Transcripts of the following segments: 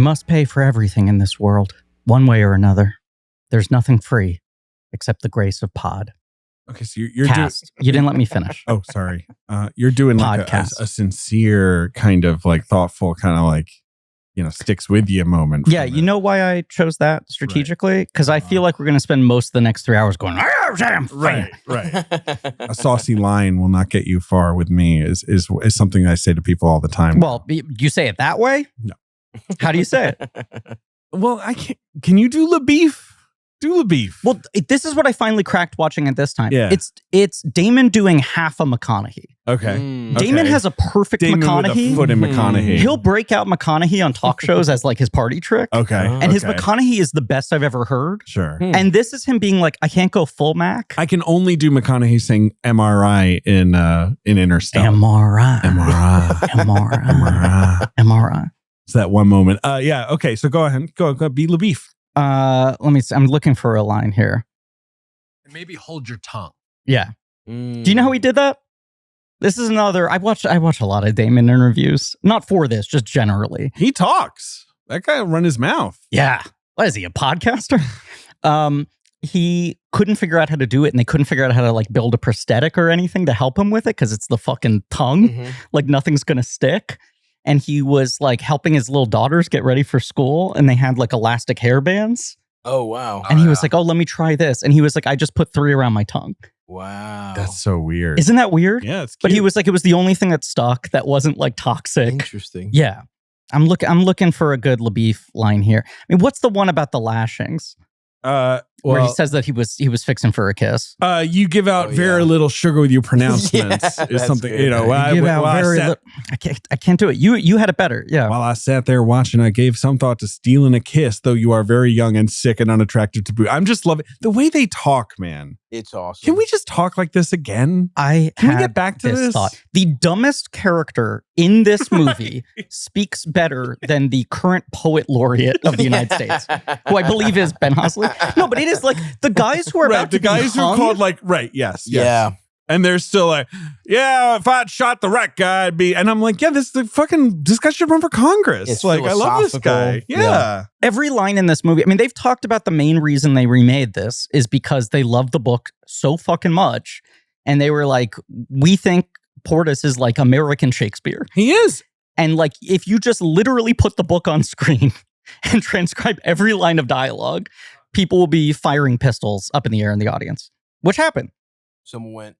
must pay for everything in this world, one way or another. There's nothing free except the grace of pod. Okay, so you're Cast. You didn't let me finish. Oh, sorry. You're doing like a sincere kind of like thoughtful kind of like, sticks with you moment. Yeah, you know why I chose that strategically? Because I feel like we're going to spend most of the next 3 hours going, right. A saucy line will not get you far with me is something I say to people all the time. Well, you say it that way? No. How do you say it? Well, I can't. Can you do LaBeef? Do LaBeef. Well, this is what I finally cracked watching it this time. Yeah. It's Damon doing half a McConaughey. Okay. Damon has a perfect Damon McConaughey. With a foot in McConaughey. He'll break out McConaughey on talk shows as like his party trick. Okay. And his McConaughey is the best I've ever heard. Sure. And this is him being like, I can't go full Mac. I can only do McConaughey saying MRI in Interstellar. MRI. It's that one moment. Yeah. Okay. So go ahead. Go be LaBeef. Let me see. I'm looking for a line here. Maybe hold your tongue. Yeah. Do you know how he did that? This is another. I watch a lot of Damon interviews. Not for this, just generally. He talks. That guy will run his mouth. Yeah. What is he, a podcaster? He couldn't figure out how to do it, and they couldn't figure out how to like build a prosthetic or anything to help him with it because it's the fucking tongue. Like nothing's gonna stick. And he was like helping his little daughters get ready for school, and they had like elastic hairbands. Oh, wow. And he was like, oh, let me try this. And he was like, I just put 3 around my tongue. Wow. That's so weird. Isn't that weird? Yeah, it's cute. But he was like, it was the only thing that stuck that wasn't like toxic. Interesting. Yeah. I'm looking for a good LaBeef line here. I mean, what's the one about the lashings? Where he says that he was fixing for a kiss. You give out very little sugar with your pronouncements is something, good. I can't do it. You had it better. Yeah. While I sat there watching, I gave some thought to stealing a kiss, though you are very young and sick and unattractive to boot. I'm just loving the way they talk, man. It's awesome. Can we just talk like this again? Can we get back to this? Thought. The dumbest character in this movie speaks better than the current poet laureate of the United States, who I believe is Ben Hosley. No, but it is like the guys who are about to be hung. The guys who are called like, yes. Yeah. And they're still like, yeah, if I'd shot the right guy, I'd be. And I'm like, yeah, this guy should run for Congress. It's like, I love this guy. Yeah. Every line in this movie, I mean, they've talked about the main reason they remade this is because they love the book so fucking much. And they were like, we think Portis is like American Shakespeare. He is. And like, if you just literally put the book on screen and transcribe every line of dialogue, people will be firing pistols up in the air in the audience, which happened. Someone went,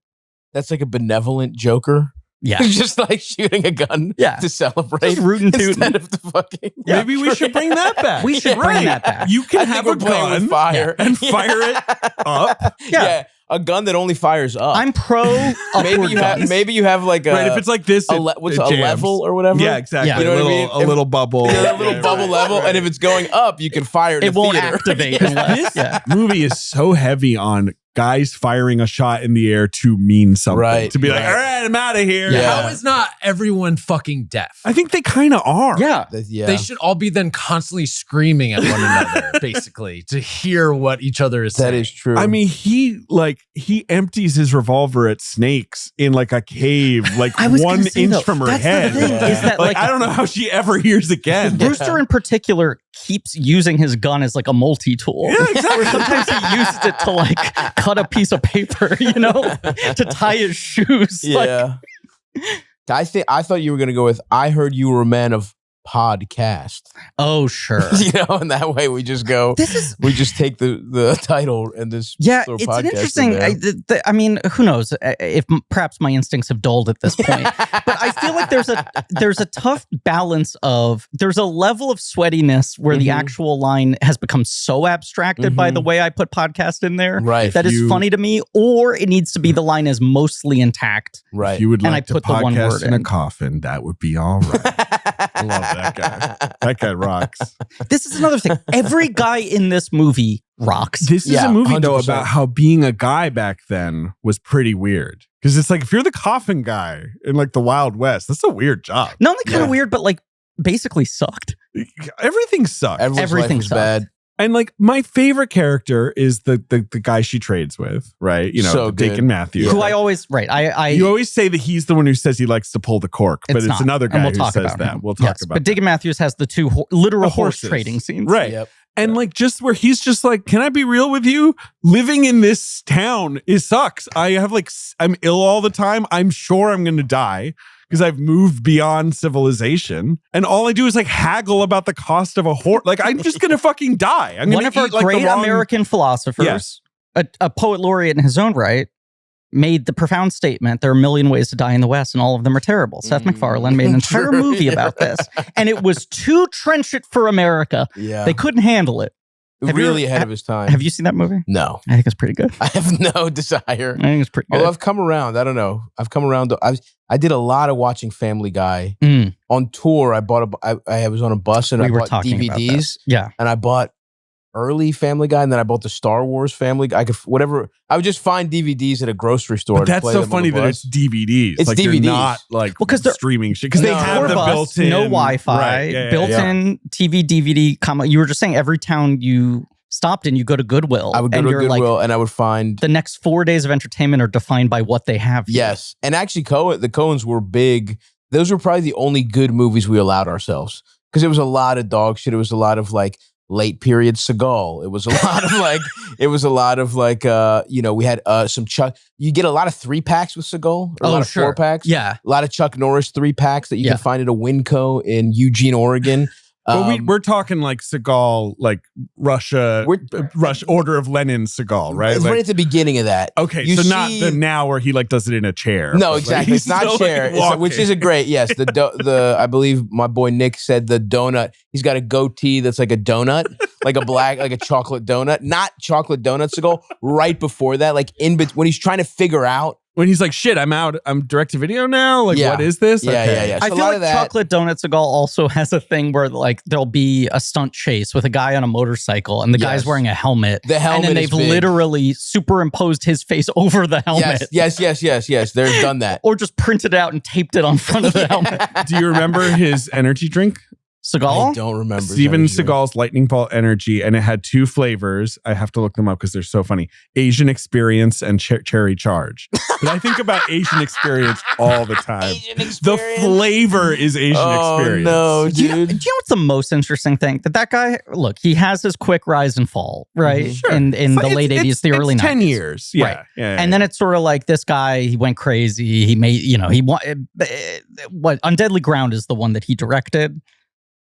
that's like a benevolent Joker. Yeah. Just like shooting a gun to celebrate. Just rootin' tootin'. Instead of the fucking... Yeah, maybe we should bring that back. We should bring that back. You can have a gun fire. and fire it up. Yeah. A gun that only fires up. I'm pro maybe you have like a... Right, if it's like this, a level or whatever? Yeah, exactly. Yeah. You know what I mean? A little bubble. Yeah, a little bubble level. And if it's going up, you can fire it in It won't theater. activate. This movie is so heavy on guys firing a shot in the air to mean something. Right. To be like, all right, I'm out of here. How is not everyone fucking deaf? I think they kind of are. Yeah. They should all be then constantly screaming at one another, basically, to hear what each other is saying. That is true. I mean, he empties his revolver at snakes in like a cave, like 1 inch from her head. That's the thing, is that like I don't know how she ever hears again. Brewster in particular keeps using his gun as like a multi-tool. Yeah, exactly. Sometimes he uses it to like cut a piece of paper, to tie his shoes. Yeah. I thought you were going to go with, I heard you were a man of podcast. Oh, sure. And that way we just go, we just take the title and this. Yeah, it's an interesting, I mean, who knows if perhaps my instincts have dulled at this point, but I feel like there's a tough balance of, there's a level of sweatiness where the actual line has become so abstracted by the way I put podcast in there. Right. That is funny to me, or it needs to be the line is mostly intact. Right. If you would and like I to put the one podcast word in a in. coffin, that would be all right. I love that guy. That guy rocks. This is another thing. Every guy in this movie rocks. This is a movie, 100%. though, about how being a guy back then was pretty weird. Because it's like, if you're the coffin guy in like the Wild West, that's a weird job. Not only kind of weird, but like basically sucked. Everything sucked. Everything was bad. And like my favorite character is the guy she trades with, right? You know, So Deacon Matthew. Who I always You always say that he's the one who says he likes to pull the cork, but it's not. another And guy we'll who talk says about that. him. We'll talk Yes, about but Deacon Matthews has the two literal horse horses. trading scenes. Right. Yep. And like just where he's just like, can I be real with you? Living in this town, it sucks. I'm ill all the time. I'm sure I'm going to die because I've moved beyond civilization. And all I do is like haggle about the cost of a horse. Like I'm just going to fucking die. I'm One going of to our eat like great the wrong... American philosophers, Yes. a poet laureate in his own right, made the profound statement, there are a million ways to die in the West and all of them are terrible. Seth MacFarlane made an entire Sure, movie about this. And it was too trenchant for America. Yeah. They couldn't handle it. Really ahead of his time. Have you seen that movie? No. I think it's pretty good. I have no desire. I think it's pretty good. Although I've come around. I don't know. I've come around. I did a lot of watching Family Guy. Mm. On tour, I was on a bus and We I were bought talking about DVDs. this. Yeah. And I bought early Family Guy, and then I bought the Star Wars Family Guy. I would just find DVDs at a grocery store. But that's so funny that it's DVDs. It's like DVDs. They're not like they're streaming shit. Because No, they have no, the Bus, built-in. no Wi-Fi, Right, built-in TV, DVD, comma. You were just saying every town you stopped in, you go to Goodwill. I would go and to you're Goodwill like, and I would find the next 4 days of entertainment are defined by what they have here. Yes. And actually the Coens were big. Those were probably the only good movies we allowed ourselves. Because it was a lot of dog shit. It was a lot of like late period Seagal. It was a lot of like we had some Chuck. You get a lot of 3-packs with Seagal. Or a lot of 4-packs. Yeah. A lot of Chuck Norris 3-packs that you can find at a Winco in Eugene, Oregon. But we're talking like Seagal, like Russia, Order of Lenin Seagal, right? It's like, right at the beginning of that. Okay, You so not see- the now where he like does it in a chair. No, but, exactly. like, It's not he's chair, still, like, which is a great, yes. The I believe my boy Nick said the donut. He's got a goatee that's like a donut, like a chocolate donut, not chocolate donut Seagal. Right before that, like when he's trying to figure out. when he's like, shit, I'm out. I'm direct to video now. Like, what is this? Yeah. I So feel like Chocolate Donut Seagal also has a thing where like there'll be a stunt chase with a guy on a motorcycle and the guy's wearing a helmet. The helmet and then is they've big. literally superimposed his face over the helmet. Yes. They've done that. Or just printed out and taped it on front of the helmet. Do you remember his energy drink? Seagal? I don't remember. Steven Seagal's Lightning Ball Energy, and it had 2 flavors. I have to look them up because they're so funny. Asian Experience and Cherry Charge. But I think about Asian Experience all the time. Asian Experience. The flavor is Asian Experience. No, Do you know dude. what's the most interesting thing? That guy, look, he has his quick rise and fall, right? Sure. In the late 80s, the early 90s. 10 years. Yeah. Right. Yeah. And then it's sort of like this guy, he went crazy. He made, what On Deadly Ground is the one that he directed.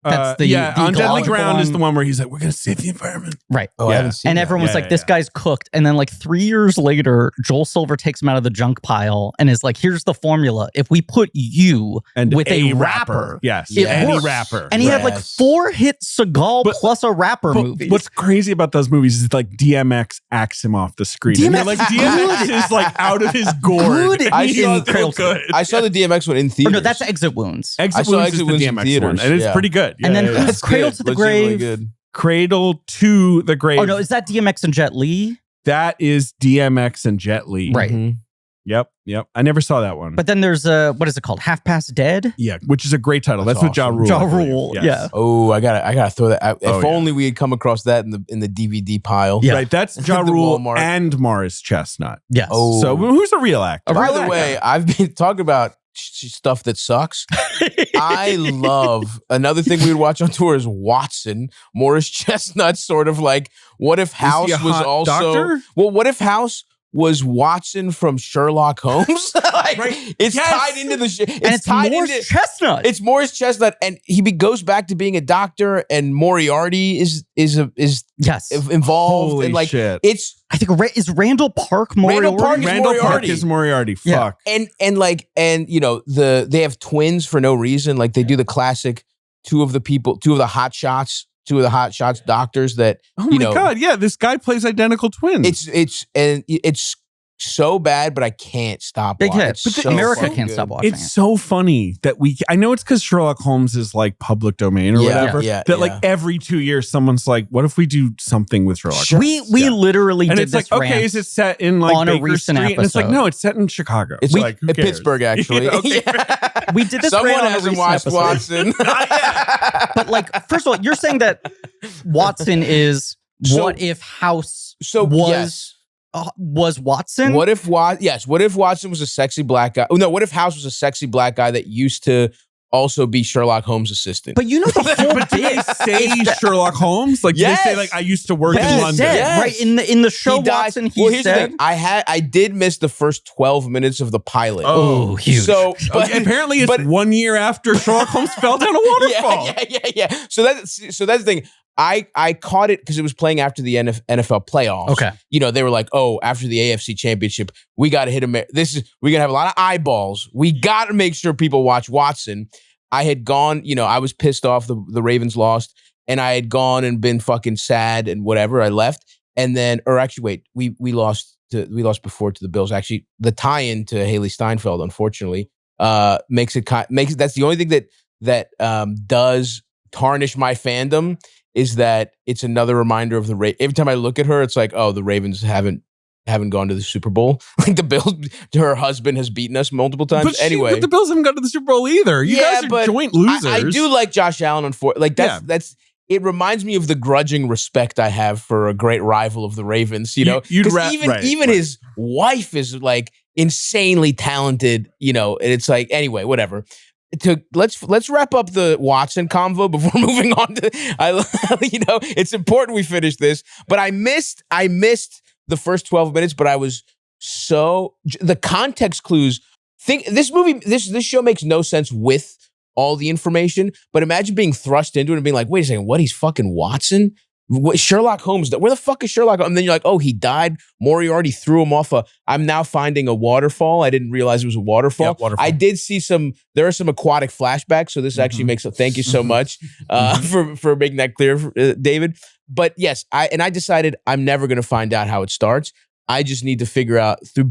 That's the On Deadly ecological Ground one. is the one where he's like, we're going to save the environment. Right. Oh, I haven't seen And that. everyone's Yeah, like, this guy's cooked. And then like 3 years later, Joel Silver takes him out of the junk pile and is like, here's the formula. If we put you And with a rapper, Yes. it Any works. rapper. And he had like Yes. 4 hit Seagal But- plus a rapper movies. What's crazy about those movies is like DMX acts him off the screen. And you're like, DMX is like out of his gourd. Good And I he's saw still Cradle- good. I saw the DMX one in Or theaters. no, that's Exit Wounds. Exit I saw Wounds Exit is the Wounds in DMX theaters, one. And it's yeah. pretty good. And then Yeah, yeah. That's Cradle to the Grave. Good. Cradle to the Grave. Oh no, is that DMX and Jet Li? That is DMX and Jet Li. Right. Mhm. Yep. I never saw that one. But then there's what is it called? Half Past Dead? yeah, which is a great title. That's That's, with Ja awesome. Rule. Ja I believe. Rule, Yes. yeah. Oh, I gotta throw that out. If Oh, yeah. only we had come across that in the DVD pile. Yeah. Right. That's Ja The Rule Walmart. and Morris Chestnut. Yes. Oh. So who's a real actor? By real the actor. way, I've been talking about stuff that sucks. I love another thing we would watch on tour is Watson, Morris Chestnut, sort of like what if House he a was hot also doctor? well, what if House was Watson from Sherlock Holmes? Like, Right. it's Yes. tied into the shit. and it's tied Morris into Chestnut. it's Morris Chestnut, and he goes back to being a doctor, and Moriarty is yes. involved, Holy and like shit. it's I think is Randall Park Moriarty? Randall Park is Randall Park Moriarty. is Moriarty. Yeah. Fuck. and you know they have twins for no reason. Like they do the classic two of the hot shots doctors that Oh you my know god! Yeah, this guy plays identical twins. it's so bad, but I can't stop. Big watching. hit. It's But so America fucking can't good. stop watching It's it. so funny that I know it's because Sherlock Holmes is like public domain or Yeah, whatever. yeah, that yeah. like every 2 years, someone's like, "What if we do something with Sherlock?" Sure. Holmes? We Yeah. literally And did it's this like, okay, rant. is it set in like on a Baker recent Street? And it's like, episode. no, it's set in Chicago. It's like who cares? Pittsburgh, actually. Yeah, okay. We did this Someone rant on a hasn't recent watched episode. Watson. But like, first of all, you're saying that Watson is what if House was Watson? What if Watson was a sexy black guy? Oh, no, what if House was a sexy black guy that used to also be Sherlock Holmes' assistant? But you know the whole But do they say Sherlock Holmes? Like, do they say, like, I used to work in London? Said, right? In the show Watson, he said. I did miss the first 12 minutes of the pilot. Oh, huge. So, but apparently it's 1 year after Sherlock Holmes fell down a waterfall. Yeah. So that's the thing. I caught it because it was playing after the NFL playoffs. Okay. You know, they were like, oh, after the AFC championship, we got to hit him. We're going to have a lot of eyeballs. We got to make sure people watch Watson. I had gone, I was pissed off the Ravens lost, and I had gone and been fucking sad and whatever. I left. And then, or actually, wait, we lost before to the Bills. Actually, the tie-in to Hailee Steinfeld, unfortunately, makes it that's the only thing that does tarnish my fandom, is that it's another reminder of the every time I look at her, it's like, oh, the Ravens haven't gone to the Super Bowl. Like the Bills, her husband has beaten us multiple times. But the Bills haven't gone to the Super Bowl either. You guys are joint losers. I do like Josh Allen. That's it reminds me of the grudging respect I have for a great rival of the Ravens. Even his wife is like insanely talented. And it's like, anyway, whatever. Let's wrap up the Watson convo before moving on to it's important we finish this. But I missed the first 12 minutes, but I was the context clues. This show makes no sense with all the information, but imagine being thrust into it and being like, wait a second, what? He's fucking Watson? What, Sherlock Holmes? Where the fuck is Sherlock Holmes? And then you're like, oh, he died. Moriarty threw him off I'm now finding a waterfall. I didn't realize it was a waterfall. Yeah, waterfall. I did see there are some aquatic flashbacks. So this actually makes thank you so much for making that clear, David. But yes, I decided I'm never going to find out how it starts. I just need to figure out through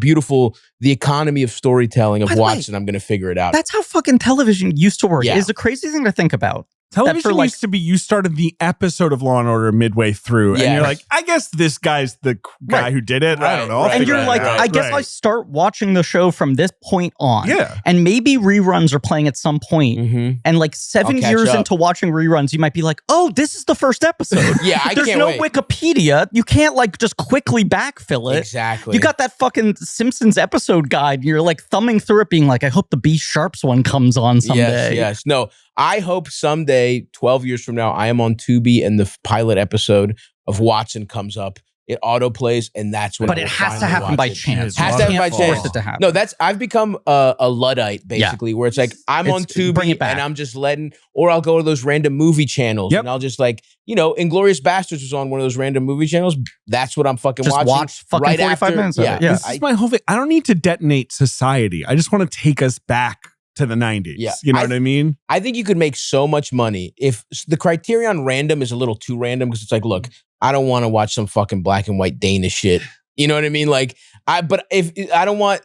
the economy of storytelling of Watson. I'm going to figure it out. That's how fucking television used to work. Yeah. It's a crazy thing to think about. Television used to be, you started the episode of Law & Order midway through, and you're like, I guess this guy's the guy who did it. I don't know. And you're like, I guess I start watching the show from this point on. Yeah. And maybe reruns are playing at some point. Mm-hmm. And like 7 years into watching reruns, you might be like, oh, this is the first episode. There's no Wikipedia. You can't like just quickly backfill it. Exactly. You got that fucking Simpsons episode guide, and you're like thumbing through it being like, I hope the B Sharps one comes on someday. Yes. No, I hope someday, 12 years from now, I am on Tubi and the pilot episode of Watson comes up. It auto plays, and that's when. But it has to happen by chance. Has to happen by chance. No, I've become a Luddite basically, where it's like I'm on Tubi and I'm just or I'll go to those random movie channels and I'll just like, Inglourious Bastards was on one of those random movie channels. That's what I'm fucking watching. Watch fucking right 45 minutes. This is my whole thing. I don't need to detonate society. I just want to take us back to the 90s. Yeah. You know what I mean? I think you could make so much money if the criterion random is a little too random, because it's like, look, I don't want to watch some fucking black and white Danish shit. You know what I mean? Like, but if I don't want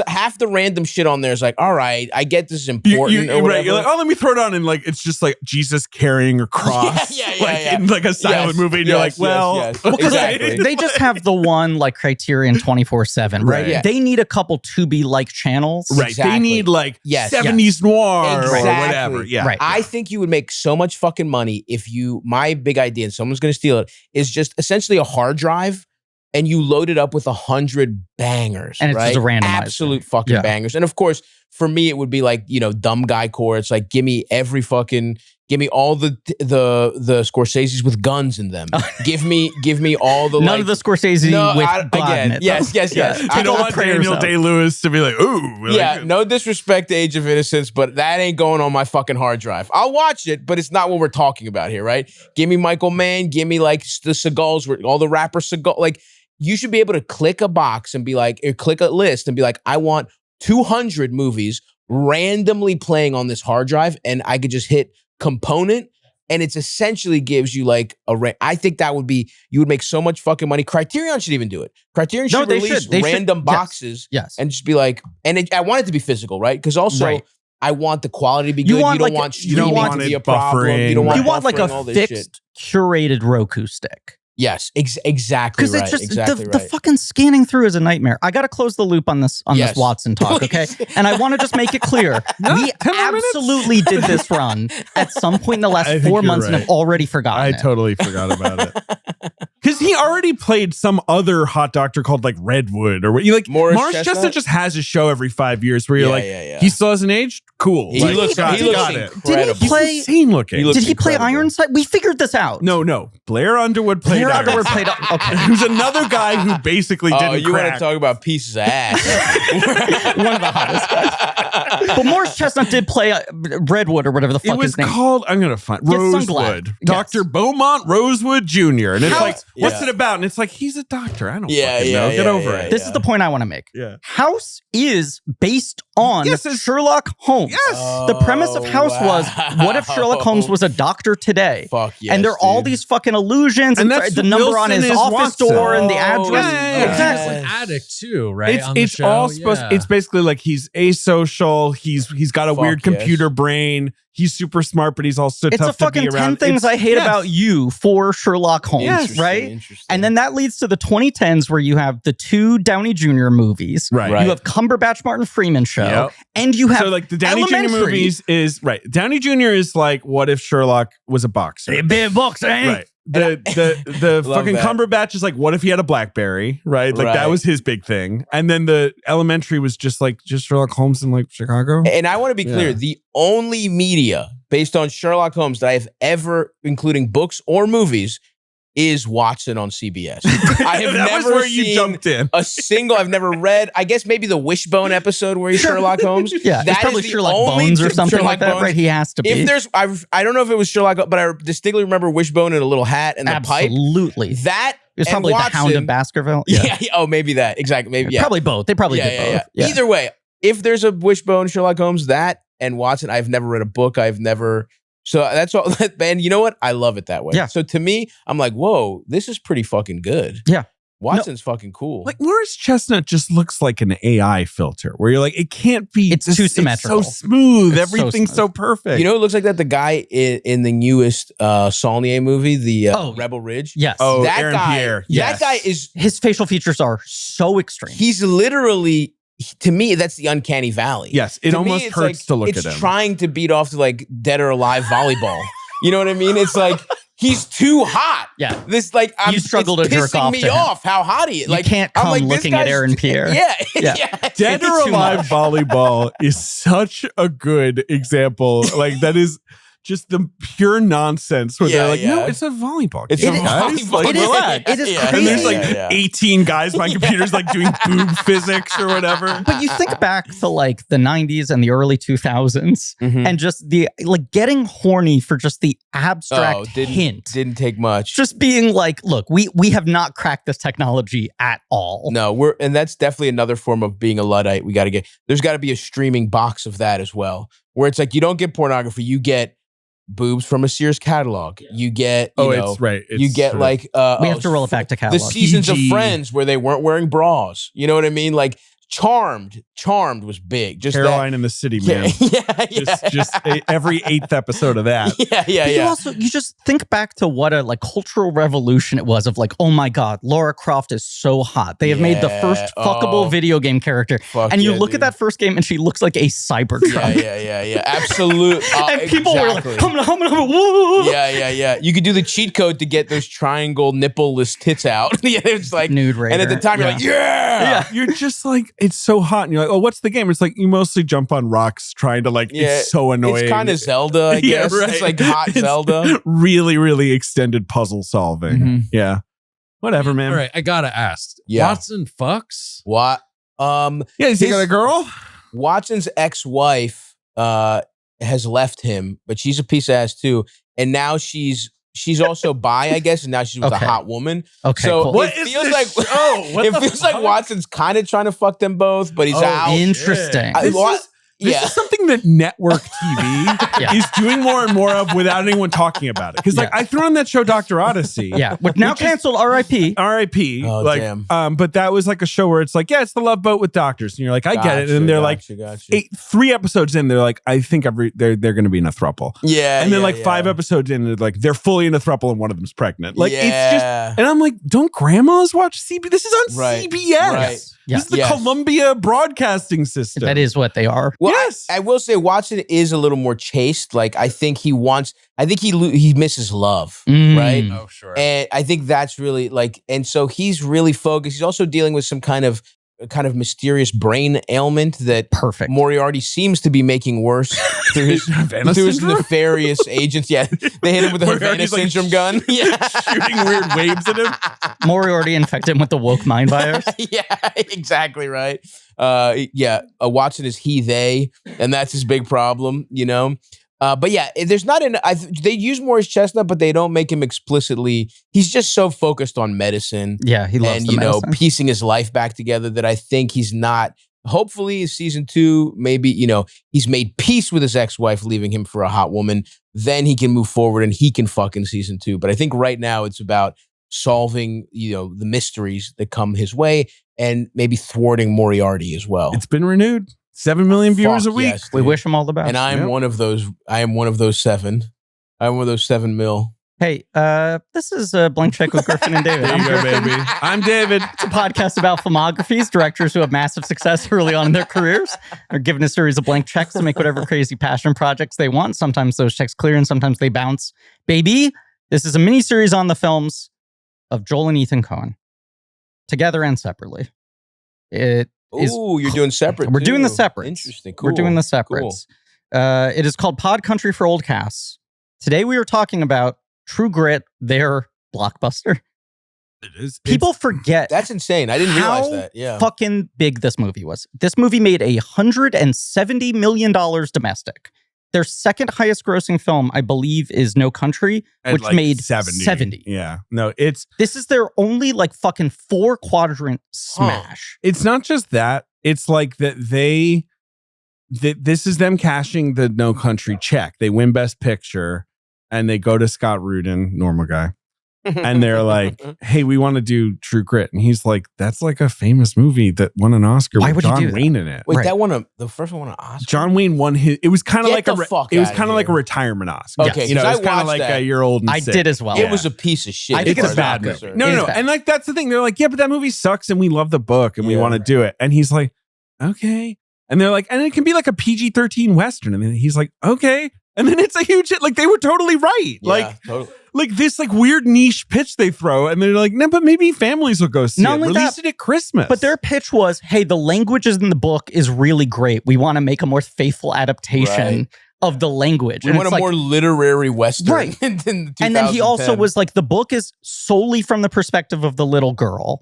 half the random shit on there is like, all right, I get this is important. Right. You're like, oh, let me throw it on. And like, it's just like Jesus carrying a cross. In like a silent movie. And you're like, well, exactly. They just have the one like Criterion 24/7, right? Yeah. They need a couple Tubi like channels. Right. Exactly. They need like 70s noir or whatever. Yeah. Right. I think you would make so much fucking money if my big idea, and someone's going to steal it, is just essentially a hard drive. And you load it up with 100 bangers, and it's right? just a randomizer. Absolute fucking bangers. And of course, for me, it would be like, dumb guy core. It's like, give me all the Scorseses with guns in them. give me all the none of the Scorsese with God in it. Yes. I don't want Daniel Day-Lewis to be like, ooh. No disrespect to Age of Innocence, but that ain't going on my fucking hard drive. I'll watch it, but it's not what we're talking about here, right? Give me Michael Mann. Give me like the Seagulls, all the rapper Seagal, like. You should be able to click a box and be like, or click a list and be like, I want 200 movies randomly playing on this hard drive, and I could just hit component, and it's essentially gives you like I think that would be, you would make so much fucking money. Criterion should even do it. Criterion should release random boxes and just be like, I want it to be physical, right? Because also, I want the quality to be good. You don't want streaming to be a problem. You don't want like a fixed curated Roku stick. Yes, exactly Because right. it's just exactly the fucking scanning through is a nightmare. I got to close the loop on this Yes. Watson talk, okay? And I want to just make it clear. We 10 more minutes? absolutely did this run at some point in the I last think 4 you're months and right. have already forgotten I it. totally forgot about it. Because he already played some other hot doctor called like Redwood or what. You like Morris Morris Chestnut Chestnut just has a show every 5 years where you're like, he still hasn't aged. Cool. He Like, looks got it. incredible. Did he play? He's insane looking. He looks Did he play incredible. Ironside? We figured this out. No. Blair Underwood played Blair Ironside. Underwood played. Okay. Who's another guy who basically Oh, didn't you want to crack. talk about pieces of ass? One of the hottest guys. But Morris Chestnut did play Redwood or whatever the It fuck was his name. called, I'm going to find, Yes, Rosewood. Sunglass. Dr. Yes. Beaumont Rosewood Jr. And it's How- like, what's Yeah. it about? And it's like, he's a doctor. I don't Yeah, fucking yeah, know. Get yeah, over yeah, it. This is the point I want to make. Yeah. House is based on Yes, it's- Sherlock Holmes. Yes. The premise of House was, what if Sherlock Holmes was a doctor today? Fuck yes, and there are all dude. these fucking illusions and, And that's the number on Wilson his is office Watson. door and the Oh, address. yeah. Exactly. An addict too, right? on the It's show. all supposed. Yeah. It's basically like he's asocial. He's got a Fuck weird yes. computer brain. He's super smart, but he's also It's tough a fucking to be around. 10 things I hate Yes. about you for Sherlock Holmes, Yes. right? Interesting. And then that leads to the 2010s where you have the 2 Downey Jr. movies. Right. Right. You have Cumberbatch Martin Freeman show. Yep. And you have So like the Downey Jr. Elementary. movies is right. Downey Jr. is like, what if Sherlock was a boxer? Big books, eh? Right. The Love fucking that. Cumberbatch is like, what if he had a BlackBerry? Right. Like that Right. was his big thing. And then the Elementary was just Sherlock Holmes in like Chicago. And I want to be clear, Yeah. the only media based on Sherlock Holmes that I have ever, including books or movies, is Watson on CBS. I have That was never where you seen jumped in. a single, I've never read, I guess maybe the Wishbone episode where he's Sherlock Holmes. Yeah, it's That probably is the Sherlock only Bones or something Sherlock like that, Bones. right? He has to be. If there's, I don't know if it was Sherlock, but I distinctly remember Wishbone in a little hat and the pipe. Absolutely. That It's and probably the Hound of Watson- Baskerville. Yeah. Oh, maybe that. Exactly. Maybe. Yeah. Probably both. They probably did both. Yeah. Either way, if there's a Wishbone Sherlock Holmes, that and Watson, I've never read a book. I've never. So that's all. And you know what? I love it that way. Yeah. So to me, I'm like, whoa, this is pretty fucking good. Yeah. Watson's fucking cool. Like Morris Chestnut just looks like an AI filter where you're like, it can't be. It's too symmetrical. It's so smooth. It's so Everything's so smooth. perfect. You know, it looks like that the guy in the newest Saulnier movie, the Oh, Rebel Ridge. Yes. Oh, that Aaron guy. Pierre. That guy is. His facial features are so extreme. He's literally. To me, that's the uncanny valley. Yes, it To me, almost it's hurts like, to look it's at him. trying to beat off to like Dead or Alive volleyball. You know what I mean? It's like he's too hot. Yeah. This like You struggle it's to jerk pissing off me to him. off how hot he is. You Like can't I'm come like, this looking at guy's- Aaron Pierre. Yeah, Yeah. yeah. Dead It's or too Alive much. volleyball is such a good example. Like that is just the pure nonsense where Yeah, they're like, no, yeah. it's a volleyball. It's game, a guys. volleyball. Like, It is- relax. it is Yeah, crazy. And there's like yeah. 18 guys behind computers like doing boob physics or whatever. But you think back to like the 90s and the early 2000s Mhm. and just the like getting horny for just the abstract Oh, didn't hint. didn't take much. Just being like, look, we have not cracked this technology at all. No, and that's definitely another form of being a Luddite. There's got to be a streaming box of that as well, where it's like you don't get pornography, you get boobs from a Sears catalog. You get, you know, it's right. you get true. like We have to roll it back to the catalog. seasons of PG. Friends where they weren't wearing bras. You know what I mean? Like Charmed was big. Just Caroline in the City, that. man. Yeah. Just every 8th episode of that. Yeah. But you just think back to what a like cultural revolution it was of like, oh my God, Lara Croft is so hot. They have made the first Yeah, fuckable oh. video game character. Fuck And you yeah, look dude. at that first game and she looks like a Cybertruck. Yeah. Absolute. And people exactly. were like, woo. Yeah. You could do the cheat code to get those triangle nipple-less tits out. Yeah, it's like Nude Raider. and at the time you're like, yeah. You're just like, it's so hot. And you're like, oh, what's the game? It's like you mostly jump on rocks trying to like, Yeah, it's so annoying. It's kind of Zelda, I guess. Yeah, right. It's like hot It's Zelda. Really, really extended puzzle solving. Mhm. Yeah. Whatever, man. All right, I gotta ask. Yeah. Watson fucks? What? Yeah, you got a girl? Watson's ex-wife has left him, but she's a piece of ass too. And now she's also bi, I guess, and now she's with Okay. a hot woman. Okay, So cool. What it is feels this like show? What it the feels like fuck? Watson's kind of trying to fuck them both, but he's out. Interesting. I- This well, is- This is something that network TV is doing more and more of without anyone talking about it. Because like I threw on that show Dr. Odyssey. Which now canceled. R.I.P. R.I.P. Oh, like, damn. but that was like a show where it's like, it's the Love Boat with doctors, and you're like, I get it. And they're like, 3 episodes in, they're like, I think they're going to be in a throuple. Yeah. And then like 5 episodes in, they're like, they're fully in a throuple and one of them's pregnant. Like it's just, and I'm like, don't grandmas watch CBS? This is on CBS. Right. This is the Columbia Broadcasting System. That is what they are. Well, I will say Watson is a little more chaste. Like I think he misses love, right? Oh, sure. And I think that's really like, and so he's really focused. He's also dealing with some kind of mysterious brain ailment that Moriarty seems to be making worse through his nefarious agents. Yeah, they hit him with the Havana syndrome gun. Yeah, shooting weird waves at him. Moriarty infected him with the woke mind virus. Yeah, exactly right. Watson is he, they, and that's his big problem, you know? But yeah, there's not they use Morris Chestnut, but they don't make him explicitly. He's just so focused on medicine. Yeah, he loves and medicine. Piecing his life back together that I think he's not. Hopefully, season 2, maybe he's made peace with his ex-wife, leaving him for a hot woman. Then he can move forward and he can fuck in season 2. But I think right now it's about solving the mysteries that come his way and maybe thwarting Moriarty as well. It's been renewed. 7 million viewers a week. Yes, we wish him all the best. And I am one of those. I am one of those 7. I'm one of those 7 mil. Hey, this is a Blank Check with Griffin and David. There you go, baby. I'm David. It's a podcast about filmographies, directors who have massive success early on in their careers are given a series of blank checks to make whatever crazy passion projects they want. Sometimes those checks clear and sometimes they bounce. Baby, this is a mini-series on the films of Joel and Ethan Coen, together and separately. You're doing separate. We're doing the separates. Interesting. Cool. We're doing the separates. Cool. It is called Pod Country for Old Casts. Today we are talking about True Grit, their blockbuster. It is. People forget. That's insane. I didn't realize that. Yeah. Fucking big this movie was. This movie made $170 million domestic. Their second highest grossing film, I believe, is No Country, which made 70. Yeah. No, this is their only fucking 4-quadrant smash. It's not just that. It's like that this is them cashing the No Country check. They win Best Picture and they go to Scott Rudin, normal guy. And they're like, hey, we want to do True Grit. And he's like, that's like a famous movie that won an Oscar with John Wayne in it. Wait, the first one won an Oscar? John Wayne won his, it was kind of like a retirement Oscar. Okay. It was kind of like a year old and I did as well. It was a piece of shit. I think it's a bad movie. No. And that's the thing. They're like, yeah, but that movie sucks and we love the book and we want to do it. And he's like, okay. And they're like, and it can be like a PG-13 Western. And then he's like, okay. And then it's a huge hit. Like they were totally right. Yeah, totally. Like this weird niche pitch they throw. And they're like, no, but maybe families will go see it. Release it at Christmas. But their pitch was, hey, the language in the book is really great. We want to make a more faithful adaptation of the language. We want a more literary Western. Right. And then he also was like, the book is solely from the perspective of the little girl.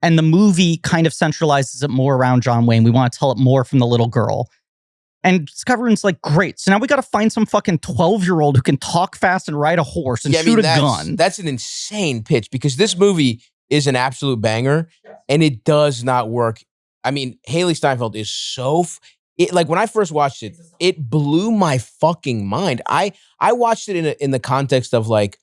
And the movie kind of centralizes it more around John Wayne. We want to tell it more from the little girl. And Scott Rudin's like, great. So now we got to find some fucking 12-year-old who can talk fast and ride a horse and shoot a gun. That's an insane pitch because this movie is an absolute banger and it does not work. I mean, Hailee Steinfeld is so... when I first watched it, it blew my fucking mind. I watched it in the context of we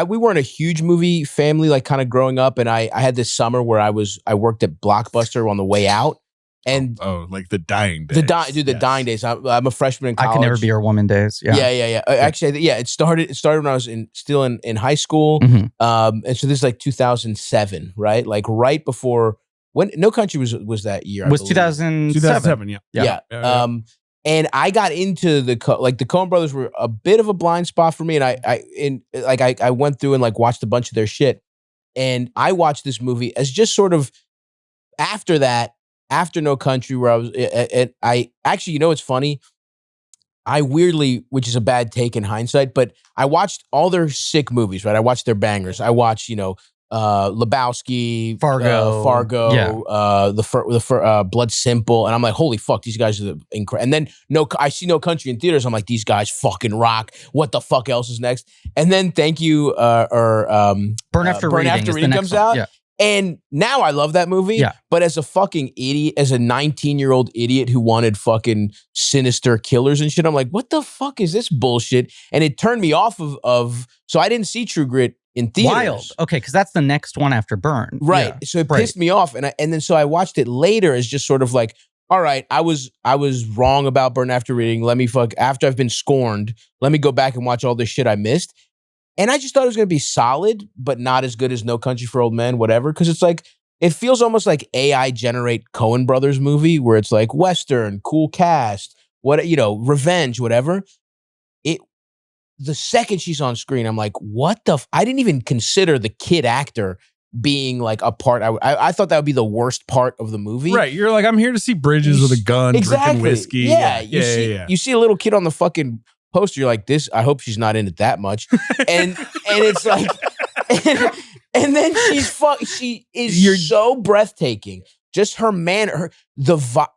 weren't a huge movie family, kind of growing up. And I had this summer where I worked at Blockbuster on the way out. And like the dying days. The dying days. I'm a freshman in college. I Can Never Be Your Woman days. Yeah. Actually, it started when I was still in high school. Mm-hmm. And so this is like 2007, right? Like right before when No Country was that year. It was 2007. Yeah. And I got into the Coen brothers were a bit of a blind spot for me. And I went through and watched a bunch of their shit. And I watched this movie as just sort of after that. After No Country, where I actually, it's funny. I weirdly, which is a bad take in hindsight, but I watched all their sick movies, right? I watched their bangers. I watched, Lebowski, Fargo, Blood Simple, and I'm like, holy fuck, these guys are incredible. And then I see No Country in theaters. I'm like, these guys fucking rock. What the fuck else is next? And then Thank You, Burn After Reading comes out. Yeah. And now I love that movie. Yeah. But as a fucking idiot, as a 19-year-old idiot who wanted fucking sinister killers and shit, I'm like, what the fuck is this bullshit? And it turned me off of so I didn't see True Grit in theaters. Wild. Okay, because that's the next one after Burn. Right. Yeah. So it pissed me off. And then so I watched it later as just sort of like, all right, I was wrong about Burn after reading. Let me after I've been scorned, let me go back and watch all this shit I missed. And I just thought it was going to be solid, but not as good as No Country for Old Men, whatever. Because it's like, it feels almost like AI generate Coen Brothers movie where it's like Western, cool cast, revenge, whatever. The second she's on screen, I'm like, what the? I didn't even consider the kid actor being like a part. I thought that would be the worst part of the movie. Right. You're like, I'm here to see Bridges with a gun, drinking whiskey. Yeah. You see a little kid on the fucking poster, you're like, this, I hope she's not in it that much. And it's like, and then she is so breathtaking. Just her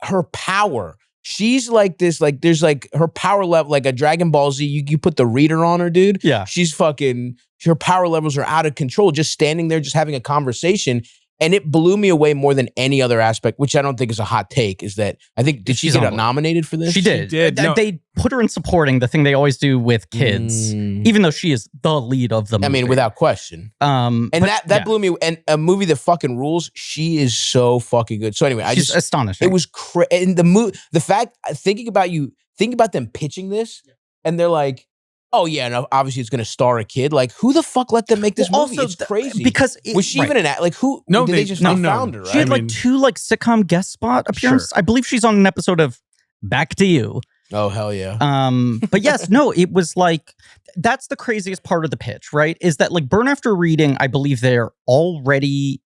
her power. She's like this, like there's like her power level, like a Dragon Ball Z. You put the reader on her, dude. Yeah. She's fucking, her power levels are out of control. Just standing there, just having a conversation. And it blew me away more than any other aspect, which I don't think is a hot take, is that I think, did she get nominated for this? She did. No. They put her in supporting, the thing they always do with kids, even though she is the lead of the movie. I mean, without question. That blew me. And a movie that fucking rules, she is so fucking good. So anyway, she's astonishing. It was and the fact, thinking about them pitching this, and they're like, oh yeah, no, obviously it's going to star a kid. Like, who the fuck let them make this movie? Also, it's crazy. Because was she even an act? Like, who? No, did they just found her? Right? She had like two like sitcom guest spot appearances. Sure. I believe she's on an episode of Back to You. Oh hell yeah. But yes, no, it was like, that's the craziest part of the pitch, right? Is that like Burn After Reading, I believe they already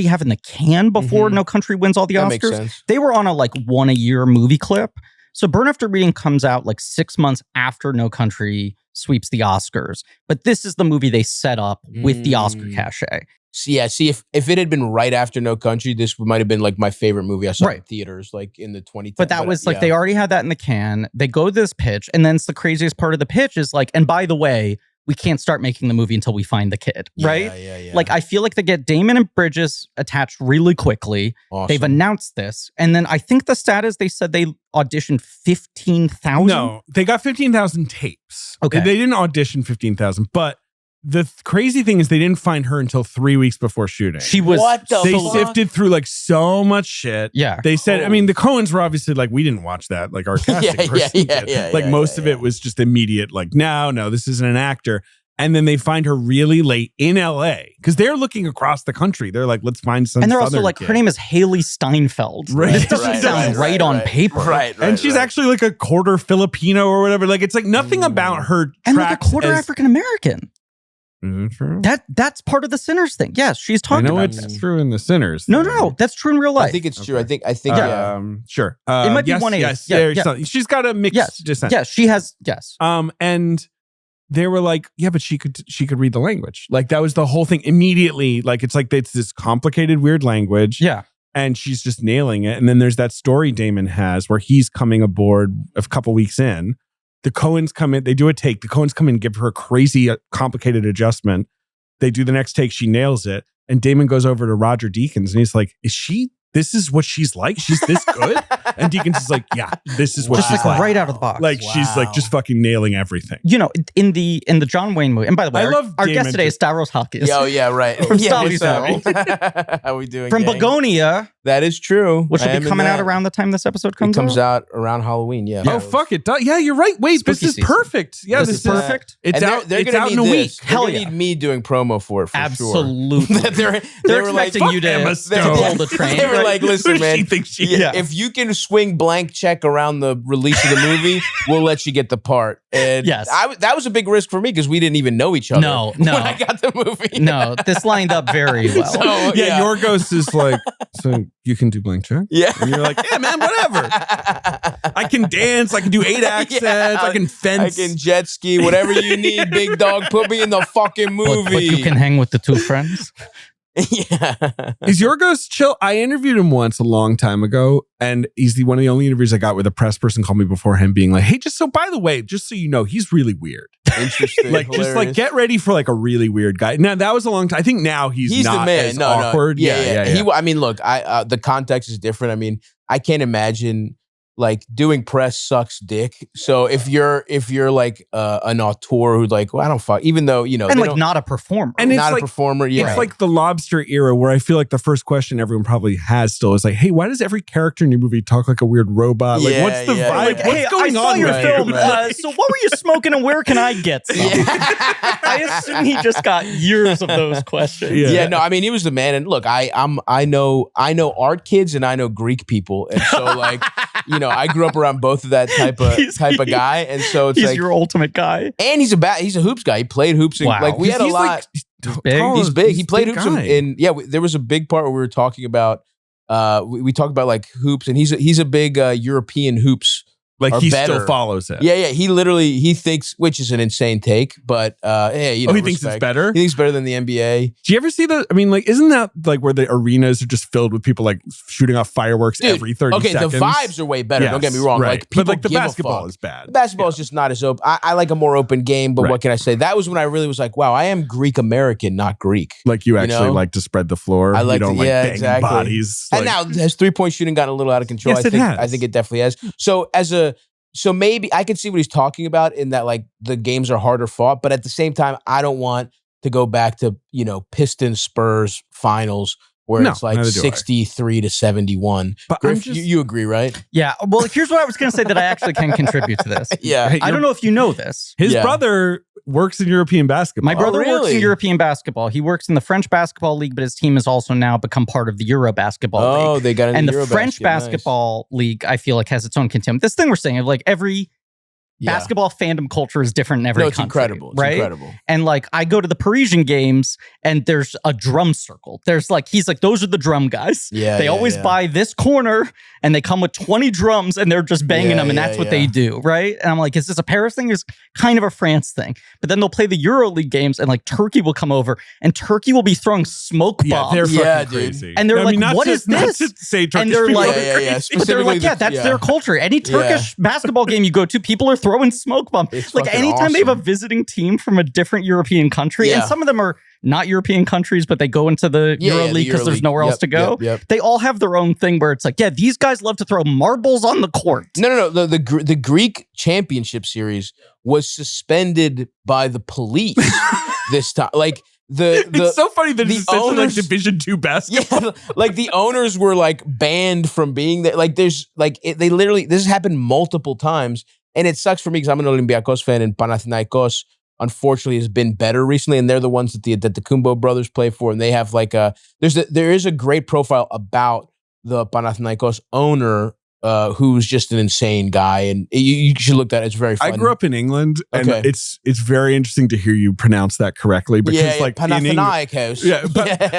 have in the can before No Country wins all the That Oscars. makes sense. They were on a like 1 a year movie clip. So Burn After Reading comes out like 6 months after No Country sweeps the Oscars. But this is the movie they set up with the Oscar cachet. See, if it had been right after No Country, this might have been like my favorite movie I saw in theaters, like in the 2010s. But that was like, they already had that in the can. They go to this pitch, and then it's the craziest part of the pitch is like, and by the way, we can't start making the movie until we find the kid, right? Yeah. Like, I feel like they get Damon and Bridges attached really quickly. Awesome. They've announced this. And then I think the stat is they said they auditioned 15,000. No, they got 15,000 tapes. Okay. They didn't audition 15,000, but the crazy thing is they didn't find her until 3 weeks before shooting. She was... They sifted through like so much shit. Yeah. They said, I mean, the Coens were obviously like, we didn't watch that. Like our casting person did. Like most of it was just immediate. Like, no, this isn't an actor. And then they find her really late in LA because they're looking across the country. They're like, let's find some. And they're also Southern like, kid. her name is Hailee Steinfeld. Right. This doesn't sound right on paper. Right. And she's actually like a quarter Filipino or whatever. Like, it's like nothing about her And like a tracks quarter as- African American. Is it true? That's part of the Sinners thing. Yes, she's I talking know about it's this. true in the Sinners. No. That's true in real life. I think it's true. I think. Sure. It might be yes, 180. Yes, Yeah, there's yeah. something. She's got a mixed descent. Yes, she has. Yes. And they were like, yeah, but she could read the language. Like that was the whole thing immediately. Like it's like it's this complicated, weird language. Yeah. And she's just nailing it. And then there's that story Damon has where he's coming aboard a couple weeks in. The Coens come in, they do a take. The Coens come in, give her a crazy, complicated adjustment. They do the next take, she nails it. And Damon goes over to Roger Deakins and he's like, this is what she's like? She's this good? And Deakins is like, yeah, this is what Just she's like like. right out of the box. Like she's like just fucking nailing everything. You know, in the John Wayne movie, and by the way, I love our Damon guest today is Stavros Halkias. Oh yeah, right. From yeah, Stavros How are we doing? From gang? Begonia, That is true. which will I am be in coming out that. around the time this episode It comes comes out. out around Halloween. Yeah. Oh fuck it! Yeah, you're right. Wait, Spooky this is season. perfect. Yeah, This this, is perfect. It's And out. They're It's gonna out need in a this. week. They're Hell gonna yeah. need me doing promo for it. For Absolutely. Sure. They're they were like, expecting you to Emma Stone. hold the train. They were right? like, listen, Who does man. she think she Yeah, is? if you can swing blank check around the release of the movie, we'll let you get the part. And Yes. that was a big risk for me because we didn't even know each other. No. When I got the movie. No, this lined up very well. So, Yeah, your ghost is like, so you can do blank check? Yeah. And you're like, yeah, man, whatever. I can dance. I can do 8 accents. Yeah, I can I fence. can jet ski, whatever you need, big dog. Put me in the fucking movie. But you can hang with the two friends. Yeah. Is your ghost chill? I interviewed him once a long time ago, and he's one of the only interviews I got where the press person called me before him being like, hey, just so by the way, just so you know, he's really weird. Interesting. Like, just like hilarious. get ready for like a really weird guy. Now that was a long time. I think now he's the not man. as No, awkward. No. Yeah. I mean, look, the context is different. I mean, I can't imagine like doing press sucks dick. So if you're like an auteur who's like, well, I don't fuck, even though you know, and like not a performer, and it's not like, a performer. Yeah, it's like the Lobster era where I feel like the first question everyone probably has still is like, hey, why does every character in your movie talk like a weird robot? Like, what's the vibe? Like, what's hey, going I saw on? your right film. here? So what were you smoking, and where can I get some? I assume he just got years of those questions. Yeah, no, I mean, he was the man. And look, I know art kids and I know Greek people, and so like, you know, I grew up around both of that type of guy, and so it's he's like your ultimate guy. and he's a hoops guy. He played hoops. And, Wow. like we had a He's lot. like, He's big. He played big hoops guy. in there was a big part where we were talking about we talked about like hoops, and he's a big European hoops. Like are he better. still follows it. Yeah. He thinks, which is an insane take, but yeah, you know, he thinks it's respect. better. He thinks better than the NBA. Do you ever see the? I mean, like, isn't that like where the arenas are just filled with people like shooting off fireworks Dude, every 30 okay, seconds? the vibes are way better. Don't get me wrong. Right. Like, people but like the give a basketball fuck. is bad. The basketball is just not as open. I like a more open game, but Right. what can I say? That was when I really was like, wow, I am Greek American, not Greek. Like you actually know? like to spread the floor. I like you don't to- like yeah, bang exactly. bodies. And like- now has 3-point shooting gotten a little out of control? Yes, it has. I think it definitely has. So maybe I could see what he's talking about in that like the games are harder fought, but at the same time, I don't want to go back to, you know, Pistons Spurs finals where No, it's like neither do I. 63-71. But Griff, I'm just- you agree, right? Yeah. Well, here's what I was going to say that I actually can contribute to this. Yeah. Hey, I don't know if you know this. his Yeah. brother works in European basketball. My brother works really? in European basketball. He works in the French basketball league, but his team has also now become part of the Euro basketball league. Oh, they got And the Eurobasket. French Nice. basketball league, I feel like, has its own contempt. This thing we're saying of like every Yeah. basketball fandom culture is different in every No, it's country, incredible. It's right? incredible. And like I go to the Parisian games and there's a drum circle. There's like, he's like, those are the drum guys. Yeah. They always buy this corner and they come with 20 drums and they're just banging Yeah, them and yeah, that's what yeah. they do, right? And I'm like, is this a Paris thing? It's kind of a France thing. But then they'll play the EuroLeague games and like Turkey will come over and Turkey will be throwing smoke bombs. Yeah, they're Yeah, fucking dude. crazy. And they're like, not what to- is not this? to say Turkish And they're people like, are Yeah, crazy. yeah. but they're Specifically like, yeah, the- that's yeah. their culture. Any Turkish basketball game you go to, people are throwing smoke bombs. It's Like fucking anytime they have a awesome. visiting team from a different European country, and Yeah. some of them are not European countries, but they go into the Yeah, EuroLeague the because there's EuroLeague. nowhere else Yep, to go. yep. They all have their own thing where it's like, yeah, these guys love to throw marbles on the court. No. The Greek championship series was suspended by the police this time. Like the It's so funny that the it's essentially like owners- Division 2 basketball. yeah, like the owners were like banned from being there. Like there's like they literally this has happened multiple times, and it sucks for me because I'm an Olympiacos fan and Panathinaikos unfortunately has been better recently, and they're the ones that the Kumbo brothers play for, and they have like there is a great profile about the Panathinaikos owner. Who's just an insane guy, and you should look at it. It's very fun. I grew up in England, and Okay. it's very interesting to hear you pronounce that correctly because like in England, Panathinaikos. yeah,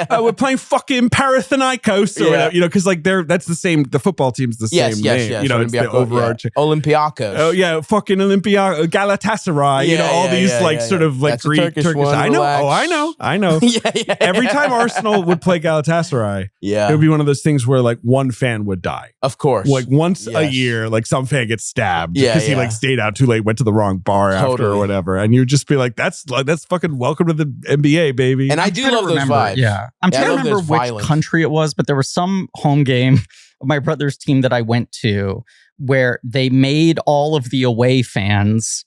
but we're playing fucking Panathinaikos or Yeah. whatever, you know, because like that's the same. The football team's the Yes, same yes, name, yes. you know, it's the Olympiacos, overarching. yeah. Olympiacos. Oh yeah, fucking Olympia, Galatasaray, you know, Yeah, all yeah, these yeah, like yeah, sort yeah. of like That's a Greek, Turkish Turkish. one, I know. relax. Oh, I know. yeah. Every time Arsenal would play Galatasaray, it Yeah. would be one of those things where like one fan would die. Of course. Like once a Yes. year, like some fan gets stabbed Yeah, because he yeah. like stayed out too late, went to the wrong bar after or Totally. whatever, and you'd just be like, "That's fucking welcome to the NBA, baby." And I I'm do trying to love those remember, vibes. Yeah. I'm Yeah, I trying to love remember those which violence. country it was, but there was some home game of my brother's team that I went to where they made all of the away fans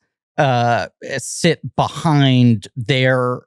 sit behind their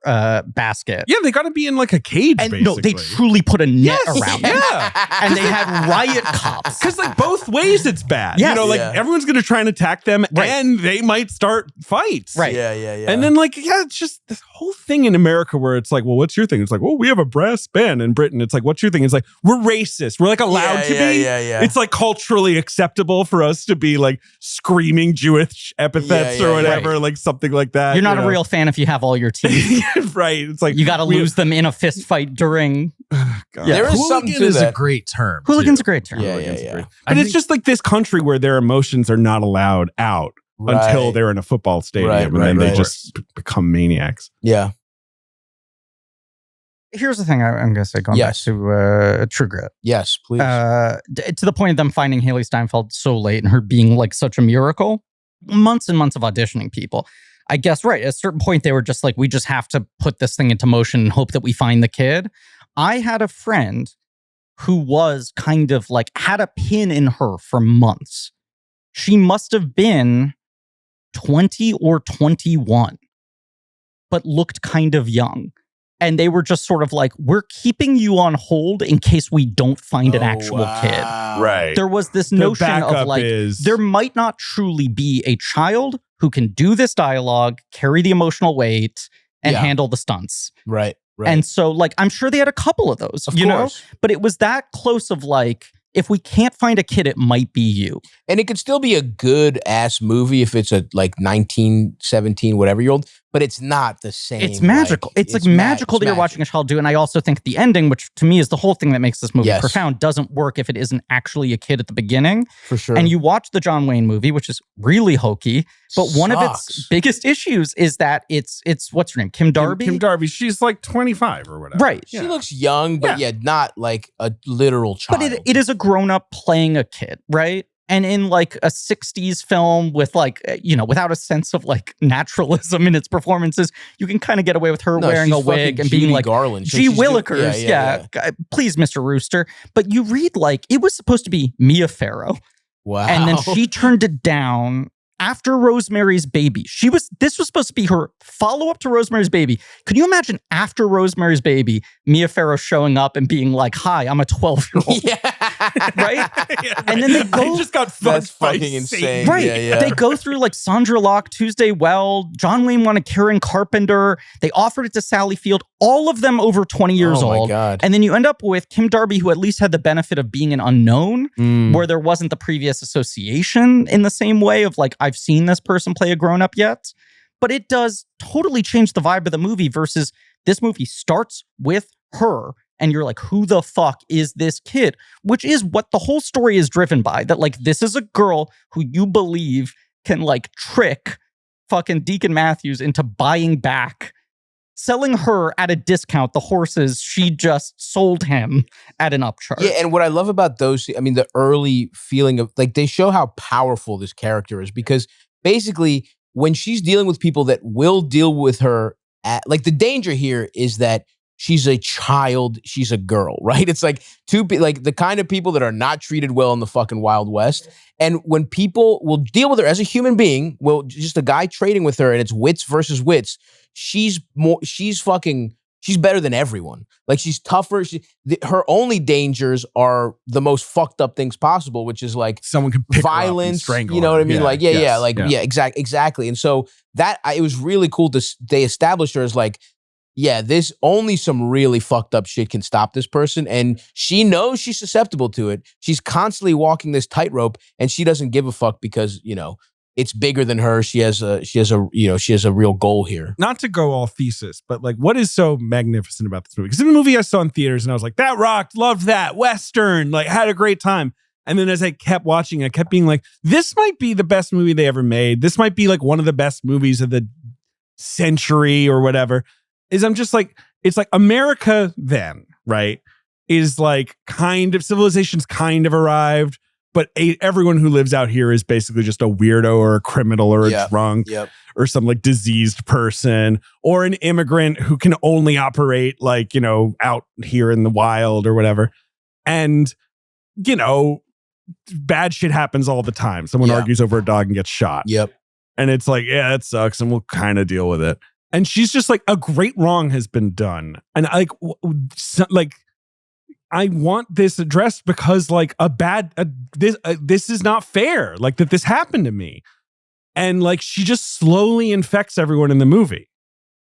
basket. yeah, they got to be in like a cage, And basically. no, they truly put a net around it. yeah. And they had riot cops. Because like both ways, it's bad. Yes. You know, like Yeah. everyone's gonna try and attack them, Right. and they might start fights. Right. Yeah. And then like it's just this whole thing in America where it's like, well, what's your thing? It's like, well, we have a brass band in Britain. It's like, what's your thing? It's like we're racist. We're like allowed to be. Yeah. It's like culturally acceptable for us to be like screaming Jewish epithets Yeah, or yeah, whatever, right. like something like that. You're not you a know? real fan if you have all your teeth. right. It's like You got to we- lose them in a fist fight during. God. Yeah. There is something Hooligan to is that. a great term. Hooligan's a too. great term. Yeah, Hooligan's yeah. great. I But it's think- just like this country where their emotions are not allowed out until Right. they're in a football stadium, Right, and then right, they right. just become maniacs. Yeah. Here's the thing I'm going to say, going Yes. back to True Grit. Yes, please. To the point of them finding Hailee Steinfeld so late and her being like such a miracle, months and months of auditioning people. I guess, right. At a certain point, they were just like, we just have to put this thing into motion and hope that we find the kid. I had a friend who was kind of like, had a pin in her for months. She must have been 20 or 21, but looked kind of young. And they were just sort of like, we're keeping you on hold in case we don't find an actual kid. Right. There was this notion of like, there might not truly be a child who can do this dialogue, carry the emotional weight, and handle the stunts. Right. And so, like, I'm sure they had a couple of those, you know? But it was that close of like, if we can't find a kid, it might be you. And it could still be a good ass movie if it's a like 19, 17, whatever year old, but it's not the same. It's magical. Like, it's magical that you're watching a child do. And I also think the ending, which to me is the whole thing that makes this movie profound, doesn't work if it isn't actually a kid at the beginning. For sure. And you watch the John Wayne movie, which is really hokey, but one of its biggest issues is that it's what's her name? Kim Darby? Kim Darby. She's like 25 or whatever. Right. She looks young, but not like a literal child. But it is a grown-up playing a kid, right? And in like a 60s film with like, you know, without a sense of like naturalism in its performances, you can kind of get away with her wearing a wig and being like, Garland. G. Willikers. Please, Mr. Rooster. But you read like, it was supposed to be Mia Farrow. Wow. And then she turned it down after Rosemary's Baby. This was supposed to be her follow-up to Rosemary's Baby. Could you imagine after Rosemary's Baby, Mia Farrow showing up and being like, hi, I'm a 12-year-old. Right? And then they go... I just got That's fucking insane. Right. They go through like Sandra Locke, Tuesday Weld, John Wayne wanted Karen Carpenter. They offered it to Sally Field. All of them over 20 years old. God. And then you end up with Kim Darby, who at least had the benefit of being an unknown, where there wasn't the previous association in the same way of like, I've seen this person play a grown-up yet. But it does totally change the vibe of the movie versus this movie starts with her. And you're like, who the fuck is this kid? Which is what the whole story is driven by. That like, this is a girl who you believe can like trick fucking Deacon Matthews into buying back, selling her at a discount the horses she just sold him at an upcharge. Yeah, and what I love about those, I mean, the early feeling of like, they show how powerful this character is because basically when she's dealing with people that will deal with her, like the danger here is that she's a child, she's a girl, right? It's like like the kind of people that are not treated well in the fucking Wild West. And when people will deal with her as a human being, well, just a guy trading with her and it's wits versus wits, she's better than everyone. Like she's tougher. Her only dangers are the most fucked up things possible, which is like someone can pick violence, her up and strangle you know her. what I mean? Exactly. And so it was really cool they established her as like, this only some really fucked up shit can stop this person. And she knows she's susceptible to it. She's constantly walking this tightrope and she doesn't give a fuck because, you know, it's bigger than her. She has a real goal here. Not to go all thesis, but like what is so magnificent about this movie? Because in the movie I saw in theaters and I was like, that rocked, loved that, Western, like had a great time. And then as I kept watching, I kept being like, this might be the best movie they ever made. This might be like one of the best movies of the century or whatever. I'm just like, it's like America then, right? Is like civilization's kind of arrived, but everyone who lives out here is basically just a weirdo or a criminal or a drunk or some like diseased person or an immigrant who can only operate like, you know, out here in the wild or whatever. And, you know, bad shit happens all the time. Someone argues over a dog and gets shot. And it's like, yeah, it sucks and we'll kind of deal with it. And she's just like, a great wrong has been done. And I want this addressed because like this is not fair. Like that this happened to me. And like, she just slowly infects everyone in the movie.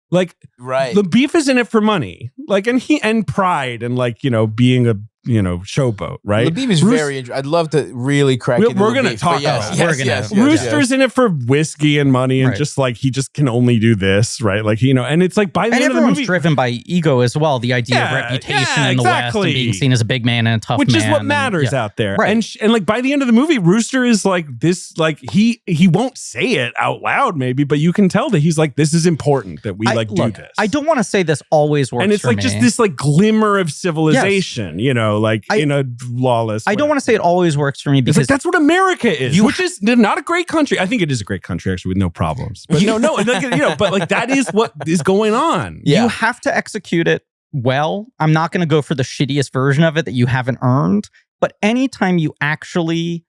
Like the beef is in it for money. Like, and pride and like, you know, being a, you know, showboat, right? Labib is very interesting. I'd love to really crack into We're going to talk about it. Rooster's in it for whiskey and money and just like, he just can only do this, right? Like, you know, and it's like by the end of the movie. Driven by ego as well. The idea of reputation in the West and being seen as a big man and a tough man. Which is what matters out there. Right. And like by the end of the movie, Rooster is like this, like he won't say it out loud maybe, but you can tell that he's like, this is important that we do this. I don't want to say this always works. And it's like just this like glimmer of civilization, you know, like in a lawless. I don't want to say it always works for me because like, that's what America is, which is not a great country. I think it is a great country actually with no problems. But no, like, but like that is what is going on. Yeah. You have to execute it well. I'm not going to go for the shittiest version of it that you haven't earned. But anytime you actually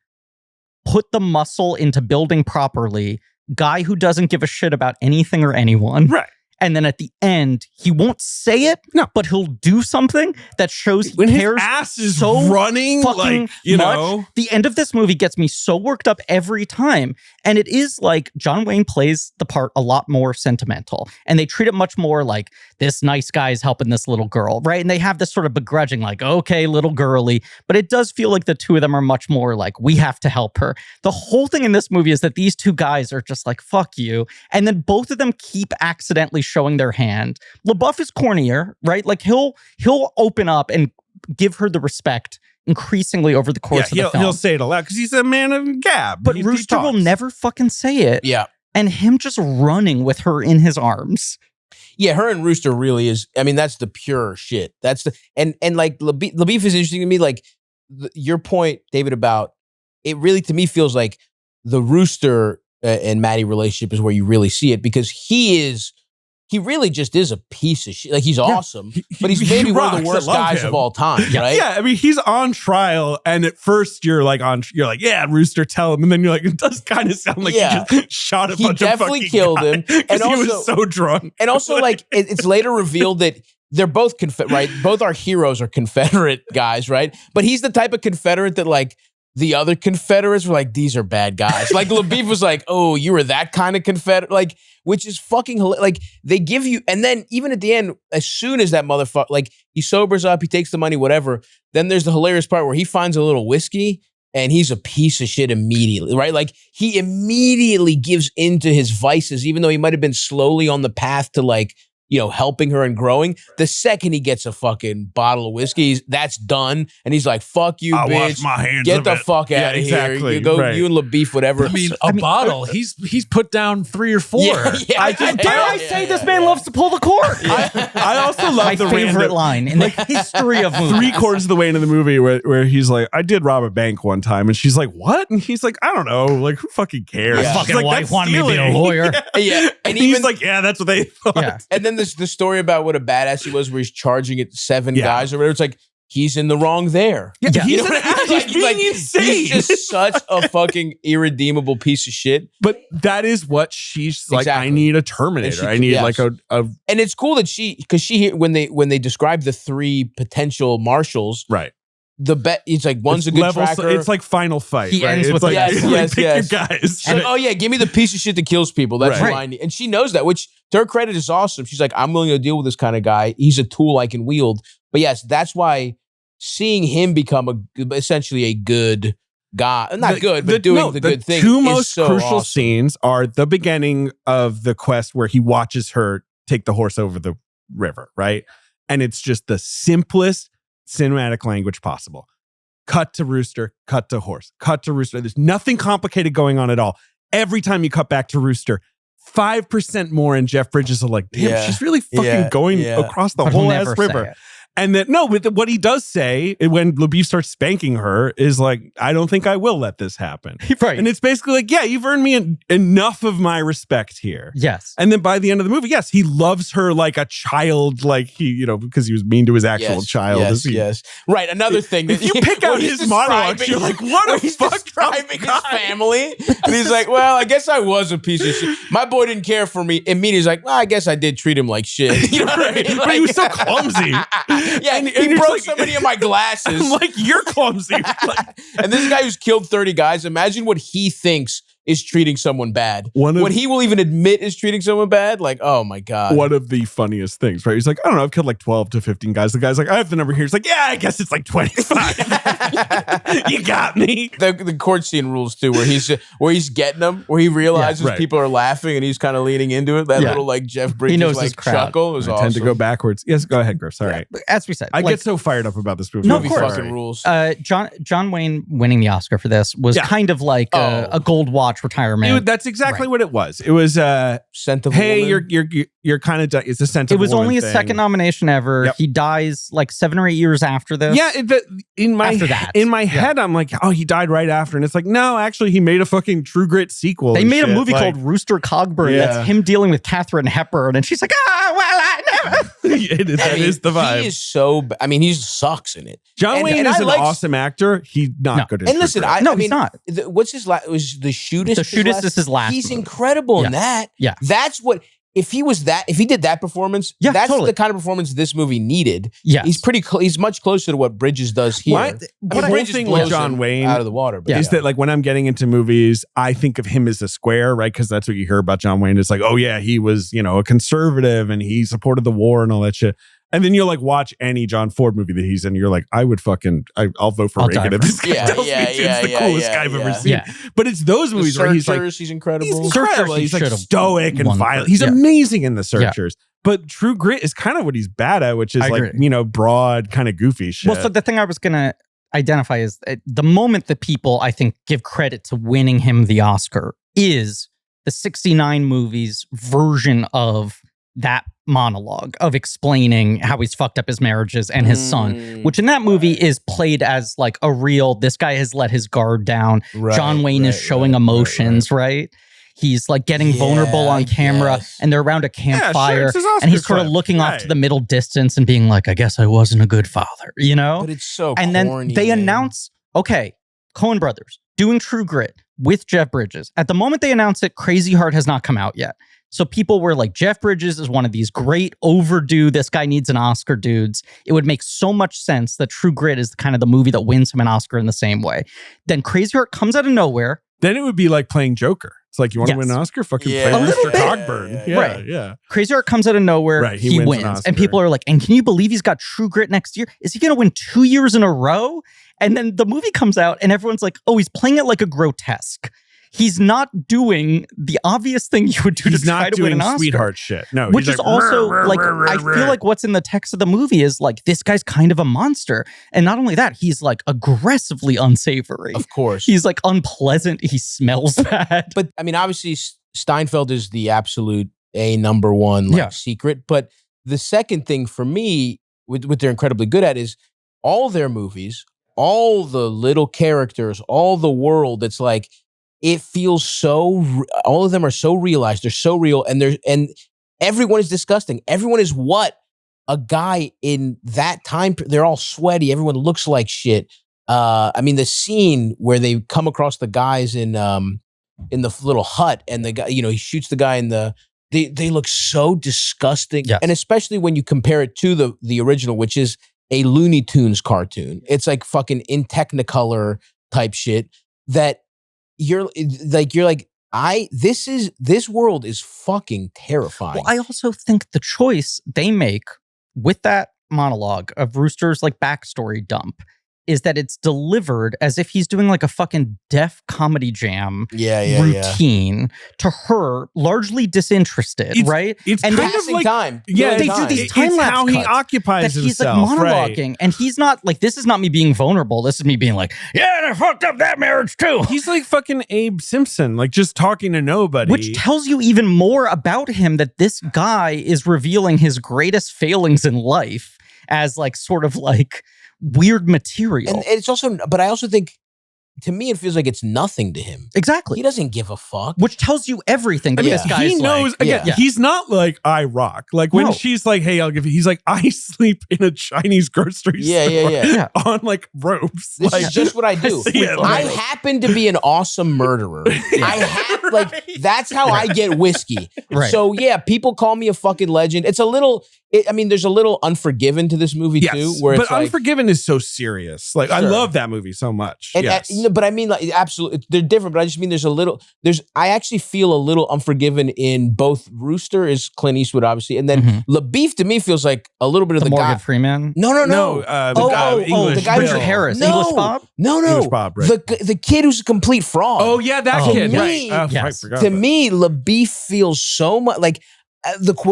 put the muscle into building properly, guy who doesn't give a shit about anything or anyone. Right. And then at the end, he won't say it, but he'll do something that shows he when cares. His ass is so running, like, you know. The end of this movie gets me so worked up every time. And it is like John Wayne plays the part a lot more sentimental. And they treat it much more like this nice guy is helping this little girl, right? And they have this sort of begrudging, like, okay, little girly. But it does feel like the two of them are much more like, we have to help her. The whole thing in this movie is that these two guys are just like, fuck you. And then both of them keep accidentally showing their hand. LaBeouf is cornier, right? Like he'll open up and give her the respect increasingly over the course of the film. He'll say it aloud because he's a man of gab. But Rooster will never fucking say it. Yeah. And him just running with her in his arms. Yeah, her and Rooster really is. I mean, that's the pure shit. That's the and like LaBeouf is interesting to me. Like your point, David, about it really to me feels like the Rooster and Maddie relationship is where you really see it because he really just is a piece of shit. Like he's awesome, but he's maybe one of the worst guys of all time, right? Yeah, I mean he's on trial, and at first you're like, yeah, Rooster, tell him, and then you're like, it does kind of sound like he just shot a bunch of fucking definitely killed him, and also, he was so drunk. And also, like it's later revealed that they're both right. Both our heroes are Confederate guys, right? But he's the type of Confederate that like. The other Confederates were like, these are bad guys. Like LaBeouf was like, oh, you were that kind of Confederate, like, which is fucking hilarious. Like they give you, and then even at the end, as soon as that motherfucker, like he sobers up, he takes the money, whatever. Then there's the hilarious part where he finds a little whiskey and he's a piece of shit immediately, right? Like he immediately gives into his vices, even though he might have been slowly on the path to like, you know, helping her and growing. The second he gets a fucking bottle of whiskey, that's done. And he's like, fuck you, bitch. Wash my hands Get the fuck out of here. You go, you and LaBeouf, whatever. I mean, bottle. He's put down 3 or 4. Dare I say this man loves to pull the cork? I also love my the favorite line in the history of movies. 3/4 of the way into the movie where he's like, I did rob a bank one time. And she's like, what? And he's like, I don't know. Like, who fucking cares? My fucking like, wife wanted me to be a lawyer. Yeah. And he's like, yeah, that's what they thought. Yeah. And then there's the story about what a badass he was where he's charging it 7 guys or whatever. It's like, he's in the wrong there. Yeah. You know He's what I mean? being insane. He's just such a fucking irredeemable piece of shit. But that is what she's like, I need a Terminator. I need like a And it's cool that because when they describe the 3 potential marshals, right. It's like one's a good tracker. It's like Final Fight. He right? ends it's with like, yes. pick your guys. And, oh yeah, give me the piece of shit that kills people. That's Right. what I need. And she knows that, which to her credit is awesome. She's like, I'm willing to deal with this kind of guy. He's a tool I can wield. But yes, that's why seeing him become essentially a good guy, not good, but doing the good thing. The 2 most so crucial awesome. scenes are the beginning of the quest where he watches her take the horse over the river, right? And it's just the simplest cinematic language possible. Cut to Rooster, cut to horse, cut to Rooster. There's nothing complicated going on at all. Every time you cut back to Rooster, 5% more, and Jeff Bridges are like, damn, she's really fucking going across the whole ass river. And then, no, but what he does say when LaBeouf starts spanking her is like, I don't think I will let this happen. Right. And it's basically like, yeah, you've earned me enough of my respect here. Yes. And then by the end of the movie, yes, he loves her like a child, like he, you know, because he was mean to his actual child. Yes. Right. Another thing. If you pick out his monologues, you're like, what a he's fucked describing his family. And he's like, well, I guess I was a piece of shit. My boy didn't care for me. Immediately he's like, well, I guess I did treat him like shit. You know what I mean? But he was so clumsy. Yeah, and he broke so many of my glasses. I'm like, you're clumsy. And this guy who's killed 30 guys, imagine what he thinks is treating someone bad. What he will even admit is treating someone bad. Like, oh my God. One of the funniest things, right? He's like, I don't know, I've killed like 12 to 15 guys. The guy's like, I have the number here. He's like, yeah, I guess it's like 25. You got me. The court scene rules too, where he's getting them, where he realizes people are laughing and he's kind of leaning into it. That little like Jeff Bridges, he knows like his crowd. chuckle was awesome. I tend to go backwards. Yes, go ahead, Griff. Sorry. As we said, I get so fired up about this movie. No, of course. Fucking rules. John Wayne winning the Oscar for this was kind of like a gold watch watch retirement. That's exactly what it was. It was Scent of a hey, Woman. you're kind of it's a scent It of was a woman only his thing. second nomination ever. Yep. He dies like 7 or 8 years after this. Yeah, in my head, I'm like, oh, he died right after, and it's like, no, actually, he made a fucking True Grit sequel. They and made a shit. movie Like, called Rooster Cogburn. Yeah. That's him dealing with Katharine Hepburn, and she's like, that is the vibe. He is so. He sucks in it. John Wayne and is I an like- awesome actor. He's not good. And listen, he's not. What's his last? Was the Shootist? The Shootist is his last He's movie. incredible in that. Yeah. That's what. If he did that performance, Yeah, that's totally. the kind of performance this movie needed. Yes. He's pretty. He's much closer to what Bridges does here. What the whole Bridges thing with blows John him Wayne out of the water, but is that like when I'm getting into movies, I think of him as a square, right? Because that's what you hear about John Wayne. It's like, oh yeah, he was, a conservative and he supported the war and all that shit. And then you'll like watch any John Ford movie that he's in, and you're like, I'll vote for I'll Reagan die if this guy Yeah, tells yeah, me it's yeah, the yeah, coolest yeah, guy I've ever yeah. seen. Yeah. But it's those The movies where he's like, Searchers, he's incredible. he's incredible. Searchers, He's he like should've stoic and won violent. for- He's yeah. amazing in The Searchers. But True Grit is kind of what he's bad at, which is I like, agree. broad, kind of goofy shit. Well, so the thing I was going to identify is the moment that people, I think, give credit to winning him the Oscar is the 69 movies version of that monologue of explaining how he's fucked up his marriages and his son, which in that movie is played as like a real, this guy has let his guard down. John Wayne is showing emotions, right? He's like getting vulnerable on camera and they're around a campfire it's his and he's Oscar sort of clip. looking off Right. to the middle distance and being like, I guess I wasn't a good father, But it's so And corny, then they man. announce, okay, Coen Brothers doing True Grit with Jeff Bridges. At the moment they announce it, Crazy Heart has not come out yet. So people were like, Jeff Bridges is one of these great overdue, this guy needs an Oscar dudes. It would make so much sense that True Grit is kind of the movie that wins him an Oscar in the same way. Then Crazy Heart comes out of nowhere. Then it would be like playing Joker. It's like, you want to win an Oscar? Fucking Yeah. play A little Mr. bit. Cogburn. Yeah, Right. yeah. Crazy Heart comes out of nowhere. Right, He he wins wins. an Oscar. And people are like, and can you believe he's got True Grit next year? Is he going to win 2 years in a row? And then the movie comes out and everyone's like, oh, he's playing it like a grotesque. He's not doing the obvious thing you would do He's to try not to win doing an Oscar. sweetheart shit. No, Which he's is like, also "Rrr, like, rrr, I rrr, feel rrr." like what's in the text of the movie is like, this guy's kind of a monster. And not only that, he's like aggressively unsavory. Of course. He's like unpleasant. He smells bad. But obviously Steinfeld is the absolute number one Yeah. secret. But the second thing for me, what they're incredibly good at is all their movies, all the little characters, all the world. It's like, it feels so, all of them are so realized. They're so real. And everyone is disgusting. Everyone is what a guy in that time, they're all sweaty. Everyone looks like shit. The scene where they come across the guys in the little hut and the guy, he shoots the guy in they look so disgusting. Yes. And especially when you compare it to the original, which is a Looney Tunes cartoon. It's like fucking in Technicolor type shit that you're like, this world is fucking terrifying. Well, I also think the choice they make with that monologue of Rooster's like backstory dump is that it's delivered as if he's doing like a fucking Def Comedy Jam routine to her, largely disinterested, right? It's and kind Passing of like time. Yeah, they Killing do time. these time it's lapse how he cuts occupies that he's like himself. monologuing, Right. and he's not like, this is not me being vulnerable. This is me being like, yeah, and I fucked up that marriage too. He's like fucking Abe Simpson, like just talking to nobody. Which tells you even more about him, that this guy is revealing his greatest failings in life as like sort of like weird material. And it's also, but I also think, to me, it feels like it's nothing to him. Exactly. He doesn't give a fuck. Which tells you everything. That Yeah. this guy's he knows like, again. yeah. He's not like, I rock. Like when No. she's like, "Hey, I'll give you." He's like, "I sleep in a Chinese grocery Yeah, store Yeah. on like ropes." This like, is just what I do. Yeah, I like- happen to be an awesome murderer. That's how I get whiskey. Right. So yeah, people call me a fucking legend. It's a little, there's a little Unforgiven to this movie yes, too, where but it's like, Unforgiven is so serious. Like I Sure. love that movie so much. and, yes. but I mean, like, absolutely, they're different. But I just mean, I actually feel a little Unforgiven in both. Rooster is Clint Eastwood, obviously, and then Mhm. LaBeef to me feels like a little bit of the the Morgan guy. Freeman. No. English the guy Richard Bill. Harris, No. English Bob. No. English Bob, right. The kid who's a complete fraud. Oh yeah, that Oh, kid. to Right. me- I yes. forgot To about me, LaBeef feels so much like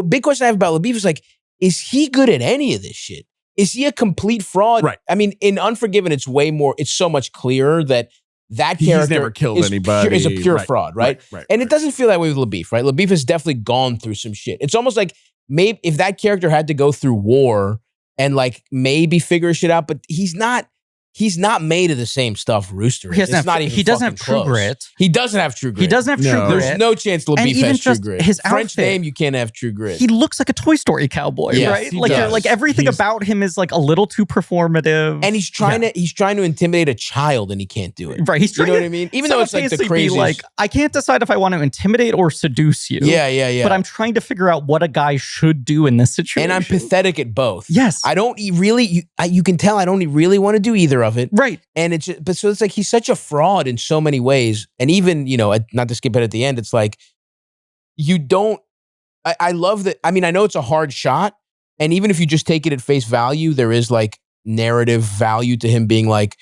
big question I have about LaBeef is like, is he good at any of this shit? Is he a complete fraud? Right. I mean, in Unforgiven, it's way more. It's so much clearer that that He's character never killed is anybody. is a pure fraud, right? And it doesn't feel that way with LaBeef, right? LaBeef has definitely gone through some shit. It's almost like maybe if that character had to go through war and like maybe figure shit out, but he's not made of the same stuff Rooster is. He doesn't have true grit. He doesn't have true grit. He doesn't have true grit. There's no chance LaBeef has true grit. His French outfit, name, you can't have true grit. He looks like a Toy Story cowboy, Yes, right? he Like, does. like everything about him is like a little too performative. And he's trying to intimidate a child, and he can't do it. Right? He's trying you know what I mean? Even though it's like the craziest. Like, I can't decide if I want to intimidate or seduce you. Yeah. But I'm trying to figure out what a guy should do in this situation. And I'm pathetic at both. Yes. I don't really. You can tell I don't really want to do either of it. Right. And but so it's like he's such a fraud in so many ways. And even, not to skip it at the end, it's like you don't, I love that. I mean, I know it's a hard shot. And even if you just take it at face value, there is like narrative value to him being like,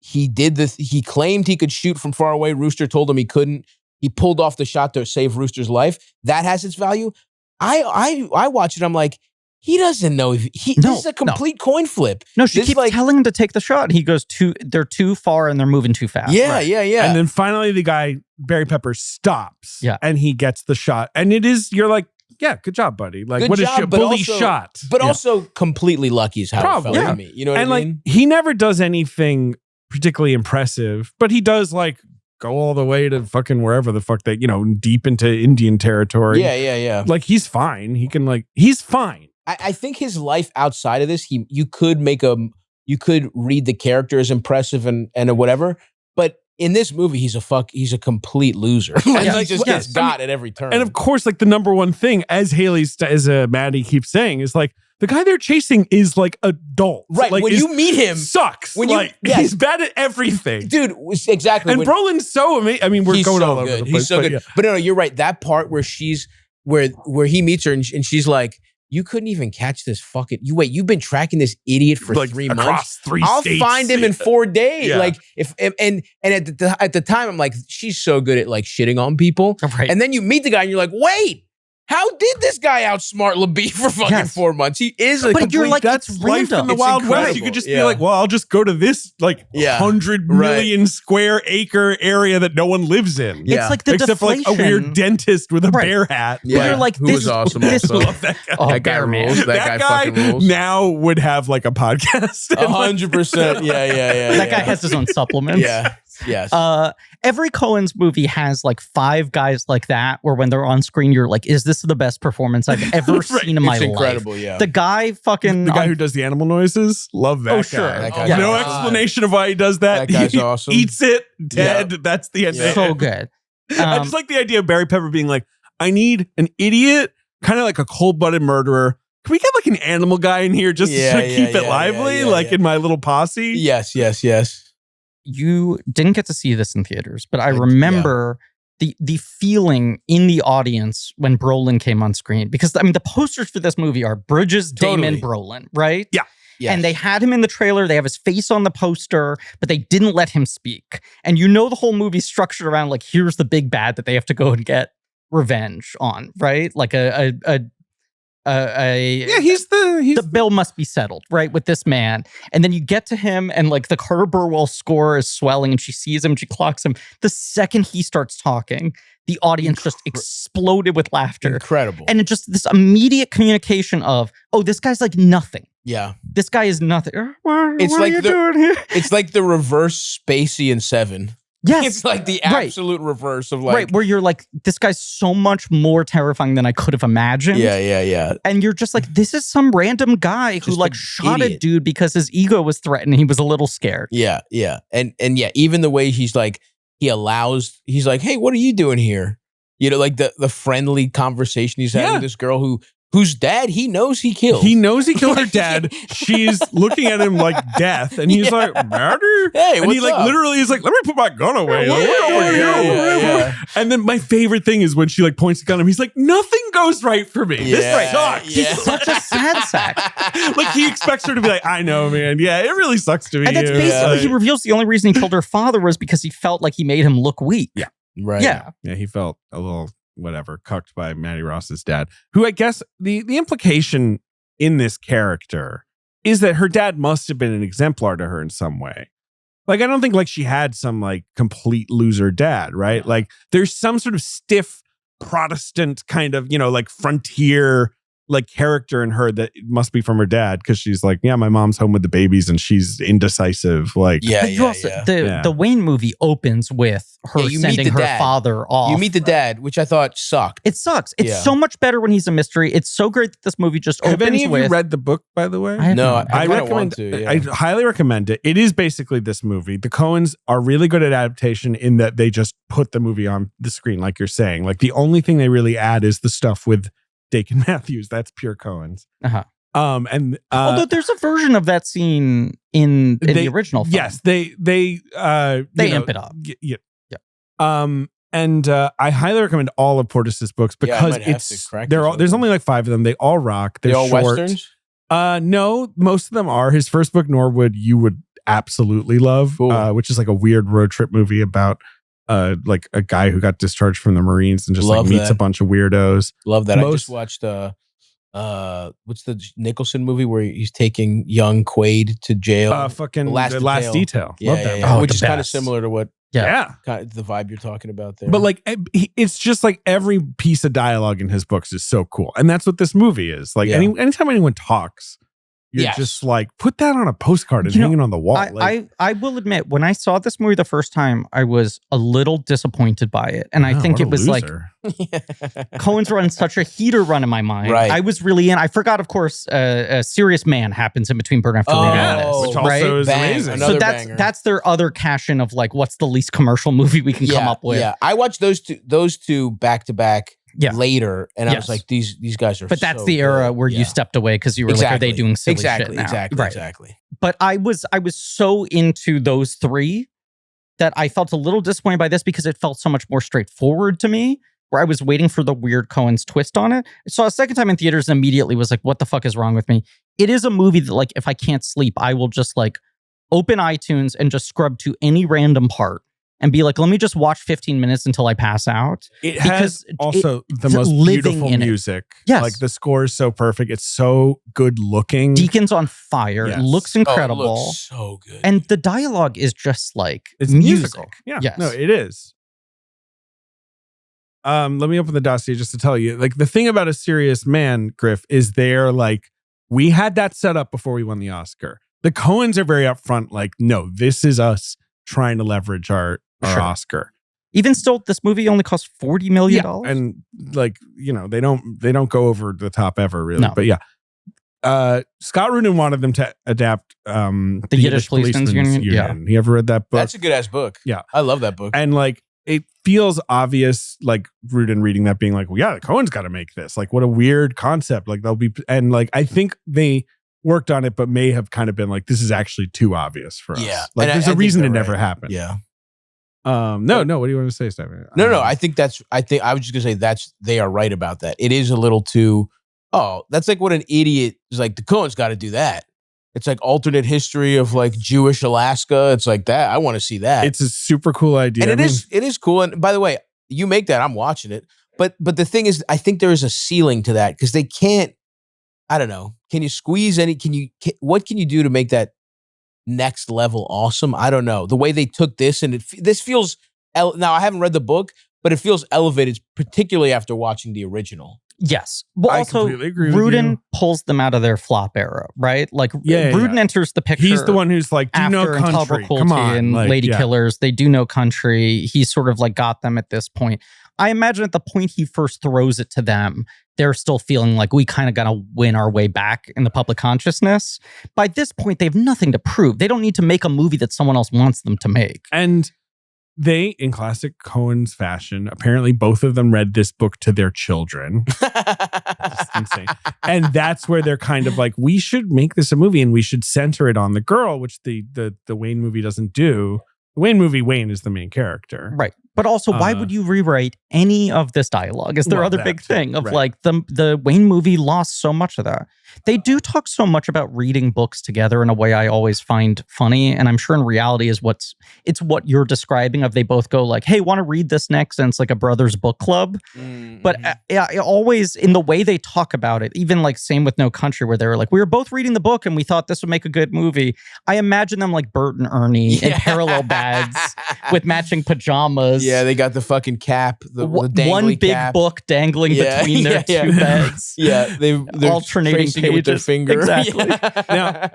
he did this. He claimed he could shoot from far away. Rooster told him he couldn't. He pulled off the shot to save Rooster's life. That has its value. I watch it. I'm like, he doesn't know. This is a complete coin flip. No, she keeps telling him to take the shot. He goes they're too far and they're moving too fast. Yeah. And then finally the guy, Barry Pepper, stops. Yeah. And he gets the shot. And you're like, yeah, good job, buddy. Like, good what job, a bully shot. But also completely lucky is how it felt to me. You know what I mean? And like, he never does anything particularly impressive, but he does like go all the way to fucking wherever the fuck deep into Indian territory. Yeah. Like, he's fine. He's fine. I think his life outside of this, you could read the character as impressive and whatever, but in this movie, he's a complete loser. He just gets got at every turn. And of course, like the number one thing, as Maddie keeps saying, is like the guy they're chasing is like adult, right? Like, when you meet him, sucks. He's bad at everything, dude. Exactly. And Brolin's so amazing. I mean, we're going all over the place. He's so good. Yeah. But no, you're right. That part where where he meets her and she's like, you couldn't even catch this fucking. You've been tracking this idiot for like 3 months. Across 3 I'll states. find him in 4 days. Yeah. Like and at the time, I'm like, she's so good at like shitting on people. Right. And then you meet the guy and you're like, wait, how did this guy outsmart LaBeef for fucking 4 months? He is a but you're like, that's it's life random. in the It's Wild incredible. West. You could just be like, well, I'll just go to this like 100 million square acre area that no one lives in. Yeah. It's like the except for like a weird dentist with a bear hat. Yeah. You're like, who this was awesome. this Also. Love that guy. That guy rules. That guy fucking rules. Now would have like a podcast. 100%. Yeah. That guy has his own supplements. Yeah. Yes. Every Coens movie has like 5 guys like that, where when they're on screen, you're like, is this the best performance I've ever seen in my life? It's incredible, yeah. The guy fucking... The guy who does the animal noises? Love that guy. sure. That guy's No awesome. explanation of why he does that. That guy's He awesome. Eats it, dead. That's the end. So good. I just like the idea of Barry Pepper being like, I need an idiot, kind of like a cold-blooded murderer. Can we get like an animal guy in here just to keep it lively, in my little posse? Yes. You didn't get to see this in theaters, but I remember the feeling in the audience when Brolin came on screen. Because, I mean, the posters for this movie are Bridges, Damon, Brolin, right? Yeah. Yes. And they had him in the trailer. They have his face on the poster, but they didn't let him speak. And the whole movie's structured around like, here's the big bad that they have to go and get revenge on, right? Like the bill must be settled, right, with this man. And then you get to him and like the Carter Burwell score is swelling and she sees him, she clocks him. The second he starts talking, the audience just exploded with laughter. Incredible. And it just this immediate communication of, oh, this guy's like nothing. Yeah. This guy is nothing. What It's are like you doing here? It's like the reverse Spacey in Seven. Yes. It's like the absolute reverse of like... Right, where you're like, this guy's so much more terrifying than I could have imagined. Yeah. And you're just like, this is some random guy who like shot a dude because his ego was threatened. He was a little scared. Yeah. And yeah, even the way he's like, he's like, hey, what are you doing here? Like the friendly conversation he's having with this girl whose dad he knows he killed. He knows he killed her dad. She's looking at him like death, and he's like, "Murder!" Hey, and he like literally is like, "Let me put my gun away." Like, what are you doing? Yeah. And then my favorite thing is when she like points the gun at him. He's like, "Nothing goes right for me. This sucks." He's such a sad sack. Like he expects her to be like, "I know, man. Yeah, it really sucks to be." And that's basically he reveals the only reason he killed her father was because he felt like he made him look weak. Yeah. Right. Yeah. Yeah, he felt a little cucked by Maddie Ross's dad, who I guess the implication in this character is that her dad must have been an exemplar to her in some way. Like, I don't think like she had some like complete loser dad, right? Like there's some sort of stiff Protestant kind of, like frontier like character in her that must be from her dad, because she's like, yeah, my mom's home with the babies and she's indecisive. Like, the Wayne movie opens with her sending her father off. You meet the dad, which I thought sucked. It sucks. It's so much better when he's a mystery. It's so great that this movie just opens with. Have any of you read the book, by the way? No, I recommend. Want to, I highly recommend it. It is basically this movie. The Coens are really good at adaptation in that they just put the movie on the screen, like you're saying. Like the only thing they really add is the stuff with Dakin Matthews. That's pure Coens. Although there's a version of that scene in the original film. Yes, they amp it up. I highly recommend all of Portis's books because there's only like 5 of them. They all rock. They're all short. Westerns? No, most of them are. His first book, Norwood, you would absolutely love, which is like a weird road trip movie about like a guy who got discharged from the Marines and just meets a bunch of weirdos. Love that. I just watched what's the Nicholson movie where he's taking young Quaid to jail? The Last Detail. Love that. Yeah. Which is kind of similar to what kind of the vibe you're talking about there. But like it's just like every piece of dialogue in his books is so cool. And that's what this movie is. Like anytime anyone talks, you're just like, put that on a postcard and hang it on the wall. I will admit, when I saw this movie the first time, I was a little disappointed by it. And I think it was loser. Coens run such a heater run in my mind. Right. I was really in. I forgot, of course, a Serious Man happens in between Burn After Read, which also is amazing. So that's their other cash in of like, what's the least commercial movie we can come up with? Yeah, I watched those two back to back. Later, and I was like, these guys are. But that's the era where you stepped away because you were like, are they doing silly shit now? Exactly. But I was so into those 3 that I felt a little disappointed by this because it felt so much more straightforward to me. Where I was waiting for the weird Coens twist on it. I saw a second time in theaters and immediately was like, what the fuck is wrong with me? It is a movie that like, if I can't sleep, I will just like open iTunes and just scrub to any random part and be like, let me just watch 15 minutes until I pass out. It has also the most beautiful music. Yes. Like the score is so perfect. It's so good looking. Deacon's on fire. Yes. It looks incredible. It looks so good. And the dialogue is just like it's musical. Yeah. Yes. No, it is. Let me open the dossier just to tell you. Like the thing about A Serious Man, Griff, is they're like, we had that set up before we won the Oscar. The Coens are very upfront, like, no, this is us trying to leverage our Oscar. Even still, this movie only cost $40 million. And like, they don't go over the top ever, really. No. But Scott Rudin wanted them to adapt the Yiddish Policeman's Union. Yeah. You ever read that book? That's a good ass book. Yeah. I love that book. And like, it feels obvious, like Rudin reading that being like, well, yeah, the Coens got to make this. Like, what a weird concept. Like and like, I think they worked on it, but may have kind of been like, this is actually too obvious for us. Yeah. Like, there's a reason it never happened. Yeah. No. What do you want to say, Stephanie? No. I think I was just gonna say they are right about that. It is a little too. Oh, that's like what an idiot is like. The Coens got to do that. It's like alternate history of like Jewish Alaska. It's like that. I want to see that. It's a super cool idea. And it is cool. And by the way, you make that, I'm watching it. But the thing is, I think there is a ceiling to that because they can't. I don't know. Can you squeeze any? What can you do to make that next level awesome? I don't know. The way they took this and this feels now I haven't read the book, but it feels elevated, particularly after watching the original. Yes. But also Rudin pulls them out of their flop era, right? Like Rudin enters the picture. He's the one who's like, do no country. Come on. And like, Lady Killers, they do no country. He sort of like got them at this point. I imagine at the point he first throws it to them, they're still feeling like we kind of got to win our way back in the public consciousness. By this point, they have nothing to prove. They don't need to make a movie that someone else wants them to make. And they, in classic Coens fashion, apparently both of them read this book to their children. Just insane. And that's where they're kind of like, we should make this a movie and we should center it on the girl, which the Wayne movie doesn't do. The Wayne movie, Wayne is the main character. Right. But also, why would you rewrite any of this dialogue? Is their other big thing of like the Wayne movie lost so much of that. They do talk so much about reading books together in a way I always find funny. And I'm sure in reality it's what you're describing of they both go like, hey, want to read this next? And it's like a brother's book club. Mm-hmm. But always in the way they talk about it, even like same with No Country, where they were like, we were both reading the book and we thought this would make a good movie. I imagine them like Bert and Ernie in parallel bags with matching pajamas. Yeah, they got the fucking cap, the dangly one big cap. book dangling between their two bags. Yeah, they're alternating tracing it with their pages. finger. Exactly. Now,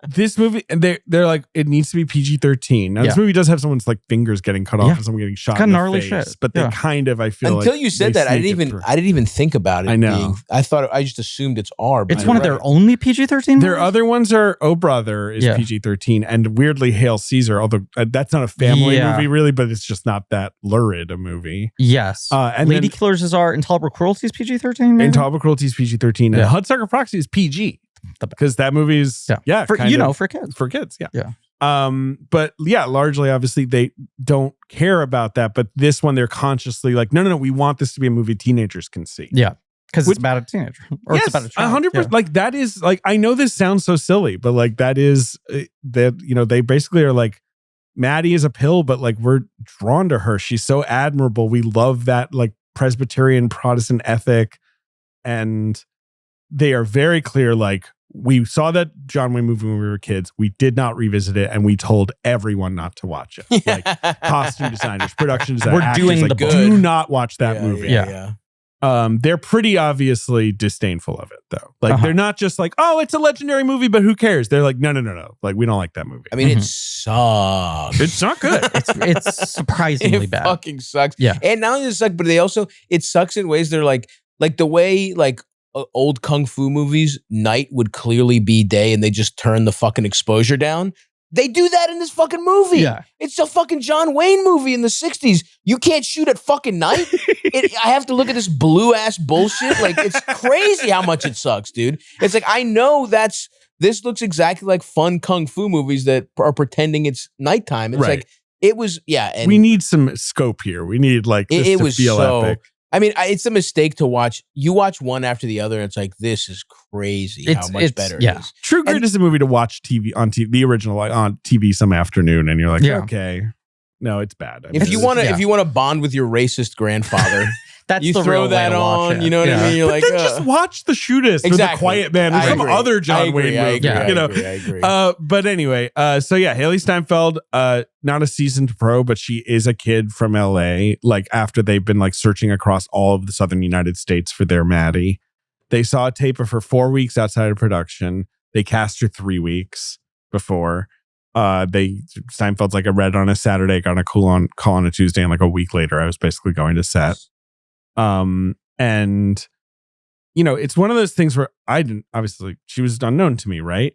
this movie, and they're like, it needs to be PG-13. Now, this movie does have someone's like fingers getting cut off and someone getting shot Got in the gnarly face. shit. But they kind of, I feel Until like you said they that, I sneak it didn't through. even think about it. I know. I just assumed it's R. But It's you're one of their right. only PG-13 Their movies? other ones are Oh Brother is PG-13 and weirdly Hail Caesar, although that's not a family movie really, but it's just not that lurid a movie. Yes. And Lady then Killers is R. Intolerable Cruelty is PG-13? Intolerable Cruelty is PG-13 and Hudsucker Proxy is PG. Because that movie is for kids. For kids, but largely obviously they don't care about that. But this one they're consciously like, no, we want this to be a movie teenagers can see. Yeah. Because it's about a teenager. Or it's about a child. 100%. Yeah. Like that is like, I know this sounds so silly, but like that is that, they basically are like, Maddie is a pill, but like we're drawn to her. She's so admirable. We love that like Presbyterian Protestant ethic. And they are very clear. Like we saw that John Wayne movie when we were kids. We did not revisit it. And we told everyone not to watch it. Like costume designers, production designers. We're doing like, the book. do not watch that movie. Yeah. They're pretty obviously disdainful of it though. Like they're not just like, oh, it's a legendary movie, but who cares? They're like, no. Like we don't like that movie. I mean, it sucks. It's not good. It's surprisingly it bad. Fucking sucks. Yeah. And not only does it suck, but it sucks in ways they're like the way like old kung fu movies, night would clearly be day and they just turn the fucking exposure down. They do that in this fucking movie. Yeah. It's a fucking John Wayne movie in the 60s. You can't shoot at fucking night. I have to look at this blue ass bullshit. Like, it's crazy how much it sucks, dude. It's like, I know this looks exactly like fun kung fu movies that are pretending it's nighttime. It's like, it was, and we need some scope here. We need like this it to was feel so epic. I mean, it's a mistake to watch. You watch one after the other, and it's like, this is crazy how much better it is. True Grit is a movie to watch on TV, the original, like on TV some afternoon, and you're like, okay, no, it's bad. I mean, If you want to bond with your racist grandfather, That's you the throw real that way to watch on. it. You know what I mean? You're but like, then just watch The Shootist or The Quiet Man or some other John Wayne movie. I agree. But anyway, Hailee Steinfeld, not a seasoned pro, but she is a kid from LA. Like after they've been like searching across all of the southern United States for their Maddie, they saw a tape of her 4 weeks outside of production. They cast her 3 weeks before. Steinfeld's like, I read on a Saturday, got a call on a Tuesday, and like a week later, I was basically going to set. And it's one of those things where I didn't, obviously she was unknown to me, right?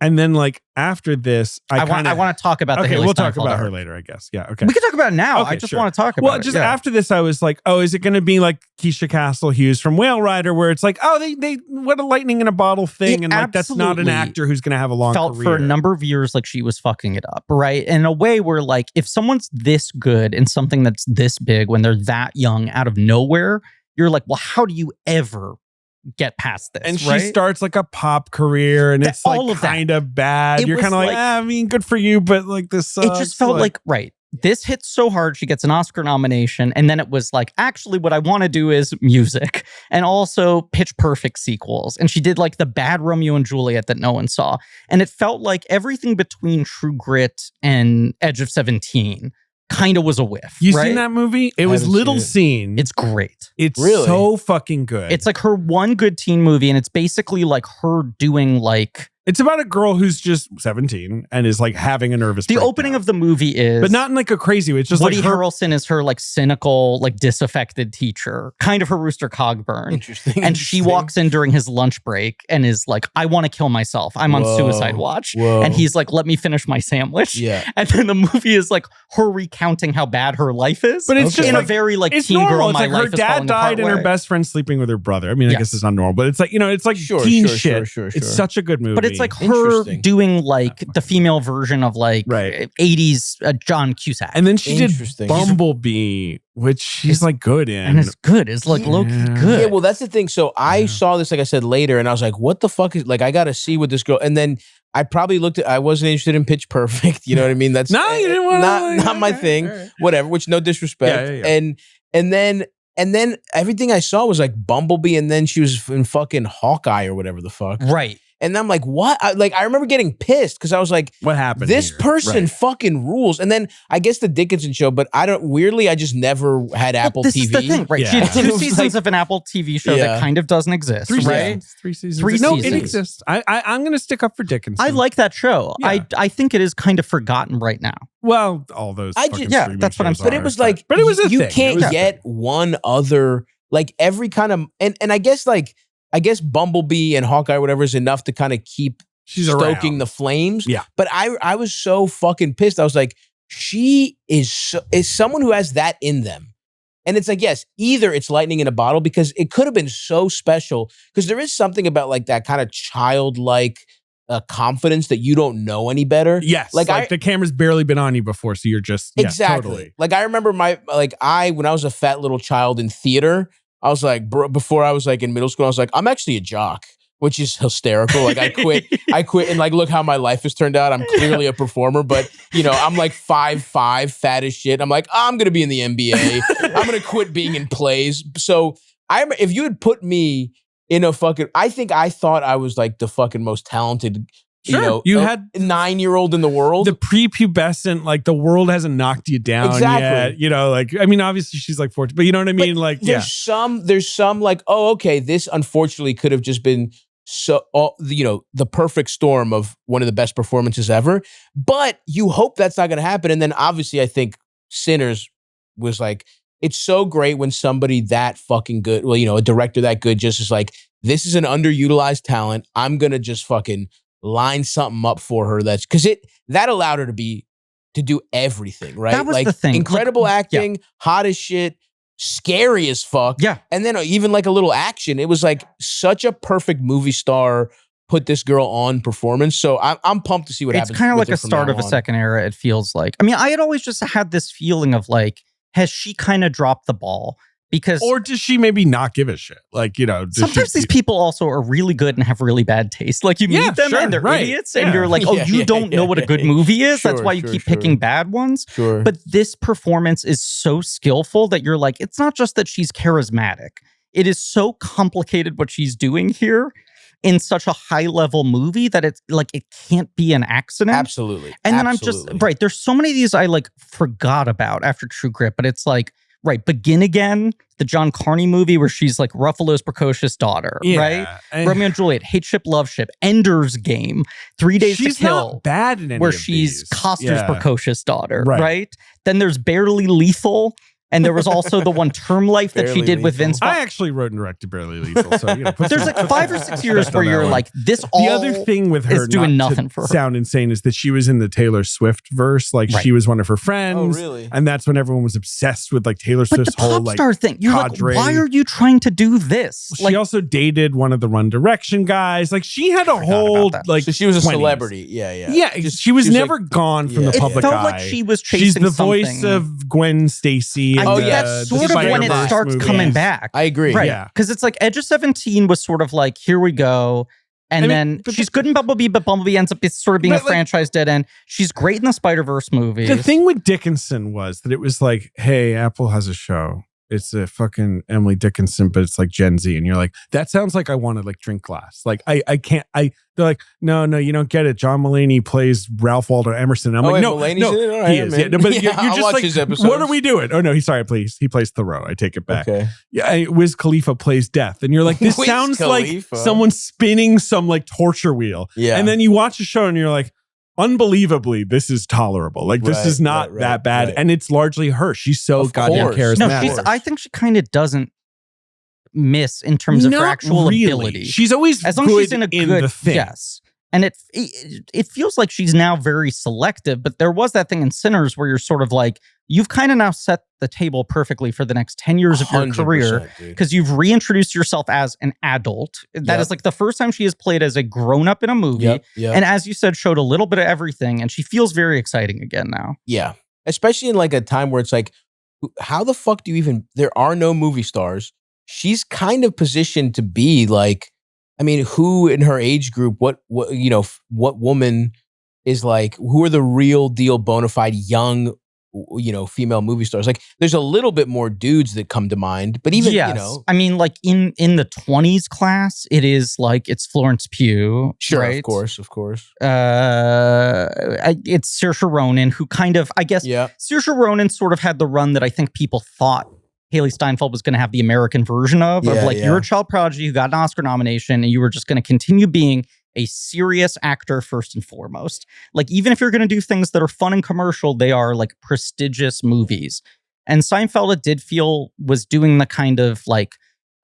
And then like after this, I want to talk about the okay, Hailee we'll talk Steinfeld about her arc. later, I guess. Yeah, okay. We can talk about it now. Okay, I just sure. want to talk about well, it. just after this, I was like, oh, is it going to be like Keisha Castle Hughes from Whale Rider, where it's like, oh, they what a lightning in a bottle thing, and like that's not an actor who's going to have a long felt career. For a number of years like she was fucking it up, right? In a way where like if someone's this good in something that's this big when they're that young out of nowhere, you're like, well, how do you ever get past this? And she right? starts like a pop career, and it's all like of that. kind of bad. It You're was kind of like, like- I mean, good for you, but like this sucks. It just felt like right. This hits so hard, she gets an Oscar nomination, and then it was like, actually, what I want to do is music, and also Pitch Perfect sequels. And she did like the bad Romeo and Juliet that no one saw, and it felt like everything between True Grit and Edge of 17 kind of was a whiff. You right? seen that movie? It was haven't little seen seen. It's great. It's Really? so fucking good. It's like her one good teen movie, and it's basically like her doing like It's about a girl who's just 17 and is like having a nervous the breakdown. opening of the movie is, but not in like a crazy way. It's just Woody like her. Harrelson is her like cynical, like disaffected teacher, kind of her Rooster Cogburn. Interesting. And she walks in during his lunch break and is like, I want to kill myself. I'm on Whoa. suicide watch. Whoa. And he's like, let me finish my sandwich. Yeah. And then the movie is like her recounting how bad her life is. But it's Okay. just in like, a very like it's teen normal. girl, It's my like life her is dad falling apart died and her way. best friend sleeping with her brother. I mean, I Yes. guess it's not normal, but it's like, it's like Sure, teen sure, shit. sure. It's such a good movie. But it's like her Interesting. doing like the female version of like Right. 80s John Cusack. And then she did Interesting. Bumblebee, which she's like good in. And it's good. It's like low-key Yeah. good. Yeah, well, that's the thing. So I saw this, like I said, later, and I was like, what the fuck is, like, I got to see what this girl, and then I probably looked at, I wasn't interested in Pitch Perfect. You know what I mean? That's No, you didn't want to. not my thing. All right. Whatever, which no disrespect. Yeah. And then everything I saw was like Bumblebee, and then she was in fucking Hawkeye or whatever the fuck. Right. And I'm like, what? I remember getting pissed because I was like, What happened? this here? person Right. fucking rules. And then I guess the Dickinson show, but I just never had Apple this TV. is the thing, right? Yeah. She had It 2 was seasons like- of an Apple TV show Yeah. that kind of doesn't exist, Three right? seasons. 3 seasons. Three No, seasons. it exists. I'm going to stick up for Dickinson. I like that show. Yeah. I think it is kind of forgotten right now. Well, all those. I fucking just- yeah, streaming that's what I'm shows saying. But it are, was like, but it was a you thing. It can't was a get one other, like every kind of, and I guess Bumblebee and Hawkeye or whatever is enough to kind of keep She's stoking around. the flames. Yeah. But I was so fucking pissed. I was like, she is someone who has that in them. And it's like, yes, either it's lightning in a bottle because it could have been so special because there is something about like that kind of childlike confidence that you don't know any better. Yes, like the camera's barely been on you before, so you're just Exactly. Totally. Like I remember when I was a fat little child in theater, I was like, before I was like in middle school, I was like, I'm actually a jock, which is hysterical. Like I quit and like, look how my life has turned out. I'm clearly a performer, but you know, I'm like 5'5", fat as shit. I'm like, I'm going to be in the NBA. I'm going to quit being in plays. So if you had put me in a fucking, I thought I was like the fucking most talented, Sure. You had 9-year-old in the world. The prepubescent, like the world hasn't knocked you down Exactly. yet. You know, like, I mean, obviously she's like 14, but you know what I mean? But Like, there's some like, oh, okay, this unfortunately could have just been so, the perfect storm of one of the best performances ever. But you hope that's not going to happen. And then obviously I think Sinners was like, it's so great when somebody that fucking good, well, you know, a director that good just is like, this is an underutilized talent. I'm going to just fucking line something up for her. That's because that allowed her to do everything, right? That was like the thing. incredible Like, acting, hot as shit, scary as fuck. Yeah. And then even like a little action. It was like such a perfect movie star put this girl on performance. So I'm pumped to see what happens. It's kind of with like her a from start now of a on. second era, it feels like. I mean, I had always just had this feeling of like, has she kind of dropped the ball? Because or does she maybe not give a shit? Like, you know, sometimes these people also are really good and have really bad taste. Like you Yeah, meet them sure, and they're right. idiots and Yeah. you're like, oh, Yeah, you yeah, don't know yeah, what a yeah, good yeah. movie is. That's Sure, why you sure, keep sure. picking bad ones. Sure. But this performance is so skillful that you're like, it's not just that she's charismatic. It is so complicated what she's doing here in such a high level movie that it's like, it can't be an accident. Absolutely. And then Absolutely. I'm just, right, there's so many of these I like forgot about after True Grit, but it's like, right, Begin Again, the John Carney movie where she's like Ruffalo's precocious daughter, right? And Romeo and Juliet, Hate Ship, Love Ship, Ender's Game, 3 Days she's to Kill, not bad in any where of she's these. Coster's Yeah. precocious daughter, Right. right? Then there's Barely Lethal, and there was also the one Term Life that she Barely did with Lethal. Vince Vaughn. I actually wrote and directed Barely Lethal. So, you know, put There's some- like 5 or 6 years respect where on that you're one. like, this The all other thing with her is doing not nothing to for her. sound insane is that she was in the Taylor Swift verse. Like Right. she was one of her friends. Oh, really? And that's when everyone was obsessed with like Taylor But the Swift's whole pop like. star thing, you're cadre. like, why are you trying to do this? She Like, also dated one of the One Direction guys. Like she had a Forgot whole about that. like. So she was a 20s. celebrity. Yeah, yeah. Yeah, she was like- never gone from the Yeah. public it felt eye. like she was She's chasing the voice something. of Gwen Stacy. I in think the- that's the sort of when it Spider-Verse starts movie. coming Yes. back. I agree. Right. Yeah. Because it's like Edge of 17 was sort of like, here we go. And I mean, then but she's good in Bumblebee, but Bumblebee ends up sort of being a But, like- franchise dead end. She's great in the Spider-Verse movies. The thing with Dickinson was that it was like, hey, Apple has a show. It's a fucking Emily Dickinson, but it's like Gen Z. And you're like, that sounds like I want to like drink glass. Like I can't, they're like, no, you don't get it. John Mulaney plays Ralph Waldo Emerson. I'm Oh, like, wait, no, Mulaney's no, in it? All right, he is. man. Yeah, no, but Yeah, you're I'll just watch like, his episodes. what are we doing? Oh no, he plays Thoreau. I take it back. Okay. Yeah, Wiz Khalifa plays Death. And you're like, this Wiz sounds Khalifa. like someone spinning some like torture wheel. Yeah. And then you watch a show and you're like, unbelievably, this is tolerable. Like this Right, is not right, that bad. right. And it's largely her. She's so Of goddamn course. charismatic. no, she's, I think she kind of doesn't miss in terms of her Not actual really. ability. She's always as long as good she's in a good, the thing. yes. And it feels like she's now very selective, but there was that thing in Sinners where you're sort of like, you've kind of now set the table perfectly for the next 10 years of your career, 100%, dude. because you've reintroduced yourself as an adult. That is like the first time she has played as a grown-up in a movie. Yep. And as you said, showed a little bit of everything, and she feels very exciting again now. Yeah. Especially in like a time where it's like, how the fuck do you even, there are no movie stars. She's kind of positioned to be like, I mean, who in her age group, what woman is like, who are the real deal bona fide young, female movie stars? Like, there's a little bit more dudes that come to mind, but even, I mean, like in the 20s class, it is like, it's Florence Pugh. Sure, right? of course. It's Saoirse Ronan, who kind of, I guess, Saoirse Ronan sort of had the run that I think people thought Hailee Steinfeld was going to have the American version of you're a child prodigy who got an Oscar nomination and you were just going to continue being a serious actor first and foremost. Like, even if you're going to do things that are fun and commercial, they are like prestigious movies. And Steinfeld, it did feel, was doing the kind of like,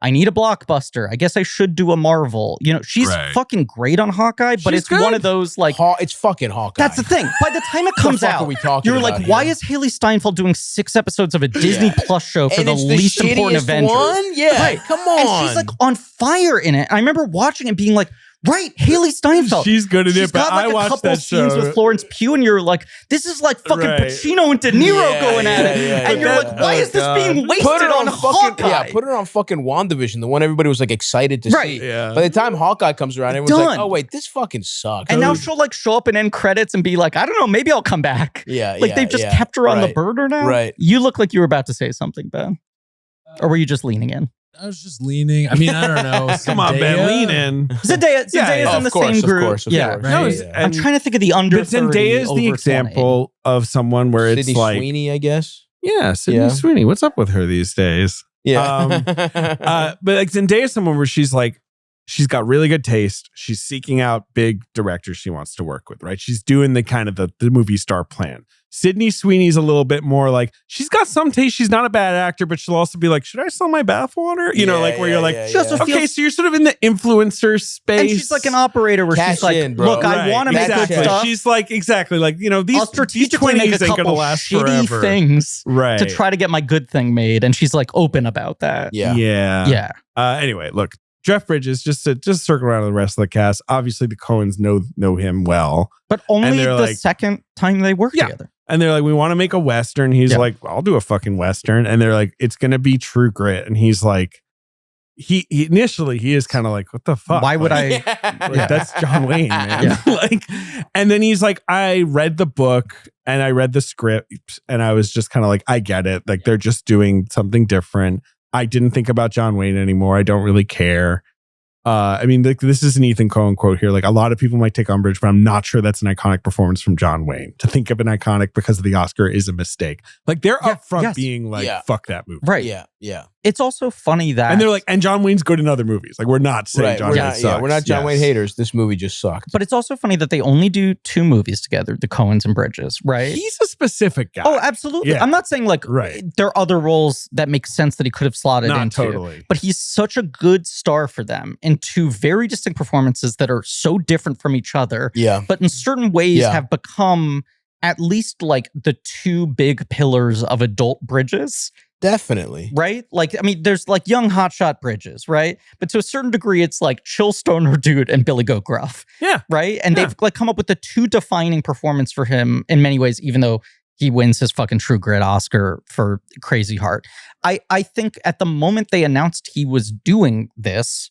I need a blockbuster. I guess I should do a Marvel. She's fucking great on Hawkeye, but it's one of those like... it's fucking Hawkeye. That's the thing. By the time it comes out, you're like, why is Hailee Steinfeld doing 6 episodes of a Disney Plus show for the least important Avengers? One? Yeah, come on. And she's like on fire in it. I remember watching it being like, right, Hailee Steinfeld. She's good at it, but got, like, I watched that show. Scenes with Florence Pugh, and you're like, this is like fucking Pacino and De Niro going at it. And you're like, why is this being wasted on Hawkeye? Yeah, put it on fucking WandaVision, the one everybody was like excited to see. Yeah. By the time Hawkeye comes around, everyone's like, oh wait, this fucking sucks. And now she'll like show up in end credits and be like, I don't know, maybe I'll come back. Like they've just kept her on the burner now. Right. You look like you were about to say something, Ben. Or were you just leaning in? I was just leaning. I mean, I don't know. Come on, Ben, lean in. Zaynda's in the same group. Of course. Right? I'm trying to think of the under 30. But Zendaya is the example of someone where it's Sydney like Sweeney, I guess. Yeah, Sydney Sweeney. What's up with her these days? Yeah. But like Zendaya is someone where she's like, she's got really good taste. She's seeking out big directors she wants to work with, right? She's doing the kind of the movie star plan. Sydney Sweeney's a little bit more like, she's got some taste. She's not a bad actor, but she'll also be like, should I sell my bathwater? Where you're like, okay, so you're sort of in the influencer space. And she's like an operator where she's like, look, I want to make good stuff. She's like, exactly. Like, I'll strategically make a couple shitty things to try to get my good thing made. And she's like open about that. Yeah. Anyway, look, Jeff Bridges, just circle around the rest of the cast. Obviously, the Coens know him well. But only the second time they work together. And they're like, we want to make a Western. He's like, I'll do a fucking Western. And they're like, it's going to be True Grit. And he's like, he initially is kind of like, what the fuck? Why would I? Like, that's John Wayne, man. And then he's like, I read the book and I read the script and I was just kind of like, I get it. Like, they're just doing something different. I didn't think about John Wayne anymore. I don't really care. I mean, this is an Ethan Coen quote here. Like, a lot of people might take umbrage, but I'm not sure that's an iconic performance from John Wayne. To think of an iconic because of the Oscar is a mistake. Like, they're upfront being like, fuck that movie. Right. Yeah. It's also funny that... And they're like, and John Wayne's good in other movies. Like, we're not saying John Wayne sucks. Yeah, we're not John Wayne haters. This movie just sucked. But it's also funny that they only do 2 movies together, the Coens and Bridges, right? He's a specific guy. Oh, absolutely. Yeah. I'm not saying like there are other roles that make sense that he could have slotted into. Totally. But he's such a good star for them in 2 very distinct performances that are so different from each other. Yeah. But in certain ways have become at least like the 2 big pillars of adult Bridges. Definitely. Right? Like, I mean, there's like young hotshot Bridges, right? But to a certain degree, it's like chill stoner dude and Billy Goat Gruff. Yeah. Right? And they've like come up with the 2 defining performance for him in many ways, even though he wins his fucking True Grit Oscar for Crazy Heart. I think at the moment they announced he was doing this,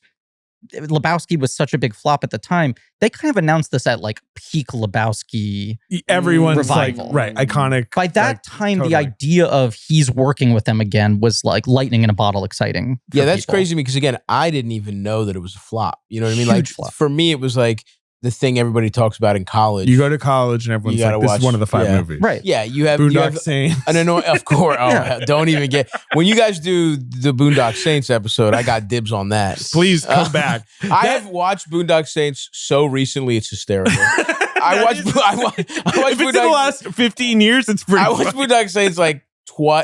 Lebowski was such a big flop at the time. They kind of announced this at like peak Lebowski. Everyone's revival. Like, iconic. By that time, the idea of he's working with them again was like lightning in a bottle exciting. Yeah, that's crazy to me because again, I didn't even know that it was a flop. You know what I mean? Like flop. For me, it was like the thing everybody talks about in college. You go to college and everyone's like, this is one of the 5 movies. Right. Yeah, you have Boondock Saints. Of course. Oh, don't even get... When you guys do the Boondock Saints episode, I got dibs on that. Please come back. I have watched Boondock Saints so recently, it's hysterical. I watched if it's in the last 15 years, it's pretty I watched Boondock Saints like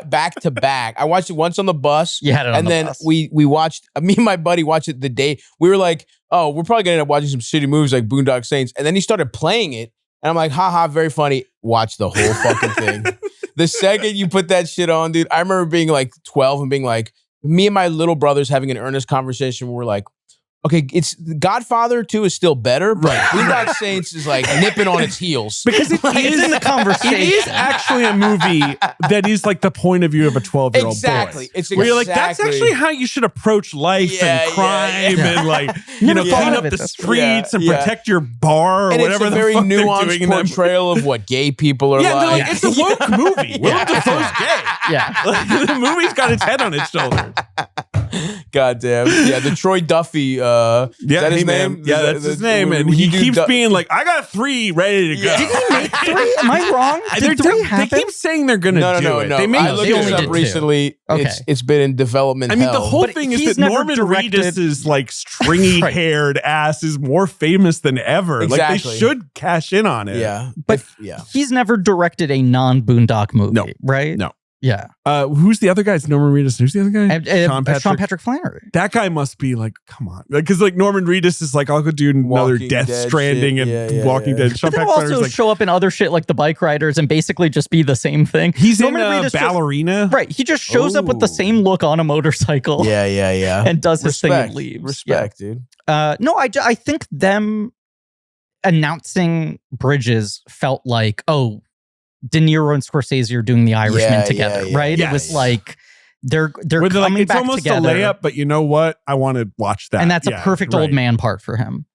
back to back. I watched it once on the bus. You had it on and the then bus. we watched, me and my buddy watched it the day. We were like, oh, we're probably gonna end up watching some shitty movies like Boondock Saints. And then he started playing it. And I'm like, haha, very funny. Watch the whole fucking thing. The second you put that shit on, dude, I remember being like 12 and being like, me and my little brothers having an earnest conversation where we're like, okay, it's Godfather 2 is still better, but Boondock Saints is like nipping on its heels. Because it is in the conversation. It is actually a movie that is like the point of view of a 12-year-old Exactly. boy. It's where you're like, that's actually how you should approach life and crime and like, clean up the streets and protect your bar or and whatever it's a the very fuck they're nuanced doing portrayal of what gay people are like. It's a woke movie. Willem Dafoe's gay. Yeah. Like, the movie's got its head on its shoulders. Goddamn. Yeah, the Troy Duffy. Is that his name? Yeah, that's his name. And he keeps being like, I got 3 ready to go. Did he make 3? Am I wrong? Did 3 happen? They keep saying they're going to do it. No. They I looked this up recently. Okay. It's been in development. I mean, the whole But thing is he's that never Norman directed- Reedus' like stringy-haired ass is more famous than ever. Like, they Exactly. should cash in on it. Yeah. But he's never directed a non-Boondock movie, right? No. Yeah. Who's the other guy? It's Norman Reedus. Who's the other guy? Sean Patrick Flannery. That guy must be like, come on. Because like Norman Reedus is like, I'll go do another Walking Death Dead Stranding shit. and Walking Dead. Sean But they'll Patrick Flannery's also like, show up in other shit like the Bike Riders and basically just be the same thing. he's Norman in Reedus Ballerina. Right. He just shows up with the same look on a motorcycle. Yeah. And does his thing and leaves. Respect, dude. No, I think them announcing Bridges felt like, oh, De Niro and Scorsese are doing The Irishman together, right? Yes. It was like they're Where they're coming like, it's back almost together. a layup, but you know what? I want to watch that. And that's a perfect old man part for him.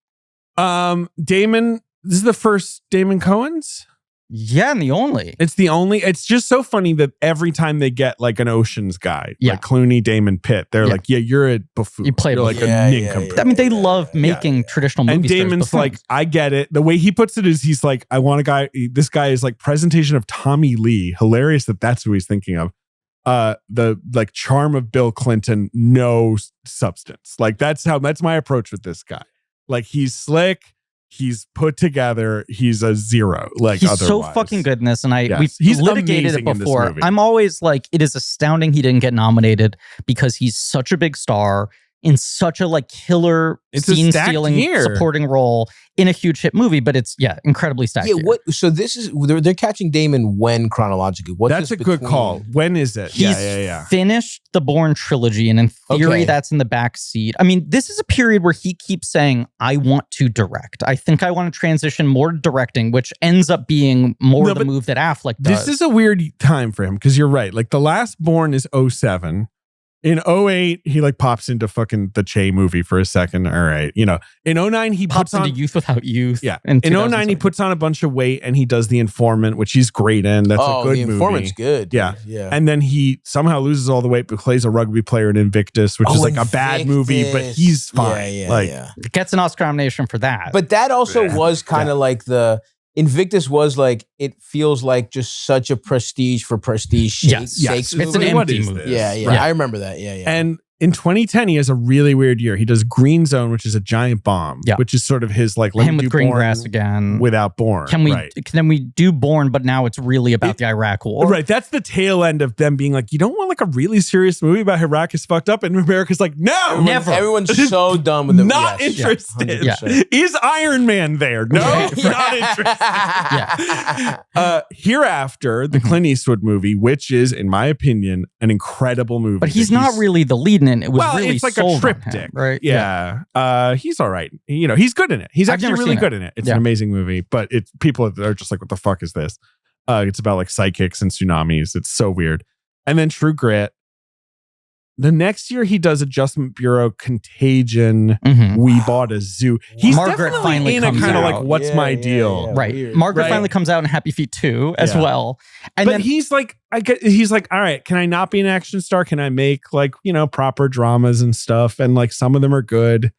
Damon, this is the first Damon Coens? Yeah, and the only. It's the only. It's just so funny that every time they get like an Oceans guy, like Clooney, Damon, Pitt, they're like, yeah, you're a buffoon. You play you're like a nincompoop. I mean, they love making traditional movie And Damon's stars like, I get it. The way he puts it is he's like, I want a guy. This guy is like presentation of Tommy Lee. Hilarious that's who he's thinking of. The like charm of Bill Clinton, no substance. Like that's my approach with this guy. Like he's slick. He's put together. He's a zero. Like he's otherwise. so fucking good in this, and he's litigated it amazing in this before. movie. I'm always like, it is astounding he didn't get nominated because he's such a big star in such a like killer scene stealing supporting role in a huge hit movie. But it's incredibly stacked. Yeah. So this is they're catching Damon when chronologically. That's a good call. When is it? He's finished the Bourne trilogy, and in theory, that's in the back seat. I mean, this is a period where he keeps saying, "I want to direct. I think I want to transition more to directing," which ends up being more the move that Affleck does. This is a weird time for him because you're right. Like the last Bourne is 2007. In 2008, he like pops into fucking the Che movie for a second. All right. You know, in 2009, he pops puts on into Youth Without Youth. Yeah. In 2009, he puts on a bunch of weight and he does The Informant, which he's great in. That's a good movie. The Informant's good. Yeah. Yeah. And then he somehow loses all the weight, but plays a rugby player in Invictus, which is like a bad movie, but he's fine. Gets an Oscar nomination for that. But that also was kind of like Invictus was like, it feels like just such a prestige for prestige sakes movie. It's an empty movie. Yeah. Right. I remember that. Yeah. And in 2010, he has a really weird year. He does Green Zone, which is a giant bomb, which is sort of his like, let him me with do Greengrass Bourne again. without Bourne. Can we do Bourne, but now it's really about the Iraq War? Right. That's the tail end of them being like, you don't want like a really serious movie about Iraq is fucked up. And America's like, no, never. Everyone's so dumb with them. Not interested. Is Iron Man there? No, not interested. Hereafter, the Clint Eastwood movie, which is, in my opinion, an incredible movie. But he's not really the lead in it. It was really it's like sold a triptych, on him, right? Yeah. He's all right. You know, he's good in it. He's I've actually never really seen good in it. It's an amazing movie, but people are just like, what the fuck is this? It's about like psychics and tsunamis. It's so weird. And then True Grit. The next year he does Adjustment Bureau, Contagion, We Bought a Zoo. He's Margaret definitely finally in a comes kind of out. like, what's my deal? Right. Weird. Margaret finally comes out in Happy Feet 2 as well. And then he's like, he's like, all right, can I not be an action star? Can I make like, you know, proper dramas and stuff? And like some of them are good.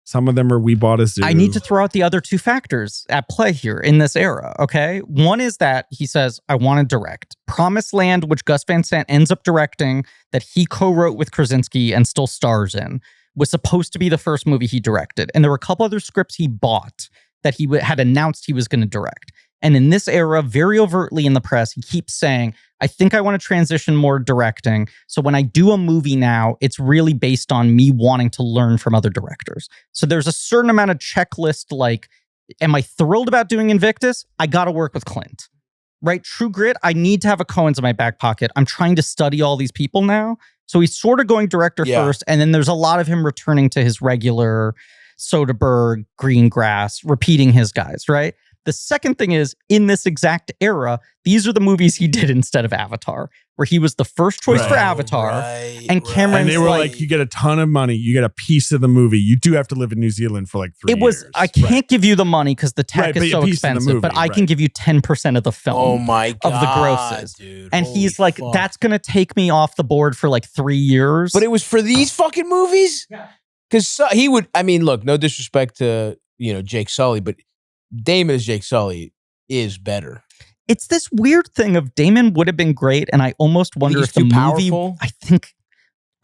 Some of them are We Bought a Zoo. I need to throw out the other two factors at play here in this era, okay? One is that he says, I want to direct. Promised Land, which Gus Van Sant ends up directing, that he co-wrote with Krasinski and still stars in, was supposed to be the first movie he directed. And there were a couple other scripts he bought that he had announced he was going to direct. And in this era, very overtly in the press, he keeps saying, I think I want to transition more directing. So when I do a movie now, it's really based on me wanting to learn from other directors. So there's a certain amount of checklist, like, am I thrilled about doing Invictus? I got to work with Clint. right? True Grit, I need to have a Coens in my back pocket. I'm trying to study all these people now. So he's sort of going director first, and then there's a lot of him returning to his regular Soderbergh, Greengrass, repeating his guys, right? The second thing is, in this exact era, these are the movies he did instead of Avatar, where he was the first choice for Avatar. And Cameron's and they were like, you get a ton of money, you get a piece of the movie. You do have to live in New Zealand for like 3 years. I can't give you the money because the tech is so expensive, but I can give you 10% of the film. Oh my God, of the grosses. Dude, and he's like, that's going to take me off the board for like 3 years. But it was for these fucking movies? Yeah. Because he would, I mean, look, no disrespect to, Jake Sully, but Damon as Jake Sully is better. It's this weird thing of Damon would have been great, and I almost wonder if the movie. Powerful?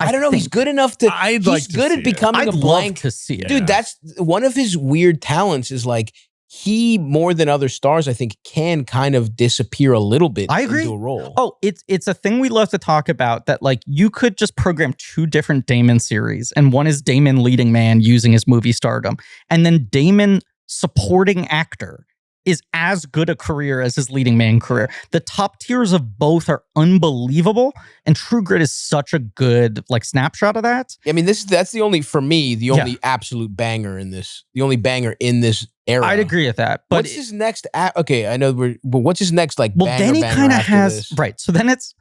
I don't know. He's good enough to. He's good at becoming a blank. Love to see it, dude. That's one of his weird talents. Is like he more than other stars, I think, can kind of disappear a little bit. I agree. Into a role. Oh, it's a thing we love to talk about. That like you could just program 2 different Damon series, and one is Damon leading man using his movie stardom, and then Damon supporting actor is as good a career as his leading man career. The top tiers of both are unbelievable, and True Grit is such a good like snapshot of that. I mean, that's the only, for me, the only absolute banger in this. The only banger in this era. I'd agree with that. But what's his next? Okay, I know but what's his next like? Well, banger, then he kind of has this? right. So then it's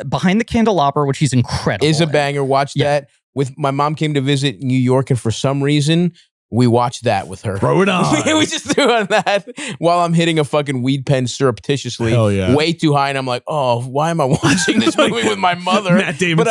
Behind the Candelabra, which he's incredible. Is a banger. Watch that. With my mom came to visit New York, and for some reason, we watched that with her. Throw it on. We just threw on that while I'm hitting a fucking weed pen surreptitiously. Hell yeah. Way too high. And I'm like, oh, why am I watching this movie with my mother? Matt Damon's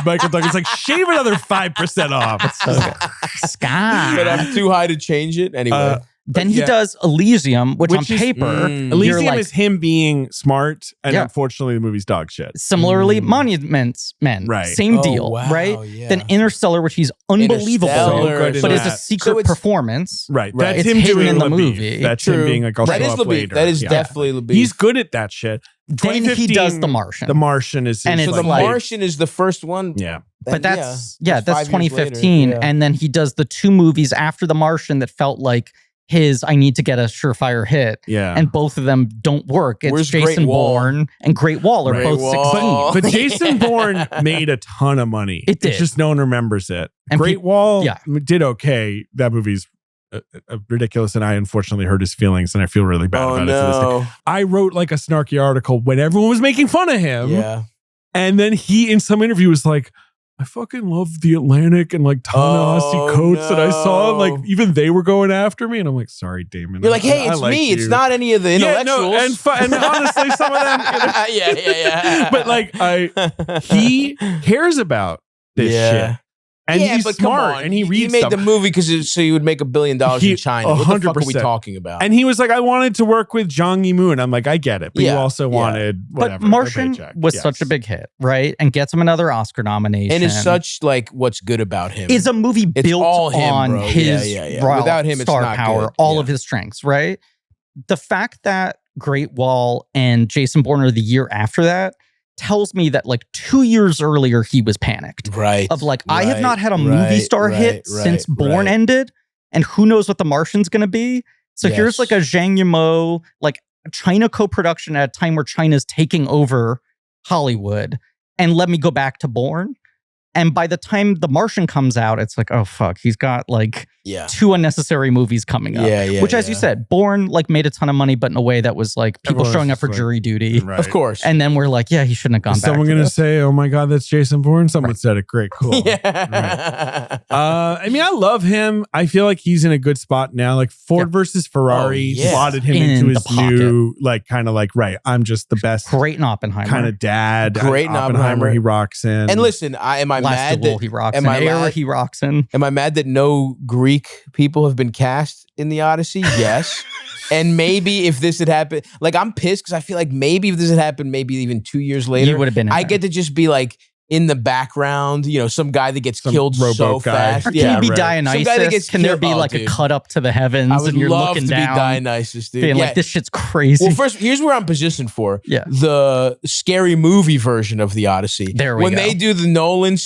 Michael Douglas like, shave another 5% off. It's so good. Sky. But I'm too high to change it. Anyway. Then he does Elysium, which on is- paper, Elysium like, is him being smart, and unfortunately, the movie's dog shit. Similarly, Monuments Men, Right. Same Oh, deal, wow, right? yeah. Then Interstellar, which he's unbelievable, Interstellar, so but good it's in a that. secret So it's- performance. Right. Right. That's It's him hidden doing in the LaBeouf. movie. That's True. him being like, I'll That show is up LaBeouf. later. That is definitely LaBeouf. He's good at that shit. Then he does The Martian. The Martian is his. And So it's the like- Martian is the first one. yeah. But that's that's 5 years 2015, later, yeah. and then he does the 2 movies after The Martian that felt like his I need to get a surefire hit. Yeah. And both of them don't work. It's Where's Jason Great Wall? Bourne and Great Wall are Great both Wall. 16. But Jason Bourne made a ton of money. It did. It's just no one remembers it. And Great Wall yeah. did okay. That movie's ridiculous, and I unfortunately hurt his feelings, and I feel really bad Oh about it to this day. no. I wrote like a snarky article when everyone was making fun of him. Yeah. And then he, in some interview, was like, I fucking love the Atlantic and like Ta-Nehisi Coates that I saw. no. Like, even they were going after me. And I'm like, sorry, Damon. You're like, hey, I it's like me. you. It's not any of the Yeah, intellectuals. no, and honestly, some of them. yeah. But like, he cares about this shit. And yeah, he's but smart, come on. and he reads made stuff. the movie because so he would make $1 billion in China. What the fuck are we 100%. talking about? And he was like, I wanted to work with Zhang Yimou. And I'm like, I get it. But you Yeah, also yeah. wanted whatever. But Martian the paycheck. was Yes. such a big hit, right? And gets him another Oscar nomination. and it's such like what's good about him. is a movie It's built all him, on bro. his Yeah. raw Without him, it's star not power, good. all Yeah. of his strengths, right? The fact that Great Wall and Jason Bourne are the year after that tells me that like 2 years earlier he was panicked. right. Of like, I have Right, not had a movie star hit right, since Bourne right. ended, and who knows what The Martian's going to be. So here's Yes. like a Zhang Yimou, like China co-production at a time where China's taking over Hollywood, and let me go back to Bourne. And by the time The Martian comes out, it's like, oh fuck, he's got like Yeah. 2 unnecessary movies coming up. Yeah. Which, as you said, Bourne like made a ton of money, but in a way that was like people Everyone showing was up for just like, jury duty. Right. Of course. And then we're like, yeah, he shouldn't have gone Is back. someone to going to this. say, oh my God, that's Jason Bourne? Someone said it. Great. Cool. yeah. I mean, I love him. I feel like he's in a good spot now. Like Ford versus Ferrari Oh, yeah. slotted him In into the his pocket. new, like, kind of like, right, I'm just the best Great in Oppenheimer. kind of dad. Great in Oppenheimer. He rocks in. And listen, am I Last mad Duel that he rocks am in. I Air mad- he rocks in. Am I mad that no Greek people have been cast in the Odyssey? Yes. And maybe if this had happened, like I'm pissed because I feel like maybe if this had happened, maybe even 2 years later, You would have been in I there. get to just be like in the background, some guy that gets Some killed so rowboat guy. fast. Or can Yeah, you be right. Some guy that Dionysus? gets Can there killed- be oh, like dude. a cut up to the heavens I would and you're love looking to down, be Dionysus, dude. being Yeah. like, this shit's crazy. Well, first, here's where I'm positioned for. Yeah. The scary movie version of the Odyssey. There we when go. they do the Nolan,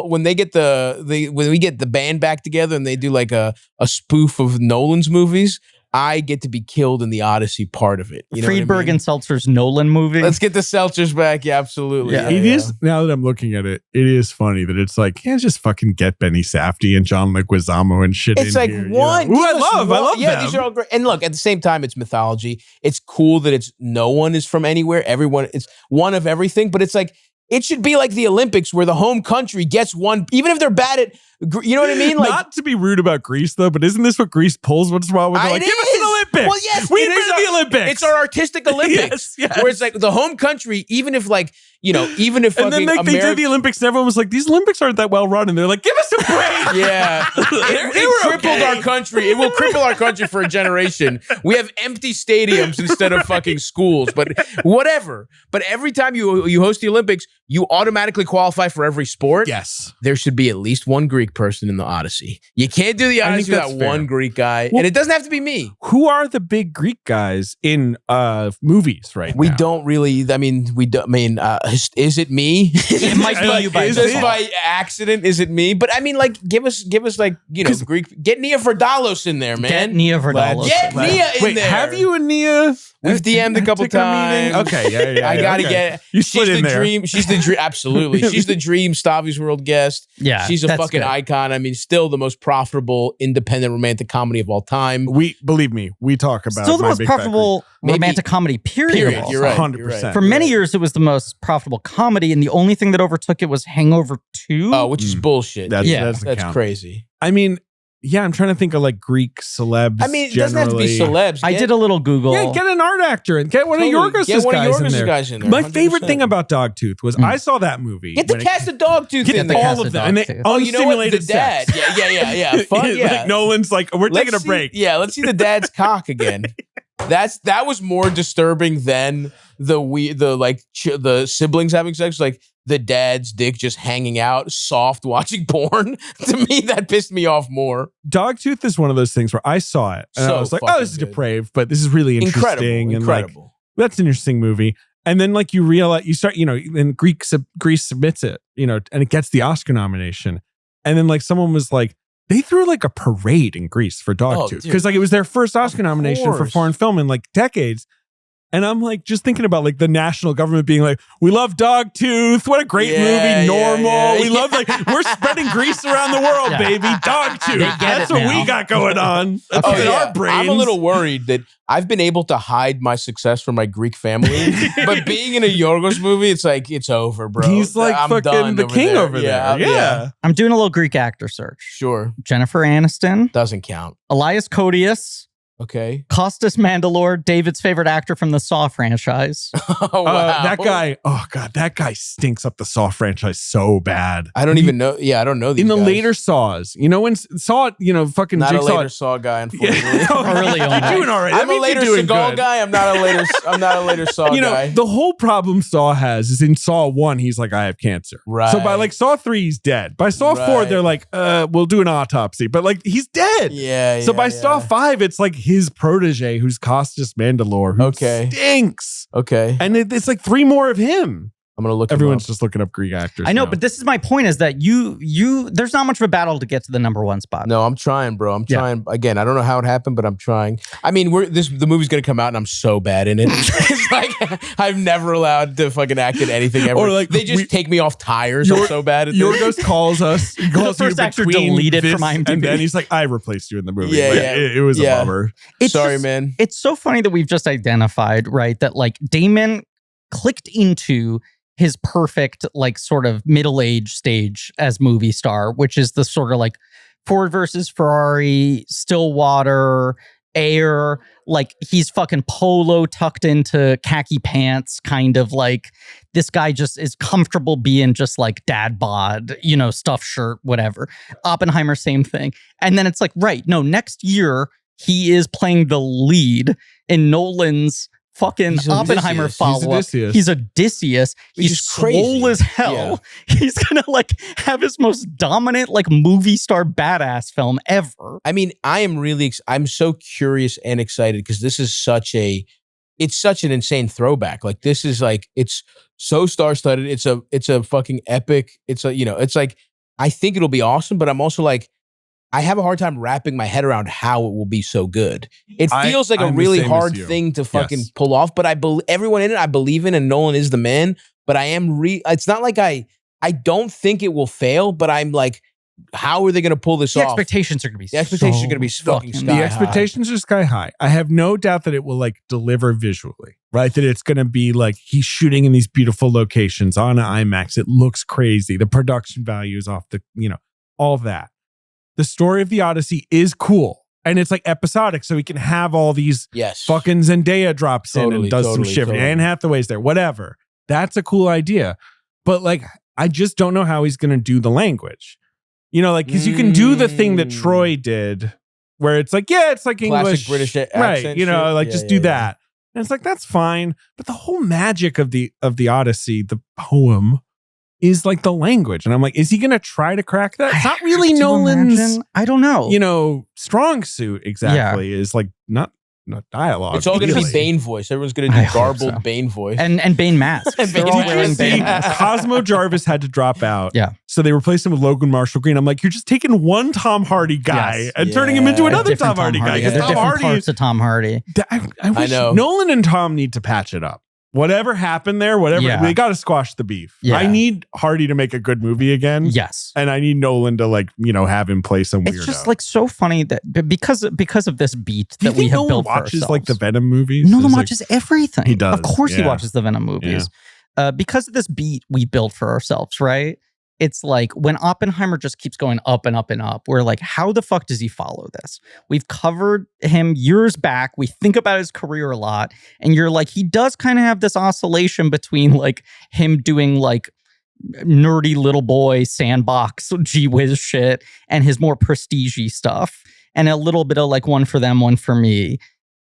when they get when we get the band back together and they do like a spoof of Nolan's movies, I get to be killed in the Odyssey part of it. You know Friedberg what I mean? and Seltzer's Nolan movie. Let's get the Seltzers back. Yeah, absolutely. Yeah. It is, now that I'm looking at it, it is funny that it's like, can't just fucking get Benny Safdie and John Leguizamo and shit It's in like here, one. you know? Who I give us love. one- I love Yeah, them. these are all great. And look, at the same time, it's mythology. It's cool that it's no one is from anywhere. Everyone, it's one of everything. But it's like, it should be like the Olympics where the home country gets one, even if they're bad at, you know what I mean? Like, Not to be rude about Greece, though, but isn't this what Greece pulls once in a while? Where they're like, it give us an is. Olympics. Well, yes, We've it been is to the Olympics. It's our artistic Olympics. Yes. Where it's like the home country, even if like, you know, even if And then fucking they did the Olympics and everyone was like, these Olympics aren't that well run. And they're like, give us a break. Yeah. It crippled our country. It will cripple our country for a generation. We have empty stadiums instead of fucking schools, but whatever. But every time you host the Olympics, you automatically qualify for every sport. Yes. There should be at least one Greek person in the Odyssey. You can't do the I think Odyssey without that's fair. one Greek guy. Well, and it doesn't have to be me. Who are the big Greek guys in movies right We now? don't really, I mean, is it me? It might be you by Is Just it? by accident, is it me? But I mean, like, give us like, you know, Greek. Get Nia Vardalos in there, man. Get Nia Vardalos. Get Nia in Wait, there. have you and Nia? We've DM'd a couple Take our meeting? times. Okay, yeah. I gotta okay. get. You She's slid in the there. dream. She's the dream. Absolutely, she's the dream. Stavros World guest. Yeah, she's a that's fucking good. icon. I mean, still the most profitable independent romantic comedy of all time. Believe me, we talk about Still the My most Big Fat profitable Maybe- romantic comedy, period. Period. of all You're right. time. 100%. You're right. For many years, it was the most profitable comedy, and the only thing that overtook it was Hangover 2. Oh, which is bullshit. That's, Yeah. that doesn't That's count. crazy. I mean, yeah, I'm trying to think of like Greek celebs. I mean, it doesn't have to be generally. celebs. I did a little Google. Yeah, get an art actor and get one Totally. of Yorgos' Get one of guys in Yorgos' there. guys in there, My favorite 100%. thing about Dogtooth was I saw that movie. Get the when it- cast of Dogtooth Get in the there. cast all of of them, and they Dogtooth. Oh, you know what? The unsimulated dad. sex. Yeah. Fuck yeah. Like Nolan's like, we're taking a see- break. Yeah, let's see the dad's cock again. That was more disturbing than the siblings having sex. Like the dad's dick just hanging out, soft, watching porn. To me, that pissed me off more. Dogtooth is one of those things where I saw it and So I was like, oh, fucking this is good. depraved, but this is really interesting. And like, that's an interesting movie. And then like you realize, you start, you know, then Greece submits it, you know, and it gets the Oscar nomination. And then like someone was like, they threw like a parade in Greece for Dogtooth dude. because like it was their first Oscar nomination for course. foreign film in like decades. And I'm like just thinking about like the national government being like, we love Dogtooth. What a great Yeah, movie. Normal. yeah, We love like we're spreading Greece around the world, Yeah. baby. Dogtooth. They get That's it what now. we got going on. That's Oh, in yeah. our brains. I'm a little worried that I've been able to hide my success from my Greek family, but being in a Yorgos movie, it's like, it's over, bro. He's like I'm fucking done the king over there. Yeah. I'm doing a little Greek actor search. Sure. Jennifer Aniston, Doesn't count. Elias Koteas, Okay. Costas Mandylor, David's favorite actor from the Saw franchise. Oh, wow. That guy, oh God, that guy stinks up the Saw franchise so bad. I don't even know. Yeah, I don't know these In the guys. later Saws, you know, when Saw, you know, fucking Not a Jigsaw. later Saw guy, unfortunately. Early You're on. doing all right. That I'm a means later you're doing Seagal good. guy. I'm not a later Saw You know, guy. the whole problem Saw has is in Saw 1, he's like, I have cancer. Right. So by like Saw 3, he's dead. By Saw 4, Right. they're like, we'll do an autopsy. But like, he's dead. Yeah. So by yeah. Saw 5, it's like his protege, who's Costas Mandylor, who Okay. stinks. Okay. And it's like 3 more of him. I'm gonna look. Everyone's him just looking up Greek actors. I know, now. but this is my point: is that you there's not much of a battle to get to the number one spot. up. No, I'm trying, bro. I'm Yeah. trying. Again, I don't know how it happened, but I'm trying. I mean, the movie's gonna come out, and I'm so bad in it. It's like I'm never allowed to fucking act in anything ever. Or, like, they just take me off tires. I'm so bad at this. Yorgos calls us. He calls The first you actor between deleted this from IMDb. And then he's like, I replaced you in the movie. Yeah, Like, yeah. It was Yeah. a bummer. It's Sorry, just- man. It's so funny that we've just identified, right, that like Damon clicked into his perfect, like, sort of middle-age stage as movie star, which is the sort of like Ford versus Ferrari, Stillwater, Air, like he's fucking polo tucked into khaki pants, kind of like this guy just is comfortable being just like dad bod, you know, stuffed shirt, whatever. Oppenheimer, same thing. And then it's like, right, no, next year he is playing the lead in Nolan's fucking He's Oppenheimer Odysseus. follow-up. Odysseus. He's Odysseus. Which He's is crazy. swole as hell. He's gonna like have his most dominant like movie star badass film ever. I mean, I am really, I'm so curious and excited because this is it's such an insane throwback. Like this is like, it's so star-studded. It's a fucking epic. It's like, I think it'll be awesome, but I'm also like, I have a hard time wrapping my head around how it will be so good. It feels like a I'm the really same as hard you. thing to fucking pull off, but everyone in it I believe in, and Nolan is the man, but I am it's not like I don't think it will fail, but I'm like, how are they going to pull this The off? expectations are going to be The expectations are going to be fucking sky high. The expectations are sky high. I have no doubt that it will like deliver visually, right? That it's going to be like he's shooting in these beautiful locations on IMAX. It looks crazy. The production value is off the, all of that. The story of the Odyssey is cool. And it's like episodic. So we can have all these fucking Zendaya drops in and does some shit. Anne Hathaway's there, whatever. That's a cool idea. But like, I just don't know how he's going to do the language. Because you can do the thing that Troy did, where it's like, it's like classic English, British accent, right? Just do that, and it's like that's fine. But the whole magic of the Odyssey, the poem, is like the language, and I'm like, is he going to try to crack that? It's not really Nolan's. I don't know. Strong suit exactly is like not dialogue. It's all going to be Bane voice. Everyone's going to do garbled Bane voice. And Bane masks. They're all wearing Bane masks. Cosmo Jarvis had to drop out. Yeah. So they replaced him with Logan Marshall Green. I'm like, you're just taking one Tom Hardy guy and turning him into another Tom Hardy guy. Yeah, they're different parts of Tom Hardy. I wish Nolan and Tom need to patch it up. Whatever happened there, we got to squash the beef. Yeah. I need Hardy to make a good movie again. Yes. And I need Nolan to have him play some weirdo. It's just like so funny that because of this beat that we have Nolan built for watches ourselves. like the Venom movies? Nolan watches everything. He does. Of course he watches the Venom movies. Yeah. Because of this beat we built for ourselves, right? It's like when Oppenheimer just keeps going up and up and up, we're like, how the fuck does he follow this? We've covered him years back. We think about his career a lot. And you're like, he does kind of have this oscillation between like him doing like nerdy little boy sandbox gee whiz shit and his more prestige-y stuff. And a little bit of like one for them, one for me.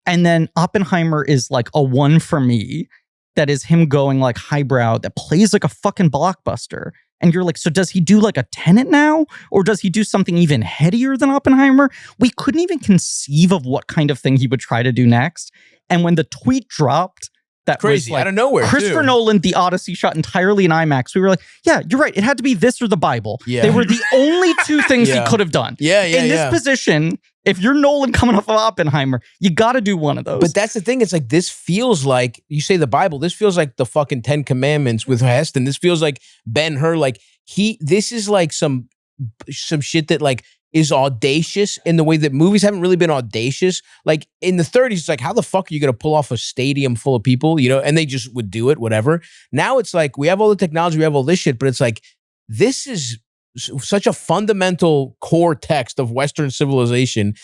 And then Oppenheimer is like a one for me. That is him going like highbrow that plays like a fucking blockbuster. And you're like, so does he do like a Tenet now? Or does he do something even headier than Oppenheimer? We couldn't even conceive of what kind of thing he would try to do next. And when the tweet dropped, that crazy, was like, out of nowhere. Christopher Nolan, The Odyssey shot entirely in IMAX. We were like, yeah, you're right. It had to be this or the Bible. Yeah. They were the only two things he could have done. In this position, if you're Nolan coming off of Oppenheimer, you got to do one of those. But that's the thing. It's like, this feels like, you say the Bible, this feels like the fucking 10 Commandments with Heston. This feels like Ben-Hur. Like this is like some shit that like is audacious in the way that movies haven't really been audacious. Like in the 30s, it's like, how the fuck are you going to pull off a stadium full of people, and they just would do it, whatever. Now it's like, we have all the technology, we have all this shit, but it's like, this is such a fundamental core text of Western civilization,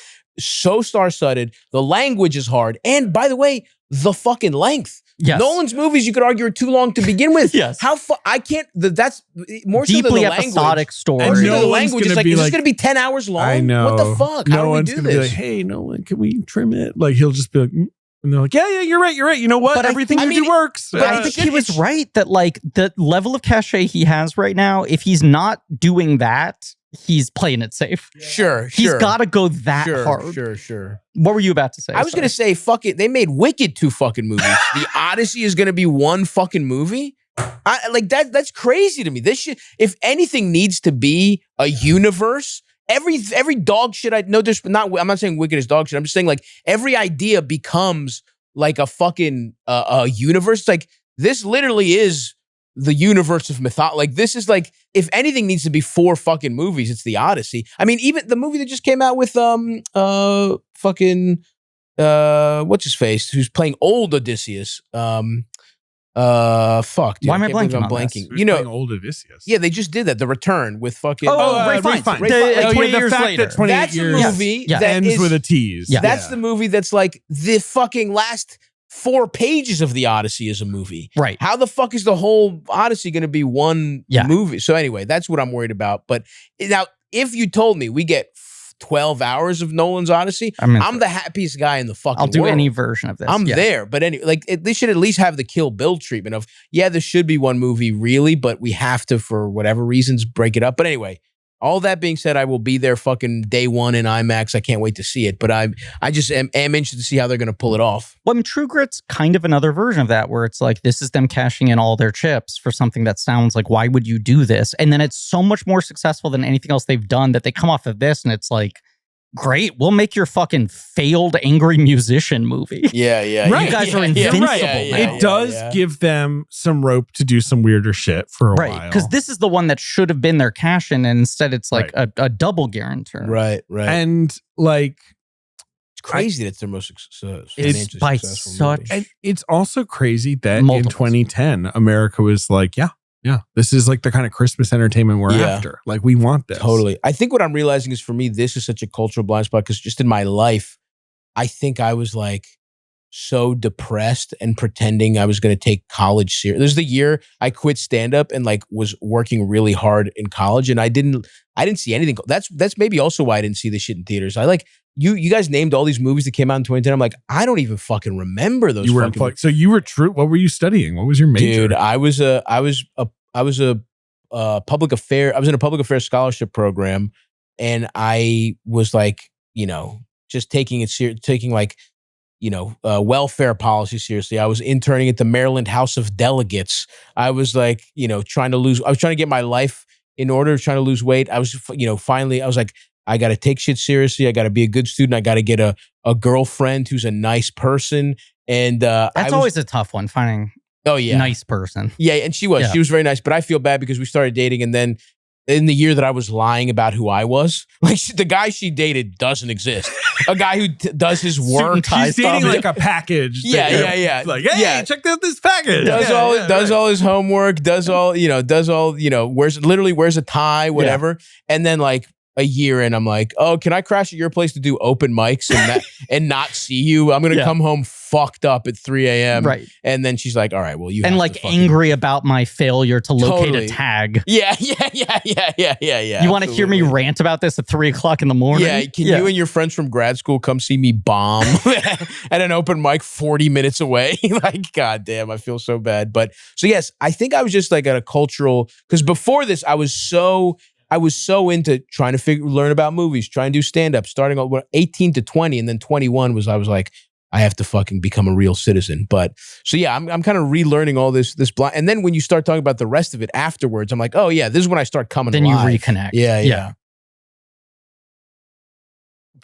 so star-studded. The language is hard. And by the way, the fucking length. Yes. Nolan's movies, you could argue, are too long to begin with. Yes. I can't, that's more so than deeply the episodic language. story. And no the language is like, is this going to be 10 hours long? I know. What the fuck? How do we do gonna this? Be like, hey, Nolan, can we trim it? Like, he'll just be like, and they're like, yeah, you're right. You know what? But everything you do works. But I think he was right that like the level of cachet he has right now, if he's not doing that, he's playing it safe. Sure. He's got to go that hard. Sure. What were you about to say? I was going to say, fuck it. They made Wicked 2 fucking movies. The Odyssey is going to be 1 fucking movie. That's crazy to me. This shit, if anything needs to be a universe, every dog shit I know, I'm not saying Wicked is dog shit. I'm just saying like every idea becomes like a fucking a universe. It's like, this literally is the universe of mythology. Like, this is like, if anything needs to be 4 fucking movies, it's the Odyssey. I mean, even the movie that just came out with what's his face, who's playing old Odysseus. Fuck, dude, why am I blanking on blanking? This? Playing old Odysseus. Yeah, they just did that. The Return with fucking Ray Fiennes. 20 years later. That 28 that's years a movie that ends with a tease. Yeah. That's the movie that's like the fucking last 4 pages of the Odyssey is a movie. Right. How the fuck is the whole Odyssey going to be one movie? So anyway, that's what I'm worried about. But now, if you told me we get 12 hours of Nolan's Odyssey, I'm the happiest guy in the fucking world. I'll do any version of this. I'm there. But anyway, like, they should at least have the Kill Bill treatment of, this should be one movie really, but we have to, for whatever reasons, break it up. But anyway, All that being said, I will be there fucking day one in IMAX. I can't wait to see it. But I just am interested to see how they're going to pull it off. Well, I mean, True Grit's kind of another version of that, where it's like, this is them cashing in all their chips for something that sounds like, why would you do this? And then it's so much more successful than anything else they've done that they come off of this and it's like, great, we'll make your fucking failed angry musician movie. Yeah. Right. You guys are invincible. Right. now. It does give them some rope to do some weirder shit for a while. Because this is the one that should have been their cash in, and instead it's like a double guarantor. Right. And like, it's crazy that it's their most successful. It's by such. And it's also crazy that Multiples. in 2010, America was like, yeah, this is like the kind of Christmas entertainment we're after. Like, we want this. Totally. I think what I'm realizing is, for me, this is such a cultural blind spot because just in my life, I think I was like so depressed and pretending I was going to take college serious. This is the year I quit stand-up and like was working really hard in college, and I didn't see anything. That's maybe also why I didn't see this shit in theaters. I like you guys named all these movies that came out in 2010. I'm like, I don't even fucking remember those. You were so you were true. What were you studying? What was your major? Dude, I was a public affair. I was in a public affairs scholarship program, and I was like, just taking it serious, taking like, welfare policy seriously. I was interning at the Maryland House of Delegates. I was like, trying to get my life in order, trying to lose weight. I was, finally, I was like, I got to take shit seriously. I got to be a good student. I got to get a girlfriend who's a nice person. And That's always a tough one, finding nice person. Yeah, and she was very nice, but I feel bad because we started dating, and then in the year that I was lying about who I was, like the guy she dated doesn't exist. A guy who does his work. She's dating like a package. Yeah. Like, hey, check out this package. Does all his homework, wears a tie, whatever. And then like a year in, I'm like, oh, can I crash at your place to do open mics and not see you? I'm going to come home fucked up at 3 a.m. Right. And then she's like, all right, well, you and have like to fucking angry about my failure to locate a tag. Yeah. You want to hear me rant about this at 3 o'clock in the morning? Yeah. Can you and your friends from grad school come see me bomb at an open mic 40 minutes away? Like, goddamn, I feel so bad. But so yes, I think I was just like at a cultural, because before this, I was so into trying to learn about movies, trying to do stand-up, starting at 18 to 20, and then 21 I was like, I have to fucking become a real citizen. But so yeah, I'm kind of relearning all this blind. And then when you start talking about the rest of it afterwards, I'm like, oh yeah, this is when I start coming then alive. You reconnect. Yeah.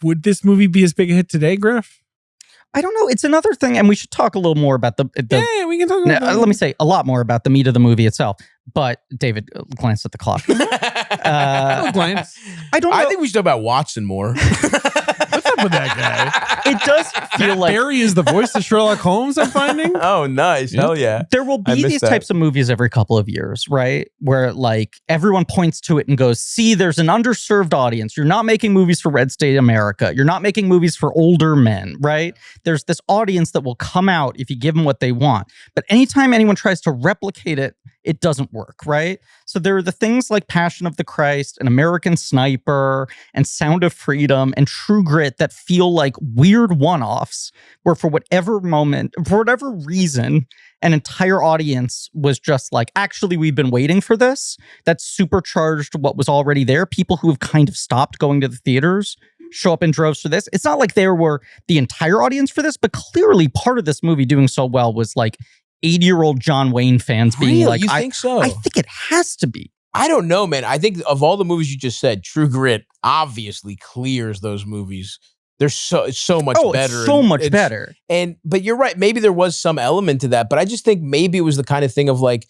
Would this movie be as big a hit today, Griff? I don't know. It's another thing, and we should talk a little more about the we can talk about that. Let me say a lot more about the meat of the movie itself. But David glanced at the clock. Glance. I don't know. I think we should talk about Watson more. What's up with that guy? It does feel like Barry is the voice of Sherlock Holmes, I'm finding. Oh, nice. Hell yeah. there will be these types of movies every couple of years, right? Where like everyone points to it and goes, see, there's an underserved audience. You're not making movies for red state America. You're not making movies for older men, right? There's this audience that will come out if you give them what they want. But anytime anyone tries to replicate it, it doesn't work, right? So there are the things like Passion of the Christ and American Sniper and Sound of Freedom and True Grit that feel like weird one-offs where for whatever reason, an entire audience was just like, actually, we've been waiting for this. That supercharged what was already there. People who have kind of stopped going to the theaters show up in droves for this. It's not like there were the entire audience for this, but clearly part of this movie doing so well was like 80-year-old John Wayne fans being like, you think so? I think it has to be. I don't know, man. I think of all the movies you just said, True Grit obviously clears those movies. They're so much better. It's so much better. But you're right. Maybe there was some element to that, but I just think maybe it was the kind of thing of like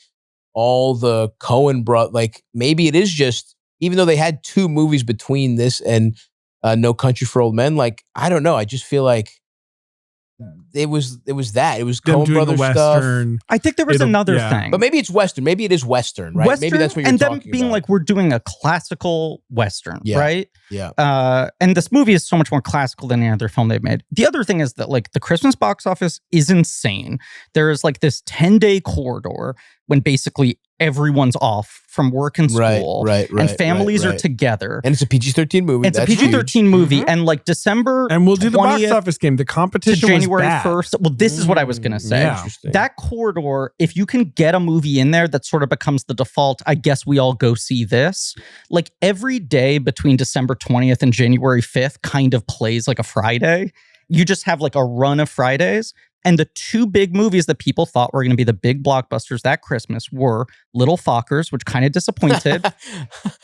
all the Coen brought. Like maybe it is just, even though they had 2 movies between this and No Country for Old Men. Like I don't know. I just feel like it was that. It was Coen Brothers stuff. I think there was another thing. But maybe it's Western. Maybe it is Western, right? Western, maybe that's what you're and talking them being about. like, we're doing a classical Western, right? Yeah. And this movie is so much more classical than any other film they've made. The other thing is that like the Christmas box office is insane. There is like this 10-day corridor when basically everyone's off from work and school. Right. And families are together. And it's a PG-13 movie. It's a PG-13 movie. And like December And we'll do the box 20th office game. The to competition January was bad. 1st. Well, this is what I was going to say. Yeah. Interesting. That corridor, if you can get a movie in there that sort of becomes the default, I guess we all go see this. Like every day between December 20th and January 5th kind of plays like a Friday. You just have like a run of Fridays. And the two big movies that people thought were going to be the big blockbusters that Christmas were Little Fockers, which kind of disappointed.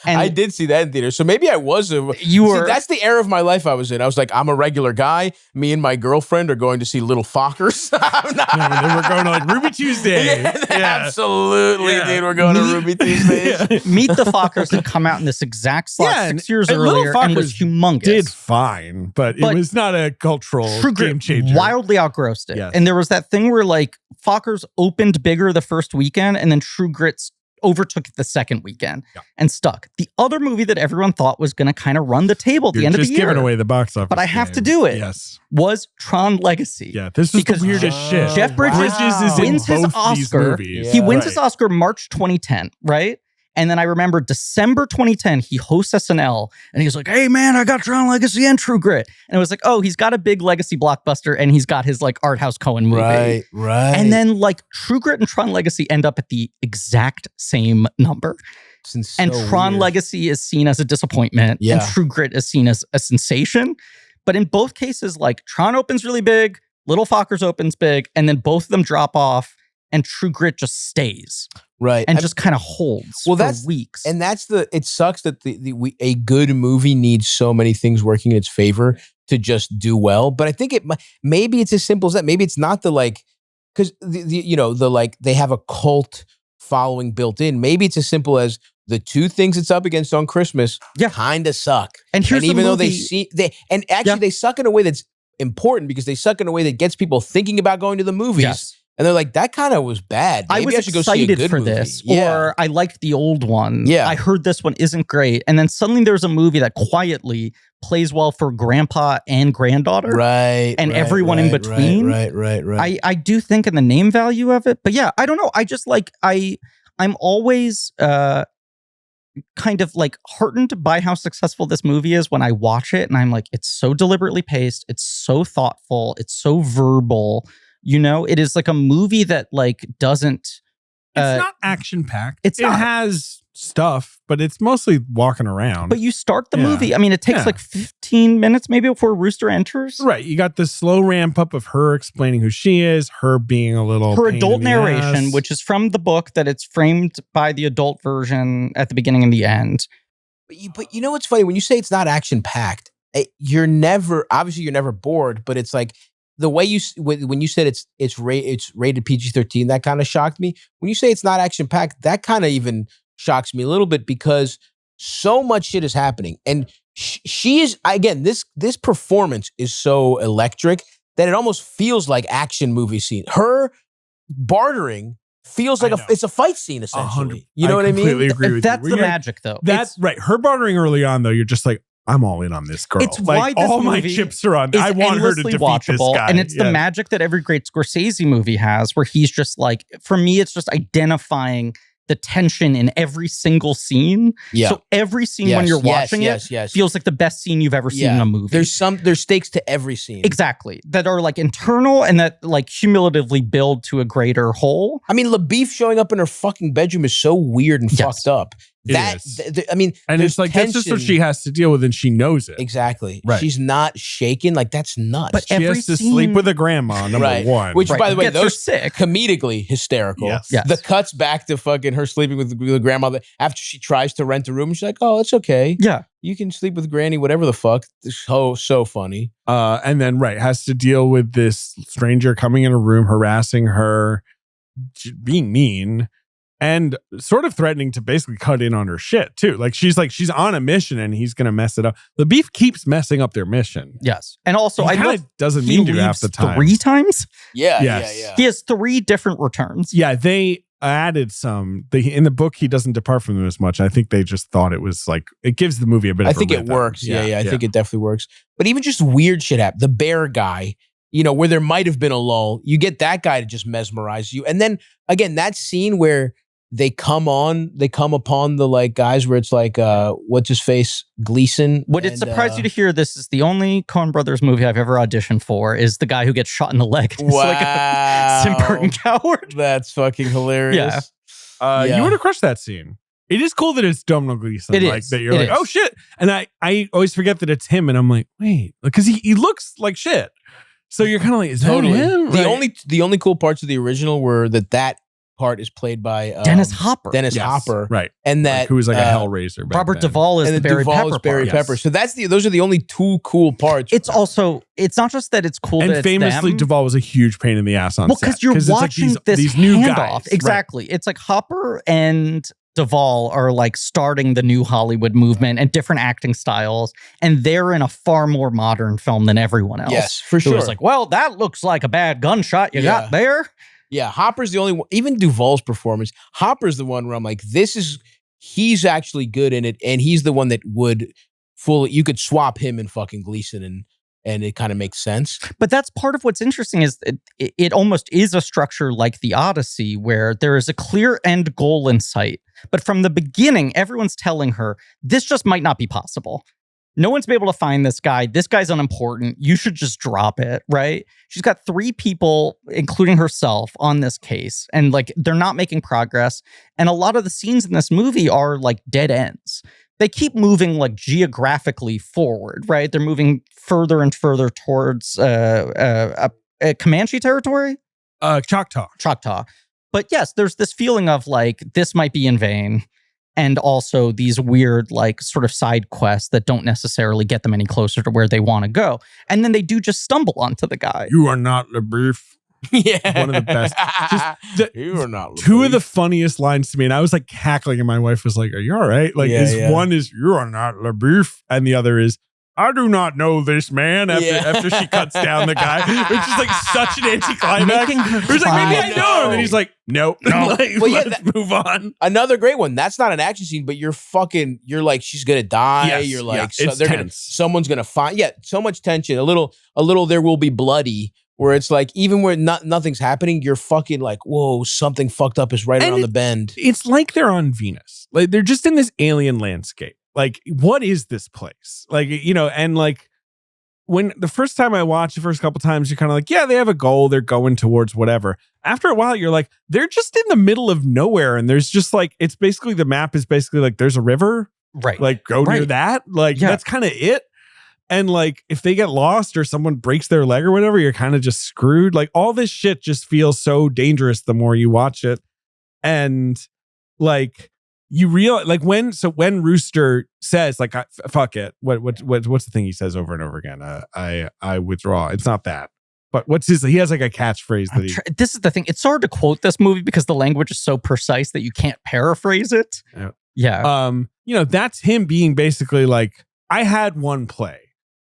And I did see that in theater. So maybe I was that's the era of my life I was in. I was like, I'm a regular guy. Me and my girlfriend are going to see Little Fockers. Then we're going to like Ruby Tuesday. Absolutely, dude. We're going to Ruby Tuesdays. Meet the Fockers had come out in this exact slot 6 years and Little earlier and was Fockers humongous. Did fine, but it was not a cultural True game Grit changer. wildly outgrossed it. Yes. And there was that thing where like Fockers opened bigger the first weekend and then True Grit's overtook it the second weekend and stuck. The other movie that everyone thought was going to kind of run the table at the end of the year. Just giving away the box office. But I have game. to do it. Yes. Was Tron Legacy. Yeah, this is the weirdest shit. Jeff Bridges is wins in his both these Oscar. movies. He wins his Oscar March 2010, right? And then I remember December 2010, he hosts SNL and he's like, hey man, I got Tron Legacy and True Grit. And it was like, oh, he's got a big legacy blockbuster and he's got his like art house Coen movie. Right. And then like True Grit and Tron Legacy end up at the exact same number. And Tron Legacy is seen as a disappointment and True Grit is seen as a sensation. But in both cases, like Tron opens really big, Little Fockers opens big, and then both of them drop off and True Grit just stays. Right. And just kind of holds for weeks. And that's it sucks that a good movie needs so many things working in its favor to just do well. But I think maybe it's as simple as that. Maybe it's not the like, because they have a cult following built in. Maybe it's as simple as the two things it's up against on Christmas kind of suck. And here's even though they suck in a way that's important because they suck in a way that gets people thinking about going to the movies. Yes. And they're like, that kind of was bad. Maybe I was should go see a excited good for movie. this, or I liked the old one. Yeah. I heard this one isn't great. And then suddenly there's a movie that quietly plays well for grandpa and granddaughter. Right. And everyone in between. Right. I do think in the name value of it. But yeah, I don't know. I just like, I'm always kind of like heartened by how successful this movie is when I watch it. And I'm like, it's so deliberately paced. It's so thoughtful. It's so verbal. You know, it is like a movie that like doesn't. It's not action packed. It has stuff, but it's mostly walking around. But you start the movie. I mean, it takes like 15 minutes maybe before Rooster enters. Right. You got the slow ramp up of her explaining who she is, her being a little her pain adult in the narration, ass. which is from the book that it's framed by the adult version at the beginning and the end. But you know what's funny? When you say it's not action packed, you're never bored. But it's like. The way when you said it's rated PG-13, that kind of shocked me. When you say it's not action-packed, that kind of even shocks me a little bit because so much shit is happening. And she is, again, this performance is so electric that it almost feels like action movie scene. Her bartering feels like it's a fight scene, essentially. You know what I mean? I completely agree with That's you. the magic, though. That's right. Her bartering early on, though, you're just like, I'm all in on this girl. It's why this all my movie chips are on. is I want her to endlessly defeat watchable, this guy. and it's the magic that every great Scorsese movie has, where he's just like, for me, it's just identifying the tension in every single scene. Yeah. So every scene when you're watching it feels like the best scene you've ever seen in a movie. There's stakes to every scene. Exactly. That are like internal and that like cumulatively build to a greater whole. I mean, LaBeef showing up in her fucking bedroom is so weird and fucked up. I mean, and it's like tension. that's just what she has to deal with, and she knows it. Exactly. Right. She's not shaken. Like that's nuts. But she has to sleep with a grandma. Number one, which by the way, gets her those sick. Comedically hysterical. Yes. The cuts back to fucking her sleeping with the grandmother after she tries to rent a room. She's like, "Oh, it's okay. Yeah, you can sleep with Granny, whatever the fuck." It's so funny. And then has to deal with this stranger coming in a room, harassing her, being mean. And sort of threatening to basically cut in on her shit too. She's on a mission and he's gonna mess it up. LaBeef keeps messing up their mission. Yes. And also he kind of doesn't mean to half the time. 3 times? Yeah. He has 3 different returns. Yeah, they added some. In the book, he doesn't depart from them as much. I think they just thought it was like, it gives the movie a bit of a think it works. Yeah. I think it definitely works. But even just weird shit happens. The bear guy, where there might have been a lull, you get that guy to just mesmerize you. And then again, that scene where they come upon the like guys where it's like what's his face, Gleason. Would it surprise you to hear this is the only Coen Brothers movie I've ever auditioned for is the guy who gets shot in the leg. It's like a Tim coward. That's fucking hilarious. You would have crushed that scene. It is cool that it's Domhnall Gleeson. It like, is. That you're like, oh shit. And I always forget that it's him. And I'm like, wait, because he looks like shit. So you're kind of like, is that him? The only cool parts of the original were that part is played by Dennis Hopper. Hopper, right? And that who was like a Hellraiser. Robert Duvall is the Barry Pepper. Pepper. So those are the only two cool parts. It's not just that it's cool. And that famously, it's them. Duvall was a huge pain in the ass on set. Well, because you're watching it's like this these new handoff. guys. Exactly. Right. It's like Hopper and Duvall are like starting the new Hollywood movement and different acting styles, and they're in a far more modern film than everyone else. Yes, for sure. It's like, well, that looks like a bad gunshot you got there. Yeah, Hopper's the only one. Even Duvall's performance, Hopper's the one where I'm like, he's actually good in it, and he's the one that you could swap him and fucking Gleason, and it kind of makes sense. But that's part of what's interesting is it almost is a structure like the Odyssey, where there is a clear end goal in sight. But from the beginning, everyone's telling her, this just might not be possible. No one's been able to find this guy. This guy's unimportant. You should just drop it, right? She's got 3 people, including herself, on this case. And like, they're not making progress. And a lot of the scenes in this movie are like dead ends. They keep moving like geographically forward, right? They're moving further and further towards Comanche territory? Choctaw. But yes, there's this feeling of like, this might be in vain. And also these weird, like, sort of side quests that don't necessarily get them any closer to where they want to go. And then they do just stumble onto the guy. You are not LaBeouf. Yeah. One of the best. You are not LaBeouf. Two of the funniest lines to me, and I was like cackling, and my wife was like, are you all right? Like, one is, you are not LaBeouf, and the other is, I do not know this man after she cuts down the guy, which is like such an anticlimax. He's like, maybe I know him. And he's like, nope. Like, let's move on. Another great one. That's not an action scene, but you're like, she's going to die. Yes, you're like, it's tense. Someone's going to find, so much tension. A little, there will be bloody, where it's like, even where nothing's happening, you're fucking like, whoa, something fucked up is right around the bend. It's like they're on Venus. Like, they're just in this alien landscape. Like, what is this place? Like, and like, when the first time I watched, the first couple times, you're kind of like, yeah, they have a goal. They're going towards whatever. After a while, you're like, they're just in the middle of nowhere. And there's just like, it's basically, the map is basically like, there's a river. Right. Like, go near that. Like, that's kind of it. And like, if they get lost or someone breaks their leg or whatever, you're kind of just screwed. Like, all this shit just feels so dangerous the more you watch it. And like, you realize, like, when Rooster says, like, fuck it, what's the thing he says over and over again? I withdraw. It's not that. But he has like a catchphrase that this is the thing. It's hard to quote this movie because the language is so precise that you can't paraphrase it. Yeah. That's him being basically like, I had one play,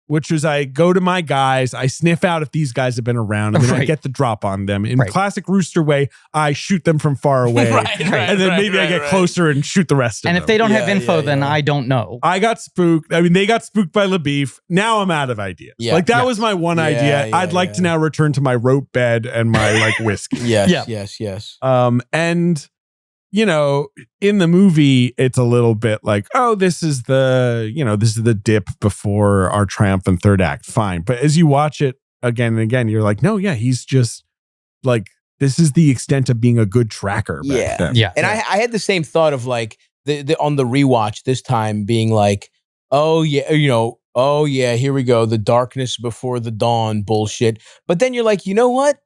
which was I go to my guys, I sniff out if these guys have been around, and then I get the drop on them. In classic Rooster way, I shoot them from far away. And then maybe I get closer and shoot the rest of them. And if they don't have info, then I don't know. I got spooked. I mean, they got spooked by LaBeouf. Now I'm out of ideas. Like, that was my one idea. I'd like to now return to my rope bed and my like whiskey. Yes. And in the movie, it's a little bit like, oh, this is the dip before our triumphant third act. Fine. But as you watch it again and again, you're like, no, he's just like, this is the extent of being a good tracker back then. Yeah. And I had the same thought of like, on the rewatch this time being like, oh yeah, here we go. The darkness before the dawn bullshit. But then you're like, you know what?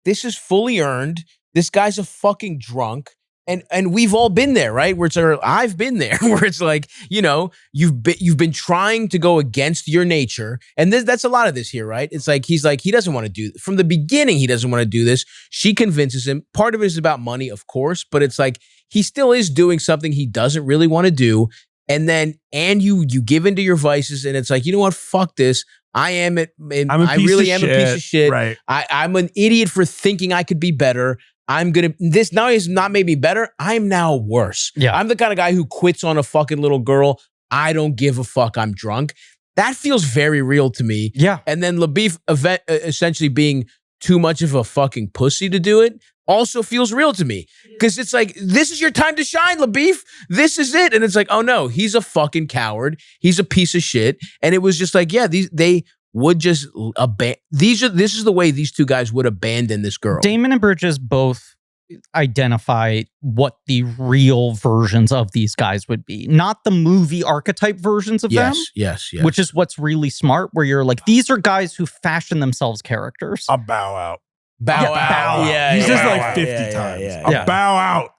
This is fully earned. This guy's a fucking drunk. And we've all been there, right? Where it's I've been there, where it's like, you've been trying to go against your nature, and that's a lot of this here, right? It's like he doesn't want to do from the beginning. He doesn't want to do this. She convinces him. Part of it is about money, of course, but it's like he still is doing something he doesn't really want to do, and you give into your vices, and it's like, you know what? Fuck this. I really am a piece of shit. Right. I'm an idiot for thinking I could be better. This now has not made me better. I'm now worse. Yeah. I'm the kind of guy who quits on a fucking little girl. I don't give a fuck. I'm drunk. That feels very real to me. Yeah. And then LaBeouf essentially being too much of a fucking pussy to do it. also feels real to me. Because it's like, this is your time to shine, LaBeef. This is it. And it's like, oh no, he's a fucking coward. He's a piece of shit. And it was just like, yeah, they would just this is the way these two guys would abandon this girl. Damon and Bridges both identify what the real versions of these guys would be, not the movie archetype versions of them. Yes. Which is what's really smart, where you're like, these are guys who fashion themselves characters. I'll bow out. Bow out. Yeah, he says like 50 times. I'll bow out.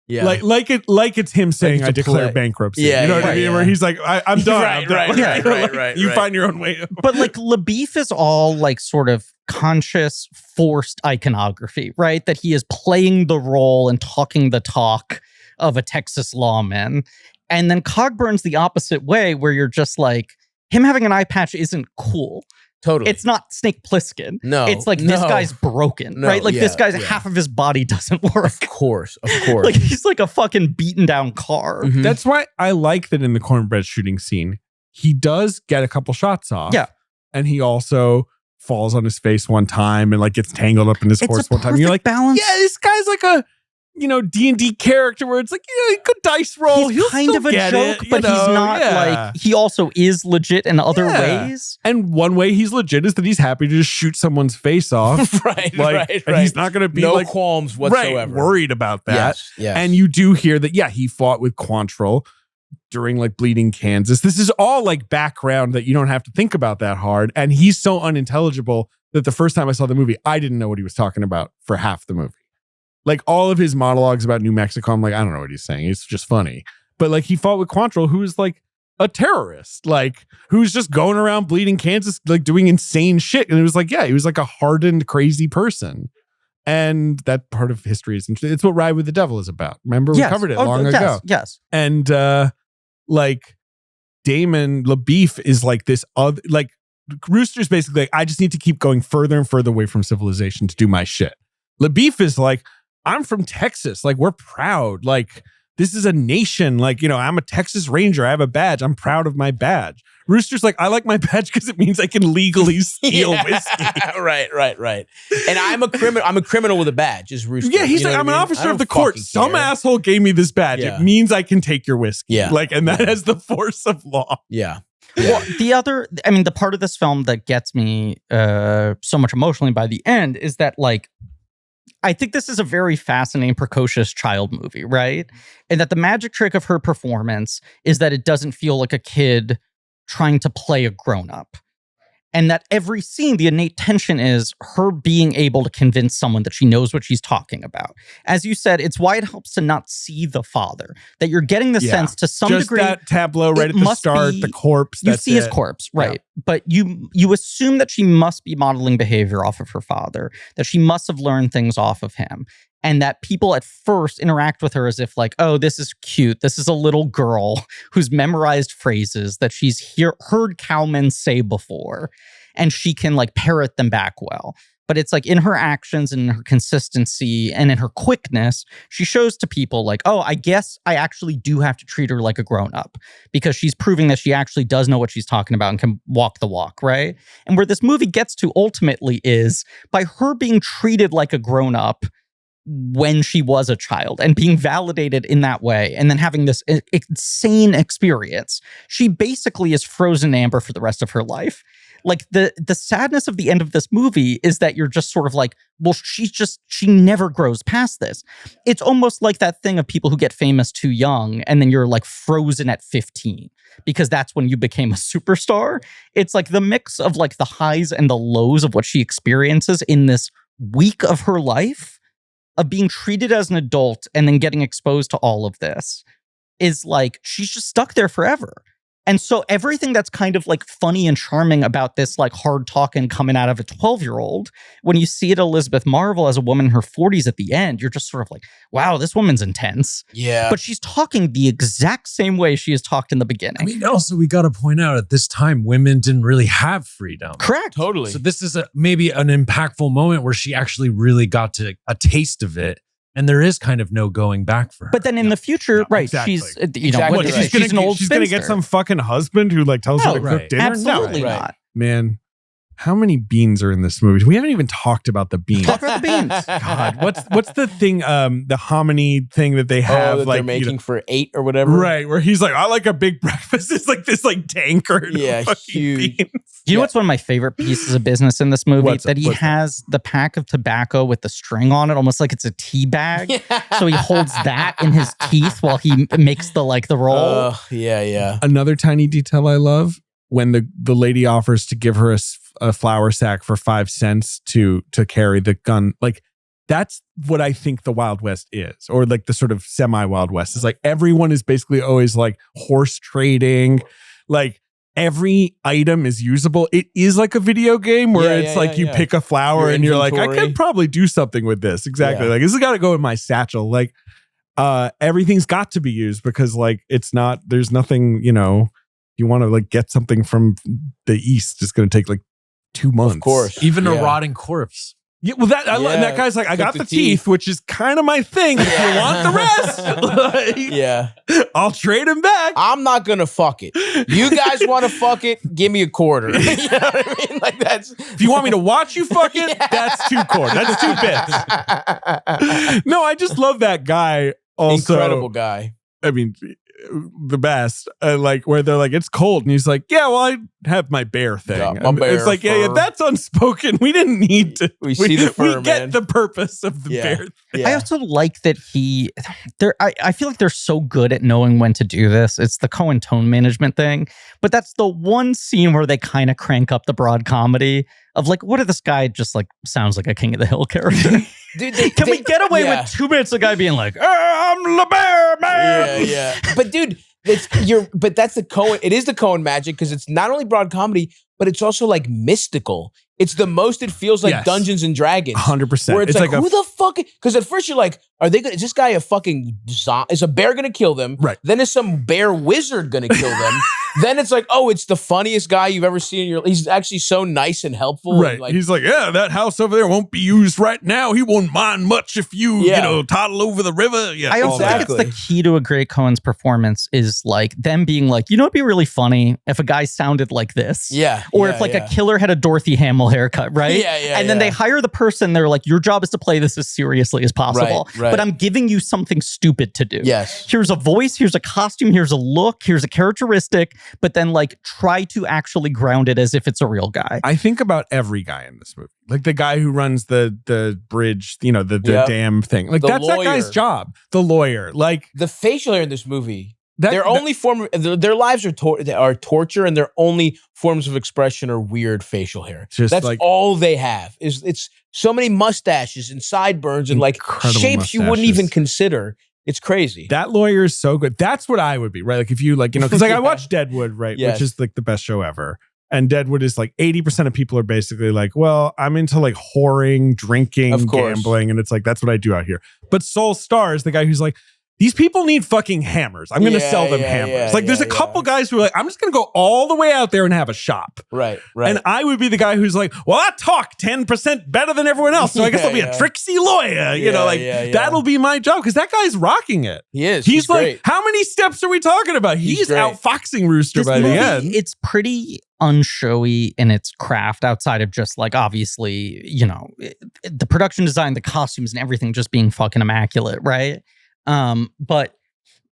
Yeah. Like it's him saying, I declare bankruptcy. Yeah, you know what I mean? yeah. Where he's like, I'm done. I'm done. Right. You find your own way. But like LaBeef is all like sort of conscious, forced iconography, right? That he is playing the role and talking the talk of a Texas lawman. And then Cogburn's the opposite way, where you're just like, him having an eye patch isn't cool. Totally. It's not Snake Plissken. No. It's like, this guy's broken, right? Like, this guy's half of his body doesn't work. Of course. Like, he's like a fucking beaten down car. Mm-hmm. That's why I like that in the cornbread shooting scene, he does get a couple shots off. Yeah. And he also falls on his face one time and like gets tangled up in his horse one time. And you're like, balance. yeah, this guy's like a, D&D character where it's like, good dice roll. He's kind of a joke, but he's not like, he also is legit in other ways. And one way he's legit is that he's happy to just shoot someone's face off. right. And he's not going to be no like qualms whatsoever. Worried about that. Yes. And you do hear that, he fought with Quantrill during like Bleeding Kansas. This is all like background that you don't have to think about that hard. And he's so unintelligible that the first time I saw the movie, I didn't know what he was talking about for half the movie. Like all of his monologues about New Mexico, I'm like, I don't know what he's saying. It's just funny. But like he fought with Quantrill, who's like a terrorist, like who's just going around Bleeding Kansas, like doing insane shit. And it was like, he was like a hardened, crazy person. And that part of history is interesting. It's what Ride with the Devil is about. Remember, we covered it long ago. Yes. And like Damon LaBeef is like this other, like Rooster's basically like, I just need to keep going further and further away from civilization to do my shit. LaBeef is like, I'm from Texas. Like, we're proud. Like, this is a nation. Like, I'm a Texas Ranger. I have a badge. I'm proud of my badge. Rooster's like, I like my badge because it means I can legally steal whiskey. Right. And I'm a criminal with a badge, is Rooster. Yeah, he's like, I'm an officer of the court. Some asshole gave me this badge. Yeah. It means I can take your whiskey. Yeah. Like, and that has the force of law. Yeah. Well, the part of this film that gets me so much emotionally by the end is that, like, I think this is a very fascinating, precocious child movie, right? And that the magic trick of her performance is that it doesn't feel like a kid trying to play a grown-up. And that every scene, the innate tension is her being able to convince someone that she knows what she's talking about. As you said, it's why it helps to not see the father. That you're getting the sense to some degree. Just that tableau right at the start, the corpse. You see his corpse, right? Yeah. But you assume that she must be modeling behavior off of her father. That she must have learned things off of him. And that people at first interact with her as if like, oh, this is cute. This is a little girl who's memorized phrases that she's heard cowmen say before. And she can like parrot them back well. But it's like in her actions and in her consistency and in her quickness, she shows to people like, oh, I guess I actually do have to treat her like a grown-up because she's proving that she actually does know what she's talking about and can walk the walk, right? And where this movie gets to ultimately is by her being treated like a grown-up when she was a child and being validated in that way and then having this insane experience, she basically is frozen amber for the rest of her life. Like the sadness of the end of this movie is that you're just sort of like, well, she never grows past this. It's almost like that thing of people who get famous too young and then you're like frozen at 15 because that's when you became a superstar. It's like the mix of like the highs and the lows of what she experiences in this week of her life of being treated as an adult and then getting exposed to all of this is like, she's just stuck there forever. And so everything that's kind of like funny and charming about this like hard talking coming out of a 12-year-old, when you see it Elizabeth Marvel as a woman in her 40s at the end, you're just sort of like, wow, this woman's intense. Yeah. But she's talking the exact same way she has talked in the beginning. I mean, also, we got to point out at this time, women didn't really have freedom. Correct. Totally. So this is maybe an impactful moment where she actually really got a taste of it. And there is kind of no going back for her. But then in the future, right, exactly. she's, Exactly. what, She's an old she's gonna get spinster. some fucking husband who like tells her to cook dinner? Absolutely No, not. man. How many beans are in this movie? We haven't even talked about the beans. Talk about the beans. God, what's the thing? The hominy thing that they have, that like they're making for 8 or whatever. right? Where he's like, I like a big breakfast. It's like this, like tankard. Yeah, of fucking huge. beans. You know what's one of my favorite pieces of business in this movie? What's That he has the pack of tobacco with the string on it, almost like it's a tea bag. So he holds that in his teeth while he makes the roll. Yeah. Another tiny detail I love when the lady offers to give her a flour sack for 5 cents to carry the gun. Like, that's what I think the Wild West is, or like the sort of semi-Wild West is. Like, everyone is basically always like horse trading. Like, every item is usable. It is like a video game where you pick a flower and you're like, I could probably do something with this. Exactly. Like, this has got to go in my satchel. Like, everything's got to be used because like there's nothing, you want to like get something from the East, it's going to take like 2 months. Of course. Even a rotting corpse. Yeah, well, and that guy's like, I got the teeth, which is kind of my thing. If you want the rest, I'll trade him back. I'm not gonna fuck it. You guys want to fuck it? Give me a quarter. You know what I mean? Like, that's. If you want me to watch you fuck it, that's 2 quarters. That's 2 bits. No, I just love that guy. Also, incredible guy. I mean, the best. Like, where they're like, it's cold, and he's like, yeah, well, I have my bear thing. Yeah, my bear it's like, fur. yeah, that's unspoken. We didn't need to. We see the fur, we get man. the purpose of the bear thing. Yeah. I also like that I feel like they're so good at knowing when to do this. It's the Coen tone management thing, but that's the one scene where they kind of crank up the broad comedy of like, what if this guy just like sounds like a King of the Hill character? Dude, Can we get away with 2 minutes of a guy being like, I'm the bear, man? Yeah. But dude, but that's the Coen. It is the Coen magic because it's not only broad comedy, but it's also like mystical. It's the most it feels like Dungeons and Dragons. 100%. Where it's like who the fuck? Because at first you're like, is this guy a fucking zombie? Is a bear gonna kill them? Right. Then is some bear wizard gonna kill them? Then it's like, oh, it's the funniest guy you've ever seen in your life. He's actually so nice and helpful. Right. And like, he's like, yeah, that house over there won't be used right now. He won't mind much if you, toddle over the river. Yeah. I also think it's the key to a great Coen's performance is like them being like, it'd be really funny if a guy sounded like this. Yeah. Or if like a killer had a Dorothy Hamill haircut, right? Yeah. And then they hire the person, they're like, your job is to play this as seriously as possible. Right. But I'm giving you something stupid to do. Yes. Here's a voice, here's a costume, here's a look, here's a characteristic, but then like try to actually ground it as if it's a real guy. I think about every guy in this movie. Like the guy who runs the bridge, the dam thing. Like that's that guy's job. The lawyer. Like the facial hair in this movie. Their only form of their lives are torture, and their only forms of expression are weird facial hair. That's like, all they have. It's so many mustaches and sideburns and like shapes you wouldn't even consider. It's crazy. That lawyer is so good. That's what I would be, right? Like if you because like I watched Deadwood, right, which is like the best show ever. And Deadwood is like 80% of people are basically like, well, I'm into like whoring, drinking, gambling, and it's like that's what I do out here. But Soul Star is the guy who's like, these people need fucking hammers. I'm going to sell them hammers. Like there's a couple guys who are like, I'm just going to go all the way out there and have a shop. Right. And I would be the guy who's like, well, I talk 10% better than everyone else. So I guess I'll be a tricksy lawyer. That'll be my job because that guy's rocking it. He is. He's like, great. How many steps are we talking about? He's outfoxing Rooster by the end. It's pretty unshowy in its craft outside of just like, obviously, the production design, the costumes and everything just being fucking immaculate, right? But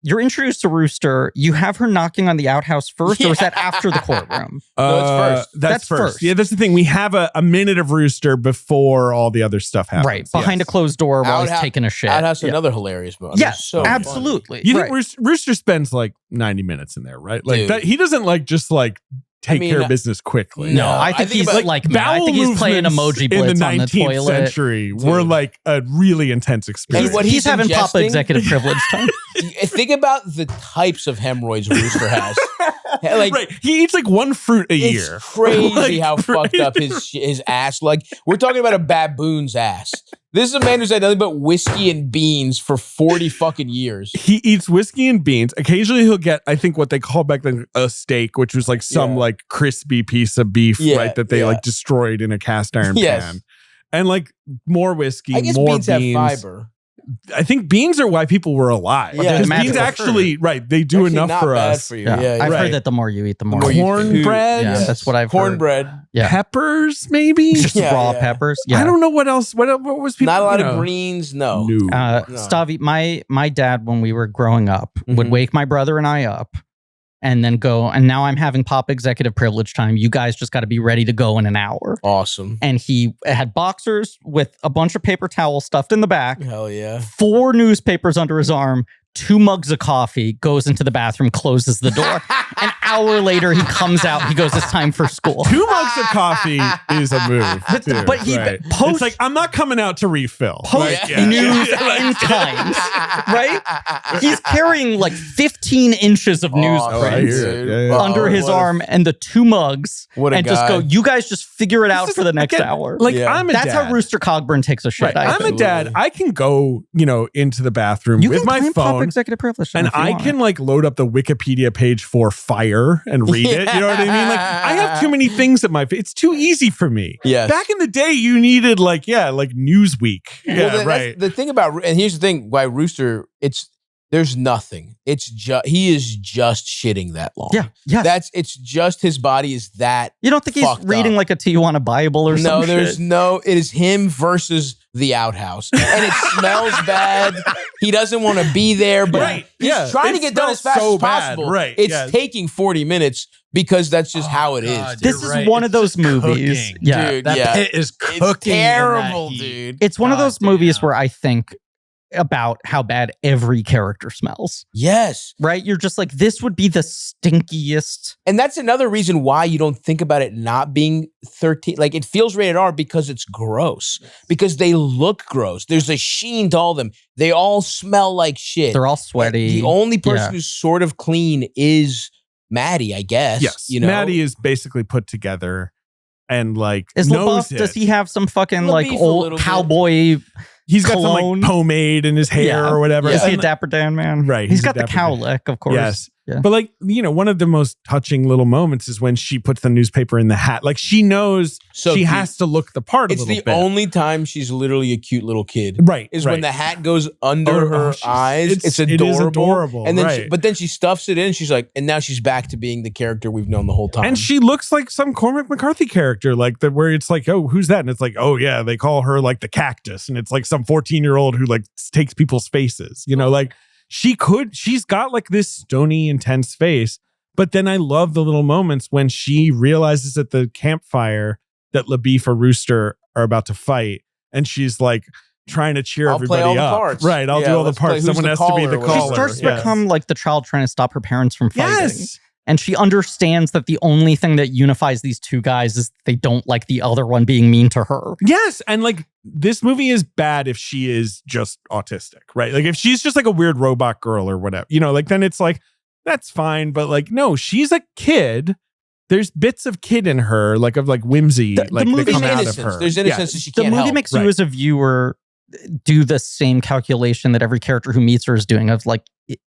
you're introduced to Rooster. You have her knocking on the outhouse first, or is that after the courtroom? No, it's first. That's first. Yeah, that's the thing. We have a minute of Rooster before all the other stuff happens. Right, behind a closed door while he's taking a shit. Outhouse, another hilarious movie. Yes, so absolutely. Funny. You think Rooster spends like 90 minutes in there, right? Like that, he doesn't like just like take care of business quickly. No, I think he's like me. I think he's playing Emoji Blitz in the 19th on the toilet. Century were like a really intense experience. He's having Papa executive privilege time. Think about the types of hemorrhoids Rooster has. Like, right, he eats like one fruit a year. It's crazy how fucked up his ass. Like we're talking about a baboon's ass. This is a man who's had nothing but whiskey and beans for 40 fucking years. He eats whiskey and beans. Occasionally he'll get, I think what they call back then a steak, which was like some like crispy piece of beef, right? That they like destroyed in a cast iron pan. And like more whiskey, I guess more beans have fiber. I think beans are why people were alive. Yeah, Because magical beans actually, they do Actually enough not for bad us. for you. Yeah, Yeah, I've right. heard that the more you eat, the more more you you Cornbread? Yeah, Yes. that's what I've Cornbread. Yeah. Peppers, maybe? Just Yeah, raw yeah. peppers. Yeah. I don't know what else. What was people? Not a lot you of know. greens. No. No. No. Stavi, my dad, when we were growing up, would Mhm. wake my brother and I up and then go, and now I'm having pop executive privilege time. You guys just got to be ready to go in an hour. Awesome. And he had boxers with a bunch of paper towels stuffed in the back, Hell yeah. 4 newspapers under his arm, 2 mugs of coffee, goes into the bathroom, closes the door. An hour later, he comes out. He goes, it's time for school. 2 mugs of coffee is a move. Too, but he right. post- it's like, I'm not coming out to refill. Post news and Times, right? He's carrying like 15 inches of I newsprint hear it. Yeah, yeah. under his what a- arm and the 2 mugs, What a and just guy. go, you guys just figure it out This for is- the next again, hour. Like, Yeah. I'm a That's dad. how Rooster Cogburn takes a shit. Right. I I'm think. a dad. I can go, into the bathroom You with can my claim pop phone. executive privilege, And if you I want. can like load up the Wikipedia page for fire and read it. You know what I mean? Like I have too many things at my face. It's too easy for me. Yes. Back in the day, you needed like Newsweek. Yeah, Well, that's right. the thing about, and here's the thing, why Rooster, there's nothing. It's just, he is just shitting that long. Yeah, yeah. It's just his body is that. You don't think he's fucked reading up. like a Tijuana Bible or No, something? there's no, it is him versus the outhouse. And it smells bad. He doesn't want to be there, but Right, he's yeah. trying to It get done as smells fast so as bad, possible. right, It's yeah. taking 40 minutes because that's just how it is. God, dude. This you're is right. one of It's those just movies. cooking. Yeah. Dude, That yeah. pit is cooking. It's terrible, in that heat. dude. It's one of those God movies damn. where I think about how bad every character smells, Yes. right? You're just like, this would be the stinkiest. And that's another reason why you don't think about it not being 13. Like it feels rated R because it's gross. Because they look gross. There's a sheen to all of them. They all smell like shit. They're all sweaty. The only person Yeah. who's sort of clean is Maddie, I guess. Yes. You know? Maddie is basically put together and like Is knows LaBeouf, it. does he have some fucking like LaBeouf a old little bit. cowboy? He's got some cologne? like pomade in his hair Yeah. or whatever. Is he a And- Dapper Dan man? Right, He's he's a got the Dapper cow Dan. lick, of course. Yes. Yeah. But like, one of the most touching little moments is when she puts the newspaper in the hat. Like she knows So she cute. has to look the part a It's little the bit. only time she's literally a cute little kid. Right. Is right. when the hat goes under Oh, her she's- eyes. It's it adorable. is adorable. And then right. but then she stuffs it in. She's like, and now she's back to being the character we've known the whole time. And she looks like some Cormac McCarthy character, like that, where it's like, oh, who's that? And it's like, oh yeah, they call her like the cactus, and it's like some 14-year-old who like takes people's faces. Like she's got like this stony, intense face. But then I love the little moments when she realizes at the campfire that LaBeouf or Rooster are about to fight, and she's like trying to cheer I'll play everybody all the up. parts. Right, I'll Yeah, do all the let's play parts. who's Someone the has to be the caller, She caller. starts to Yes. become like the child trying to stop her parents from fighting. Yes. And she understands that the only thing that unifies these two guys is they don't like the other one being mean to her. Yes, and like this movie is bad if she is just autistic, right? Like if she's just like a weird robot girl or whatever, like then it's like that's fine, but like no, she's a kid. There's bits of kid in her, like of like whimsy, The like movie that come makes out of innocence. her. There's innocence that she The can't movie help. makes you Right. as a viewer do the same calculation that every character who meets her is doing of like,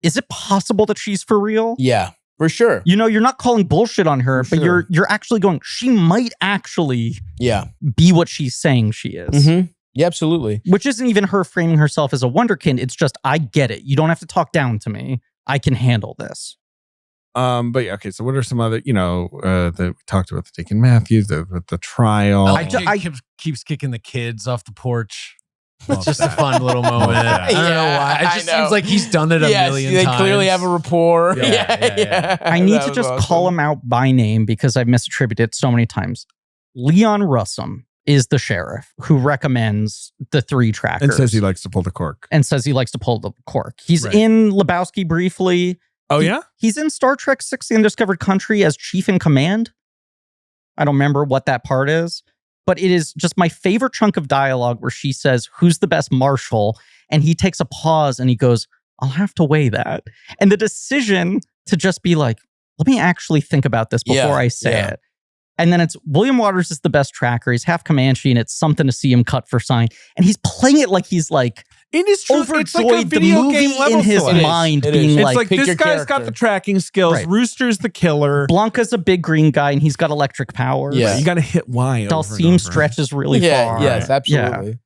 is it possible that she's for real? Yeah, for sure. You're not calling bullshit on her, For but sure. you're actually going, she might actually Yeah. be what she's saying she is. Mm-hmm. Yeah, absolutely. Which isn't even her framing herself as a wonderkind. It's just, I get it. You don't have to talk down to me. I can handle this. But yeah, okay. So what are some other, that we talked about the Deacon Matthews, the trial. I like keeps kicking the kids off the porch. It's just a fun little moment. I don't know why. It I just know. seems like he's done it a Yes, million they times. clearly have a rapport. Yeah. I need That to was just awesome. call him out by name because I've misattributed it so many times. Leon Russum is the sheriff who recommends the 3 trackers. and says he likes to pull the cork. And says he likes to pull the cork. He's Right. in Lebowski briefly. Oh yeah? He's in Star Trek 6: The Undiscovered Country as chief in command. I don't remember what that part is, but it is just my favorite chunk of dialogue where she says, "Who's the best marshal?" And he takes a pause and he goes, "I'll have to weigh that." And the decision to just be like, let me actually think about this before Yeah, I say yeah. it. And then it's William Waters is the best tracker. He's half Comanche and it's something to see him cut for sign. And he's playing it like he's like It is true. overjoyed. It's like a video the movie game level in his select. mind It is. being It's like, It's like pick this your guy's got character. the tracking skills. Right. Rooster's the killer. Blanca's a big green guy and he's got electric powers. Yeah. You got to hit Y. over and Dalsim over. stretches really Yeah, far. yes, absolutely.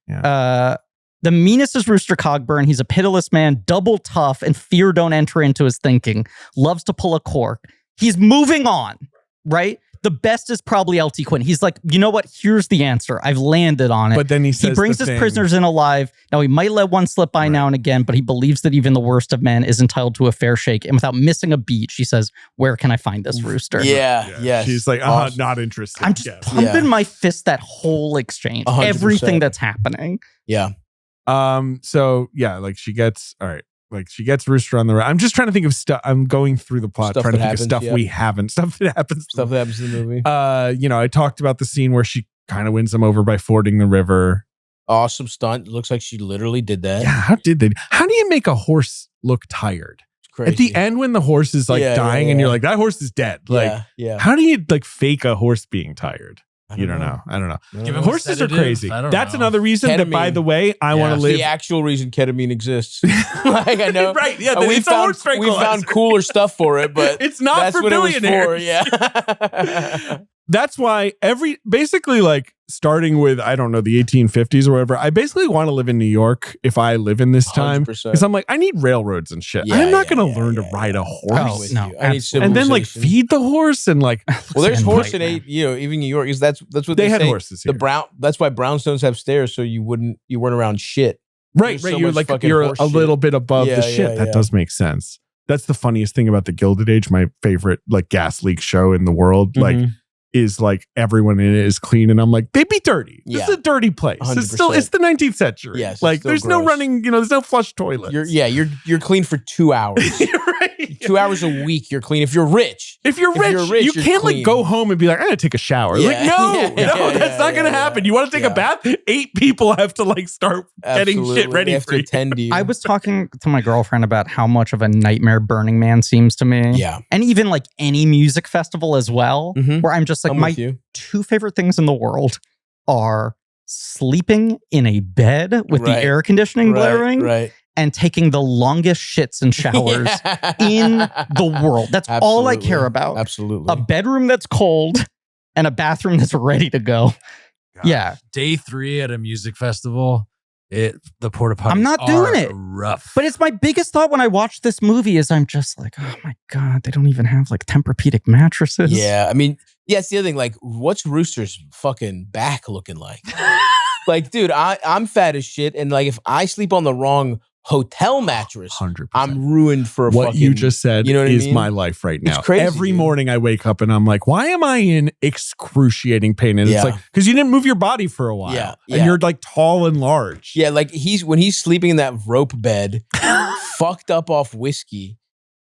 The meanest is Rooster Cogburn. He's a pitiless man, double tough, and fear don't enter into his thinking. Loves to pull a cork. He's moving on, right? The best is probably LT Quinn. He's like, you know what? Here's the answer. I've landed on it. But then he says brings his prisoners in alive. Now, he might let one slip by now and again, but he believes that even the worst of men is entitled to a fair shake. And without missing a beat, she says, where can I find this rooster? Yeah. She's like, not interested. I'm just pumping my fist that whole exchange. 100%. Everything that's happening. Yeah. So yeah, like she gets Rooster on the right. I'm just trying to think of stuff. I'm going through the plot, trying to think of stuff we haven't, stuff that happens in the movie. I talked about the scene where she kind of wins him over by fording the river. Awesome stunt. Looks like she literally did that. Yeah, how do you make a horse look tired? It's crazy. At the end when the horse is like dying and you're like, that horse is dead. Like, how do you like fake a horse being tired? I don't know. Horses are crazy. That's another reason that, by the way, I want to live. The actual reason ketamine exists. Like I know, right? Yeah, we found cooler stuff for it, but it's not that's for what billionaires. It was for, yeah. That's why basically like starting with, I don't know, the 1850s or whatever, I basically want to live in New York if I live in this time. 100%. Because I'm like, I need railroads and shit. I'm not going to learn to ride a horse. Oh, no, I need and then like feed the horse and like. Well, there's horse in even New York. Is that's what they had say. Horses here. That's why brownstones have stairs, so you weren't around shit. Right. So you're like you're a little bit above the shit. That does make sense. That's the funniest thing about the Gilded Age. My favorite like gas leak show in the world. Like. Is like everyone in it is clean, and I'm like, they'd be dirty. This is a dirty place. 100%. It's the 19th century. Yes, like there's no running, there's no flush toilets. You're clean for 2 hours. Right. 2 hours a week, you're clean. If you're rich, you can't like go home and be like, I'm gonna take a shower. Yeah. Like, that's not gonna happen. You want to take a bath? 8 people have to like start getting shit ready for you. Tend to you. I was talking to my girlfriend about how much of a nightmare Burning Man seems to me. Yeah. And even like any music festival as well, where I'm just like, my 2 favorite things in the world are sleeping in a bed with the air conditioning blaring and taking the longest shits and showers in the world. That's all I care about. Absolutely. A bedroom that's cold and a bathroom that's ready to go. God. Yeah. Day 3 at a music festival, the porta potties I'm not doing it. Rough. But it's my biggest thought when I watch this movie is I'm just like, oh my God, they don't even have like Tempur-Pedic mattresses. Yeah. I mean, it's the other thing. Like, what's Rooster's fucking back looking like? Like, dude, I'm fat as shit. And like, if I sleep on the wrong hotel mattress, 100%. I'm ruined for what you just said. You know what is I mean? My life right now. It's crazy, Every dude. morning I wake up and I'm like, why am I in excruciating pain? And it's like, because you didn't move your body for a while. Yeah. And you're like tall and large. Yeah, like when he's sleeping in that rope bed, fucked up off whiskey.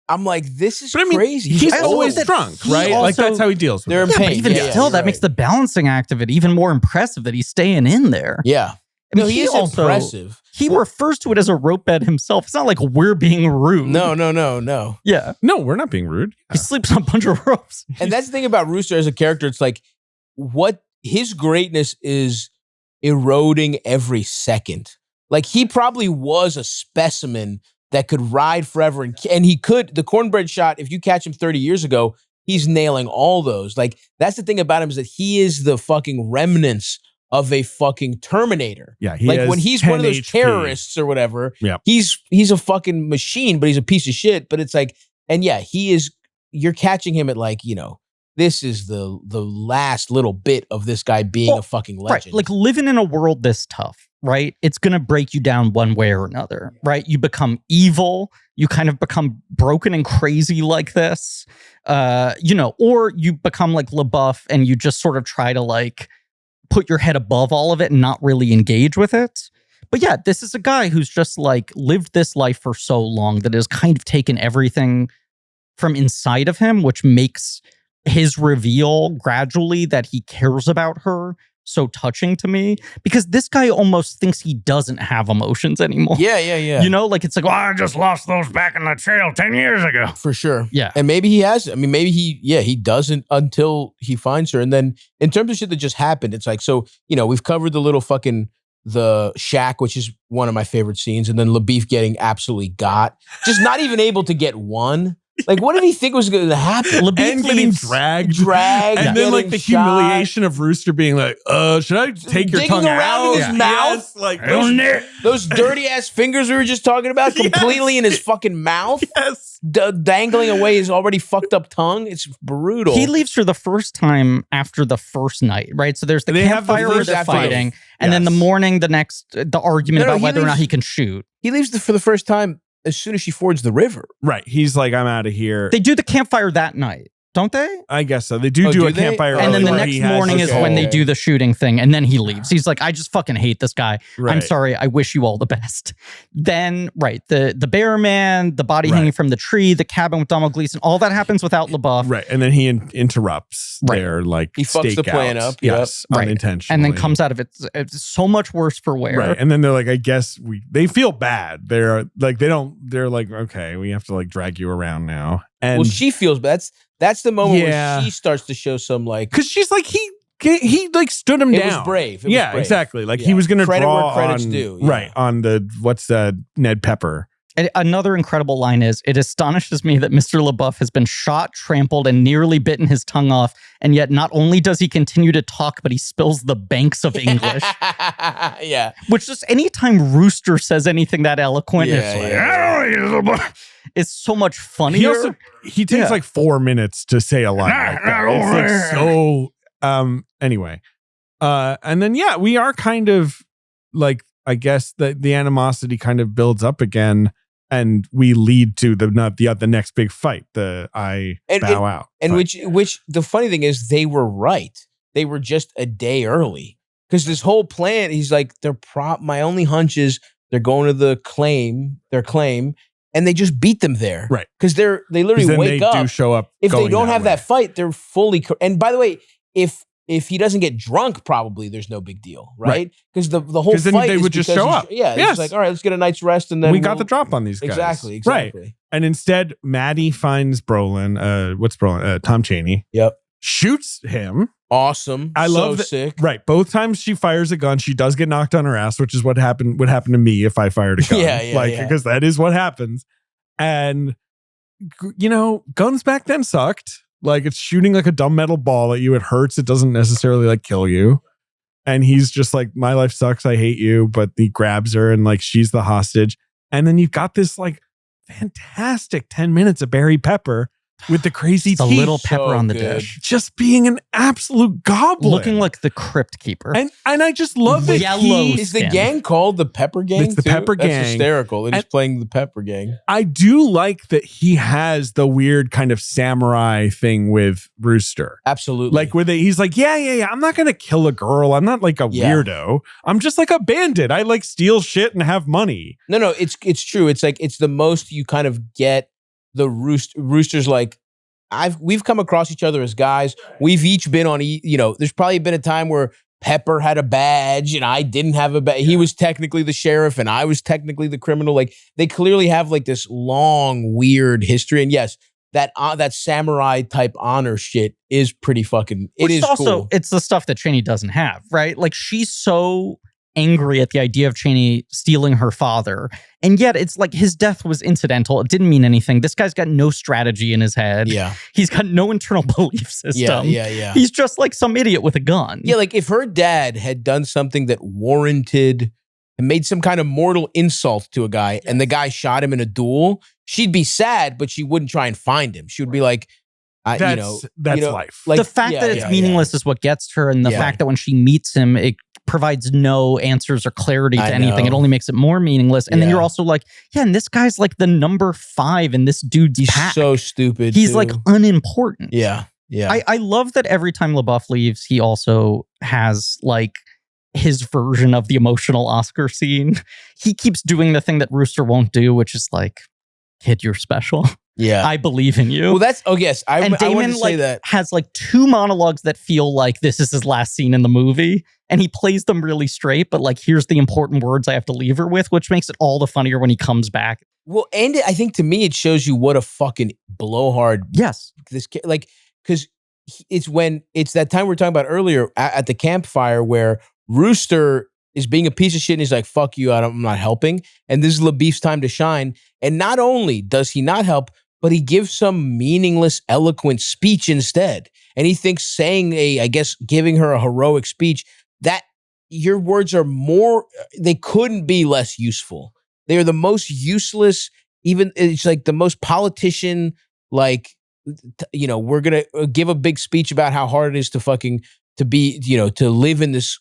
I'm like, this is crazy. He's always drunk, right? Like that's how he deals with They're it. in pain. But even still, that makes the balancing act of it even more impressive that he's staying in there. Yeah. I mean, No, he is also, impressive. He refers to it as a rope bed himself. It's not like we're being rude. No. Yeah. No, we're not being rude. He sleeps on a bunch of ropes. And that's the thing about Rooster as a character. It's like what his greatness is eroding every second. Like he probably was a specimen that could ride forever. And he could, the cornbread shot, if you catch him 30 years ago, he's nailing all those. Like that's the thing about him is that he is the fucking remnants of a fucking Terminator. Yeah, like when he's one of those HP. terrorists or whatever, yeah. he's a fucking machine, but he's a piece of shit. But it's like, and yeah, you're catching him at like, this is the last little bit of this guy being a fucking legend. Right. Like living in a world this tough, right? It's going to break you down one way or another, right? You become evil. You kind of become broken and crazy like this, or you become like LaBeouf and you just sort of try to like put your head above all of it and not really engage with it. But yeah, this is a guy who's just like lived this life for so long that has kind of taken everything from inside of him, which makes his reveal gradually that he cares about her so touching to me, because this guy almost thinks he doesn't have emotions anymore. Yeah. Like it's like, I just lost those back in the trail 10 years ago. For sure. Yeah. And maybe he has. I mean, maybe he doesn't until he finds her. And then in terms of shit that just happened, it's like, so, we've covered the little fucking, the shack, which is one of my favorite scenes. And then LaBeouf getting absolutely got. Just not even able to get one. Like, what did he think was going to happen? LaBeef And getting leaves. dragged. Dragged, And then like getting the shot. humiliation of Rooster being like, should I take your Digging tongue around out? in his mouth? Yes, like Those dirty ass fingers we were just talking about, completely in his fucking mouth, yes. dangling away his already fucked up tongue. It's brutal. He leaves for the first time after the first night, right? So there's the They have the campfire where first they're after the- fighting, and then the Yes. morning, the argument No, about he whether or not leaves- he can shoot. He leaves for the first time as soon as she fords the river. Right. He's like, I'm out of here. They do the campfire that night, don't they? I guess so. They do Oh, do do a they? campfire. And then early the where next he has morning his is when they whole- do the shooting thing, and then he leaves. He's like, I just fucking hate this guy. I'm Right. sorry. I wish you all the best. Then, right, the bear man, the body Right. hanging from the tree, the cabin with Donald Gleason, all that happens without LaBeouf. Right. And then he interrupts Right. their like He fucks the stakeout. plan up, yep. Yes. Right. Unintentionally. And then comes out of it. It's so much worse for wear. Right. And then they're like, I guess they feel bad. They're like, they're like, okay, we have to like drag you around now. And Well, she feels bad. That's the moment Yeah. where she starts to show some like. because she's like, he like stood him It down. was brave. It was yeah, brave. exactly. Like Yeah. he was going to Credit draw where credit's on, due, yeah. right, on the, what's Ned Pepper. And another incredible line is, it astonishes me that Mr. LaBeouf has been shot, trampled, and nearly bitten his tongue off. And yet not only does he continue to talk, but he spills the banks of English. Yeah. Which just anytime Rooster says anything that eloquent, Yeah, it's like, yeah. "I don't know, it's so much funnier. He takes Yeah. like 4 minutes to say a line like that. It's like so anyway. And then yeah, we are kind of like, I guess the animosity kind of builds up again, and we lead to the next big fight, bow out. And fight. which the funny thing is, they were right. They were just a day early. Because this whole plan, he's like, my only hunch is they're going to their claim, and they just beat them there. Right. Because they 'Cause literally then wake they up. do show up. If they going don't have way. that fight, they're fully. And by the way, if he doesn't get drunk, probably there's no big deal, right? Because the whole 'Cause then fight they is would just because show he's- up. Yeah, it's Yes. just like, all right, let's get a night's rest, and then we got the drop on these guys. Exactly. Right. And instead, Maddie finds Brolin. What's Brolin? Tom Chaney. Yep. Shoots him. Awesome. I so love that. sick. Right. Both times she fires a gun, she does get knocked on her ass, which is what would happen to me if I fired a gun. Yeah. Because that is what happens. And guns back then sucked. Like, it's shooting like a dumb metal ball at you. It hurts. It doesn't necessarily like kill you. And he's just like, my life sucks. I hate you. But he grabs her and like she's the hostage. And then you've got this like fantastic 10 minutes of Barry Pepper with the crazy the teeth, little pepper So on the good. dish. just being an absolute goblin. Looking like the crypt keeper. And I just love that Yellow Is the skin. gang called the Pepper Gang? It's the too? Pepper That's Gang. hysterical. They're just And- playing the Pepper Gang. I do like that he has the weird kind of samurai thing with Rooster. Absolutely. Like where he's like, yeah. I'm not going to kill a girl. I'm not like a Yeah. weirdo. I'm just like a bandit. I like steal shit and have money. No, it's true. It's like it's the most you kind of get the Rooster's like, we've come across each other as guys. We've each been on, there's probably been a time where Pepper had a badge and I didn't have a badge. He was technically the sheriff and I was technically the criminal. Like they clearly have like this long, weird history. And yes, that samurai type honor shit is pretty fucking, it Which is also, cool. it's the stuff that Chaney doesn't have, right? Like she's so angry at the idea of Chaney stealing her father. And yet it's like his death was incidental. It didn't mean anything. This guy's got no strategy in his head. Yeah. He's got no internal belief system. Yeah. He's just like some idiot with a gun. Yeah, like if her dad had done something that warranted and made some kind of mortal insult to a guy and the guy shot him in a duel, she'd be sad, but she wouldn't try and find him. She would be like, That's life. Like, the fact that it's meaningless is what gets her. And the Yeah. fact that when she meets him, it provides no answers or clarity to I anything. know. It only makes it more meaningless. And then Yeah. you're also like, yeah, and this guy's like the number 5 in this dude's He's pack. so stupid. He's too. like unimportant. Yeah. I love that every time LaBeouf leaves, he also has like his version of the emotional Oscar scene. He keeps doing the thing that Rooster won't do, which is like, kid, you're special. Yeah. I believe in you. Well, that's, yes. I and wanted Damon to say that. has like 2 monologues that feel like this is his last scene in the movie. And he plays them really straight, but like, here's the important words I have to leave her with, which makes it all the funnier when he comes back. Well, and I think to me, it shows you what a fucking blowhard Yes. this like, because it's that time we were talking about earlier at the campfire where Rooster is being a piece of shit and he's like, fuck you, I'm not helping. And this is LaBeef's time to shine. And not only does he not help, but he gives some meaningless, eloquent speech instead. And he thinks giving her a heroic speech, that your words are they couldn't be less useful. They are the most useless, even it's like the most politician, like, we're going to give a big speech about how hard it is to live in this,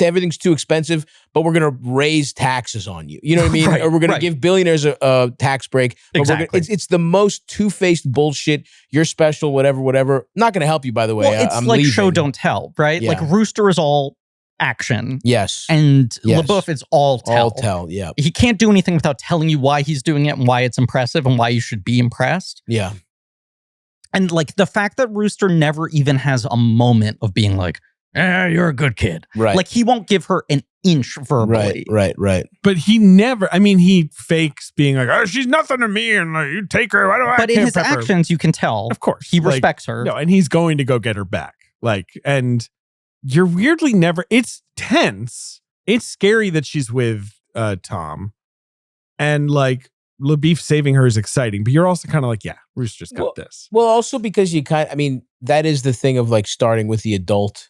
everything's too expensive, but we're going to raise taxes on you. You know what I mean? Right, or we're going to give billionaires a tax break. Exactly. It's the most two-faced bullshit. You're special, whatever. Not going to help you, by the way. Well, it's I'm like leaving. show, don't tell, right? Yeah. Like Rooster is all action. Yes. And Yes. LaBeouf is all tell. All tell, yeah. He can't do anything without telling you why he's doing it and why it's impressive and why you should be impressed. Yeah. And like the fact that Rooster never even has a moment of being like, you're a good kid. Right. Like he won't give her an inch verbally. Right. But he fakes being like, oh, she's nothing to me, and like, you take her. Why do I? But in his actions, you can tell. Of course. He respects her. No, and he's going to go get her back. Like, and you're weirdly never, it's tense. It's scary that she's with Tom. And like, LaBeouf saving her is exciting, but you're also kind of like, yeah, Rooster's got this. Well, also because that is the thing of like starting with the adult.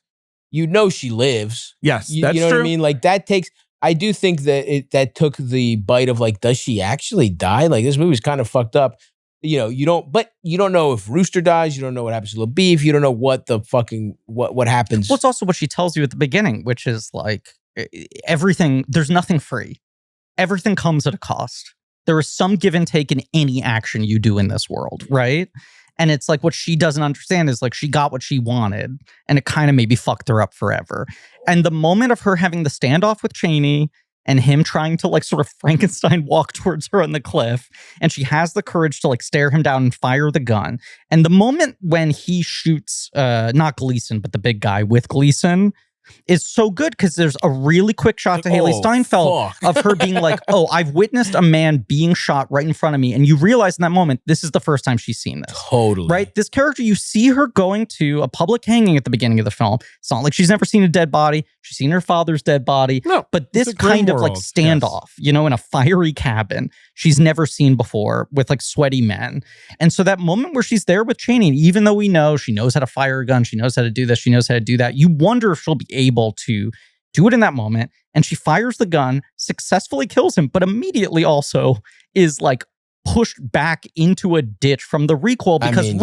She lives. Yes, you that's know true. what I mean? Like that takes, I do think that took the bite of like, does she actually die? Like this movie's kind of fucked up. You don't know if Rooster dies. You don't know what happens to LaBeouf. You don't know what the fucking, what happens. Well, it's also what she tells you at the beginning, which is like everything, there's nothing free. Everything comes at a cost. There is some give and take in any action you do in this world, right? And it's like what she doesn't understand is like she got what she wanted and it kind of maybe fucked her up forever. And the moment of her having the standoff with Cheney and him trying to like sort of Frankenstein walk towards her on the cliff, and she has the courage to like stare him down and fire the gun. And the moment when he shoots, not Gleason, but the big guy with Gleason, is so good because there's a really quick shot to Hailee Steinfeld of her being like, oh, I've witnessed a man being shot right in front of me. And you realize in that moment, this is the first time she's seen this. Totally. Right? This character, you see her going to a public hanging at the beginning of the film. It's not like she's never seen a dead body. She's seen her father's dead body. No, but this kind of like standoff, in a fiery cabin she's never seen before with like sweaty men. And so that moment where she's there with Cheney, even though we know she knows how to fire a gun, she knows how to do this, she knows how to do that, you wonder if she'll be able to do it in that moment. And she fires the gun, successfully kills him, but immediately also is like pushed back into a ditch from the recoil because,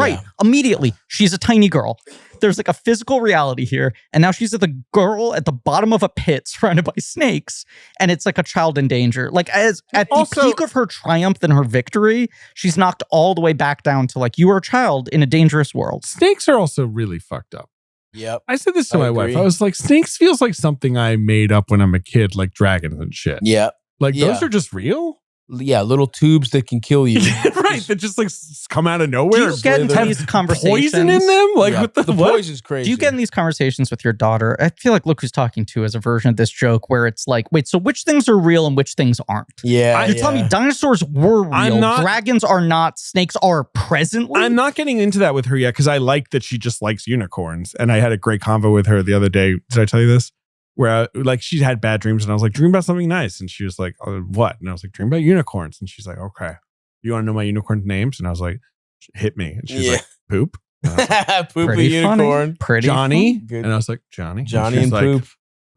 immediately, she's a tiny girl. There's like a physical reality here. And now she's the girl at the bottom of a pit surrounded by snakes. And it's like a child in danger. Like at the peak of her triumph and her victory, she's knocked all the way back down to like, you are a child in a dangerous world. Snakes are also really fucked up. Yep. I said this to my wife. I was like, snakes feels like something I made up when I'm a kid, like dragons and shit. Yeah. Like those are just real? Yeah, little tubes that can kill you. Right, that just like come out of nowhere. Do you get into these conversations? Poison in them? Like what the poison's crazy. Do you get in these conversations with your daughter? I feel like look who's talking to as a version of this joke where it's like, wait, so which things are real and which things aren't? Yeah. You're telling me dinosaurs were real, dragons are not, snakes are presently? I'm not getting into that with her yet because I like that she just likes unicorns. And I had a great convo with her the other day. Did I tell you this? Where she had bad dreams and I was like, dream about something nice. And she was like, what? And I was like, dream about unicorns. And she's like, okay. You want to know my unicorn names? And I was like, hit me. And she's like, poop. Poop Pretty a unicorn. Pretty Johnny. Good. And I was like, Johnny. Johnny and like, Poop.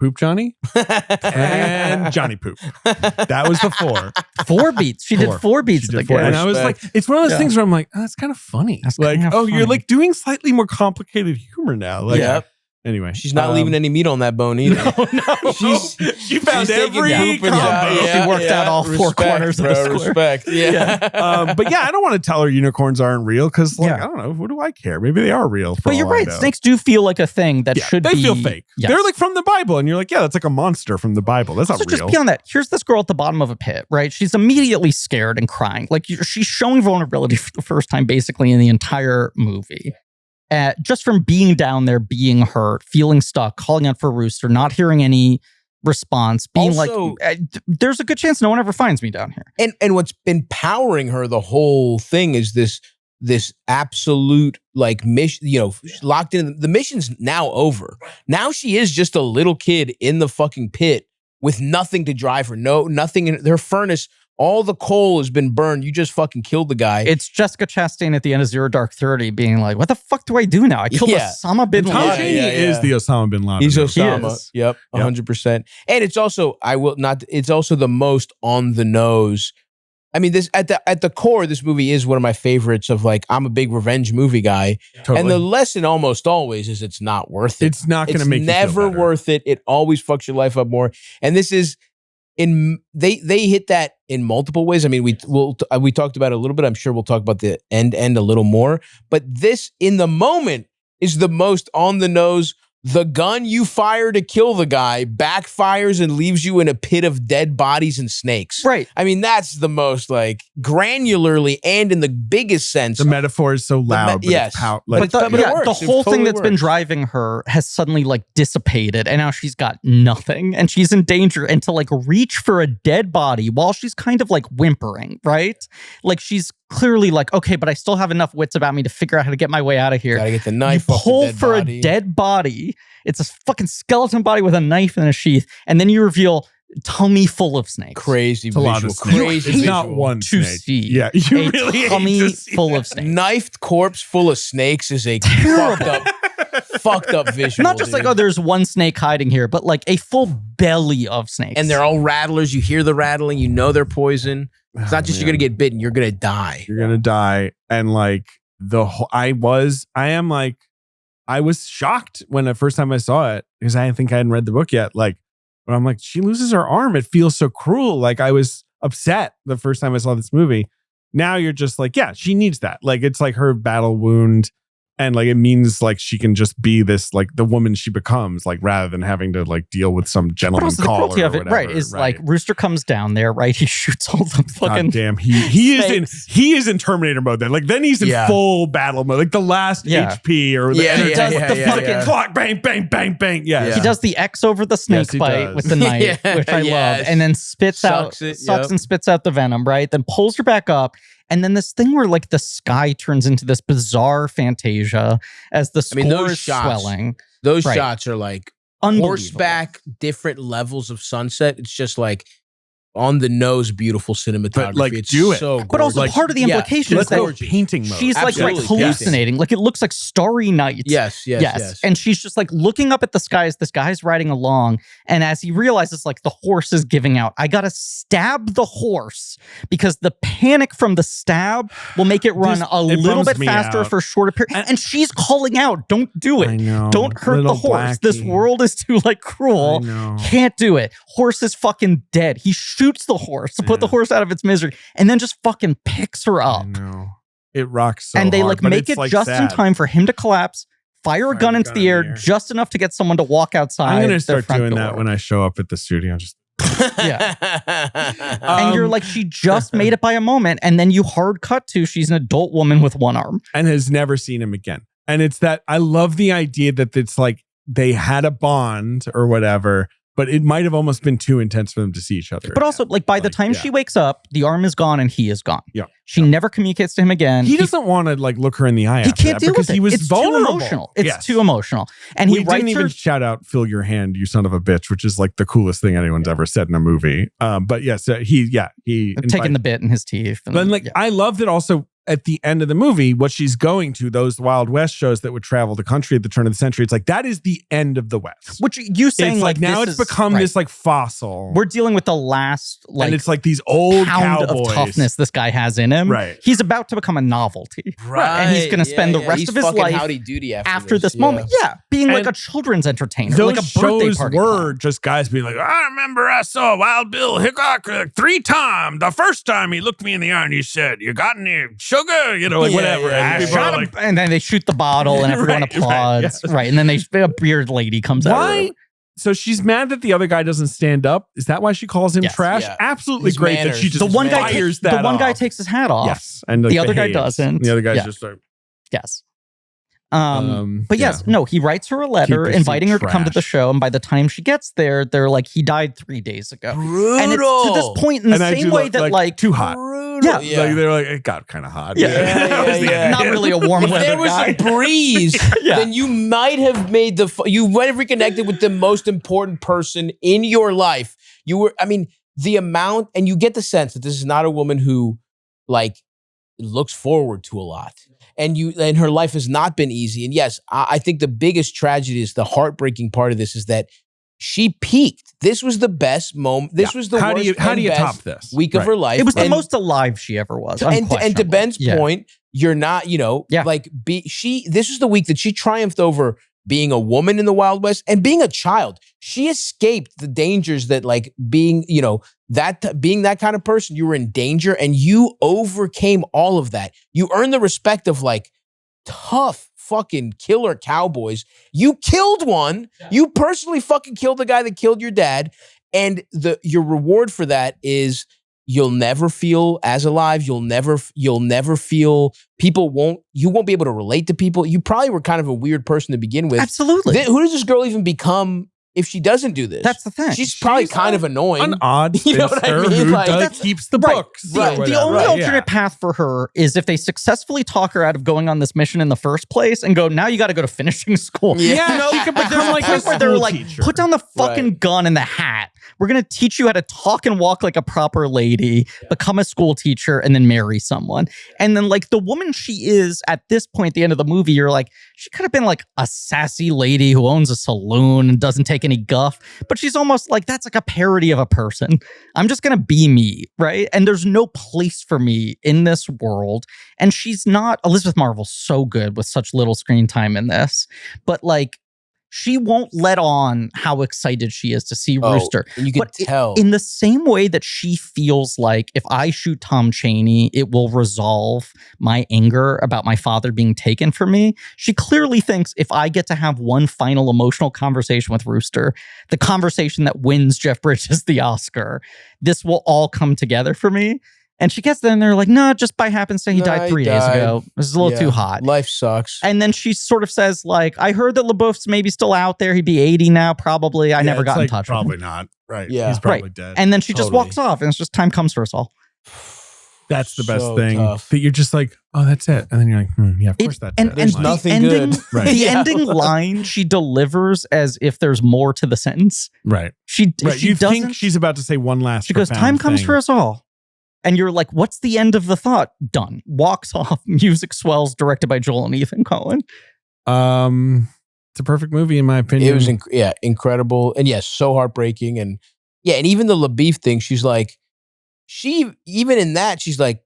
Poop Johnny. And Johnny Poop. That was the 4. 4 beats. She did 4 beats. She did 4. And I was like, it's one of those things where I'm like, oh, that's kind of funny. That's like, kind of oh, you're funny. like doing slightly more complicated humor now. Like, Yep. Anyway, she's not leaving any meat on that bone either. No. She found every She worked out all 4 corners of the square. Respect. Yeah. But yeah, I don't want to tell her unicorns aren't real because, I don't know, what do I care? Maybe they are real. But you're right. Snakes do feel like a thing that should be. They feel fake. Yes. They're like from the Bible, and you're like, yeah, that's like a monster from the Bible. That's not real. Just beyond that, here's this girl at the bottom of a pit, right? She's immediately scared and crying. Like she's showing vulnerability for the first time, basically in the entire movie. Just from being down there, being hurt, feeling stuck, calling out for Rooster, not hearing any response, being also, like, there's a good chance no one ever finds me down here. And what's empowering her the whole thing is this absolute like mission, locked in. The mission's now over. Now she is just a little kid in the fucking pit with nothing to drive her, nothing in her furnace All the coal has been burned. You just fucking killed the guy. It's Jessica Chastain at the end of Zero Dark 30 being like, what the fuck do I do now? I killed Osama bin Tom Laden. Cheney is the Osama bin Laden. He's though. Osama. Yep, 100%. And it's also, it's also the most on the nose. I mean, this at the core, this movie is one of my favorites of like, I'm a big revenge movie guy. Totally. And the lesson almost always is it's not worth it. It's not going to make you never feel better. worth it. It always fucks your life up more. And this is, they hit that in multiple ways. I mean, we talked about it a little bit. I'm sure we'll talk about the end a little more. But this, in the moment, is the most on the nose. The gun you fire to kill the guy backfires and leaves you in a pit of dead bodies and snakes. Right. I mean, that's the most like granularly and in the biggest sense. The metaphor is so loud. But yes. it's But it works. the It whole thing totally that's been works. driving her has suddenly like dissipated, and now she's got nothing, and she's in danger. And to like reach for a dead body while she's kind of like whimpering, right? Like she's clearly like, okay, but I still have enough wits about me to figure out how to get my way out of here. Gotta get the knife. You off the pull dead for body. a dead body. It's a fucking skeleton body with a knife in a sheath, and then you reveal tummy full of snakes. Crazy It's a lot visual. of snakes. Crazy It's visual. not one to snake. see. Yeah, you A really hate tummy to see full that. of snakes. Knifed corpse full of snakes is a fucked up visual. Not just like, dude. oh, there's one snake hiding here, but like a full belly of snakes. And they're all rattlers. You hear the rattling. You know they're poison. It's not just you're gonna get bitten. You're gonna die. You're gonna die. And like I was shocked when the first time I saw it because I didn't think I hadn't read the book yet. Like, but I'm like, she loses her arm. It feels so cruel. Like I was upset the first time I saw this movie. Now you're just like, yeah, she needs that. Like it's like her battle wound. And like it means like she can just be this like the woman she becomes, like rather than having to like deal with some but gentleman also the caller cruelty or of it, whatever. right? Is like Rooster comes down there, right? He shoots all the fucking. God damn, he is in Terminator mode then. Like then he's in full battle mode, like the last HP or the he does the fucking clock, bang, bang, bang, bang. Yeah, He does the X over the snake he bite does. with the knife, which I love, and then sucks and spits out the venom, right? Then pulls her back up. And then this thing where like the sky turns into this bizarre fantasia as the score is swelling. Those shots are like unbelievable. Horseback, different levels of sunset. It's just like on the nose, beautiful cinematography. But like, it's do it. so But also gorgeous. part of the implication is that painting mode. she's like hallucinating. Like it looks like Starry Night. Yes. And she's just like looking up at the sky as this guy's riding along. And as he realizes like the horse is giving out, I gotta stab the horse because the panic from the stab will make it run a little bit faster for a shorter period. And she's calling out, don't do it. I know. Don't hurt the horse. Blackie. This world is too like cruel. Can't do it. Horse is fucking dead. He shoots the horse to put the horse out of its misery and then just fucking picks her up. I know. It rocks so and they hard, like but make it's, it like, just sad. in time for him to collapse, fire a gun into the air just enough to get someone to walk outside. I'm gonna their start front doing door. that when I show up at the studio. Just and you're like, she just made it by a moment, and then you hard cut to she's an adult woman with one arm and has never seen him again. And it's that I love the idea that it's like they had a bond or whatever, but it might have almost been too intense for them to see each other. But also, like by the time she wakes up, the arm is gone and he is gone. Yeah. She never communicates to him again. He doesn't want to like look her in the eye. He after can't that deal because with it. he was It's vulnerable. too emotional. It's Yes. too emotional. And we he didn't writes even her. shout out "Fill your hand, you son of a bitch," which is like the coolest thing anyone's ever said in a movie. But yes, he taking the bit in his teeth. And, But like, I love that also at the end of the movie, what she's going to, those Wild West shows that would travel the country at the turn of the century. It's like, that is the end of the West. Which you saying it's like now this it's become right. this like fossil. We're dealing with the last like and it's like these old pound cowboys. of toughness this guy has in him. Right. He's about to become a novelty. Right. And he's going to spend the rest He's of his fucking life Howdy Doody after this moment. Yeah. Being like And a children's entertainer. Those Like a birthday shows party. were just guys being like, I remember I saw Wild Bill Hickok 3 times. The first time he looked me in the eye and he said, "You got any sugar?" You know, like whatever. I And people shot are him. And then they shoot the bottle and everyone Right, applauds. yes. Right. And then a beard lady comes out. Why? So she's mad that the other guy doesn't stand up. Is that why she calls him trash? Yeah. Absolutely His great manners. that she just The one guy fires the that one guy off. takes his hat off. Yes. And like, The other guy behaves. doesn't. The other guy's Yeah. just like, Yes. But yes, no, he writes her a letter Keep this inviting her to come to the trash. show. And by the time she gets there, they're like, he died 3 days ago. Brutal. And it's to this point in the and I same do way look that like too hot. Yeah. Like they're like, it got kind of hot. Yeah. not really a warm If weather there was guy. a breeze, then you might have made you might have reconnected with the most important person in your life. You were, I mean, the amount, and you get the sense that this is not a woman who like looks forward to a lot. And her life has not been easy. And yes, I think the biggest tragedy is the heartbreaking part of this is that she peaked. This was the best moment. This was the worst. How do you top this week of her life? It was the most alive she ever was. And to Ben's point, you're not, like this was the week that she triumphed over being a woman in the Wild West and being a child. She escaped the dangers that like being, being that kind of person, you were in danger and you overcame all of that. You earned the respect of like tough fucking killer cowboys. You killed one. Yeah. You personally fucking killed the guy that killed your dad. And your reward for that is you'll never feel as alive. You'll never feel, you won't be able to relate to people. You probably were kind of a weird person to begin with. Absolutely. Who does this girl even become if she doesn't do this? That's the thing. She's probably kind of annoying. An odd you know what I mean? Who keeps the books. Right. The only alternate path for her is if they successfully talk her out of going on this mission in the first place and go, now you got to go to finishing school. Yeah, she could become like a where they're like, teacher. put down the fucking gun and the hat. We're going to teach you how to talk and walk like a proper lady, become a school teacher, and then marry someone. And then like the woman she is at this point, at the end of the movie, you're like, she could have been like a sassy lady who owns a saloon and doesn't take any guff. But she's almost like, that's like a parody of a person. I'm just going to be me, right? And there's no place for me in this world. And she's not, Elizabeth Marvel's so good with such little screen time in this. But like, she won't let on how excited she is to see Rooster. And you can tell. In the same way that she feels like if I shoot Tom Chaney, it will resolve my anger about my father being taken from me. She clearly thinks if I get to have one final emotional conversation with Rooster, the conversation that wins Jeff Bridges the Oscar, this will all come together for me. And she gets there and they're like, no, just by happenstance, he died 3 days ago. This is a little too hot. Life sucks. And then she sort of says, like, I heard that LaBeouf's maybe still out there. He'd be 80 now, probably. I never got in touch with him. Probably not. Right. Yeah. He's probably dead. And then she just walks off and it's just time comes for us all. That's the best thing. Tough. That you're just like, oh, that's it. And then you're like, yeah, of course that's it. There's the nothing good. Right. The ending line she delivers as if there's more to the sentence. Right. She you doesn't. think she's about to say one last She goes, time comes for us all. And you're like, what's the end of the thought? Done. Walks off. Music swells. Directed by Joel and Ethan Coen. It's a perfect movie in my opinion. It was incredible, and yes, so heartbreaking, and even the LaBeouf thing. She's like, even in that, she's like,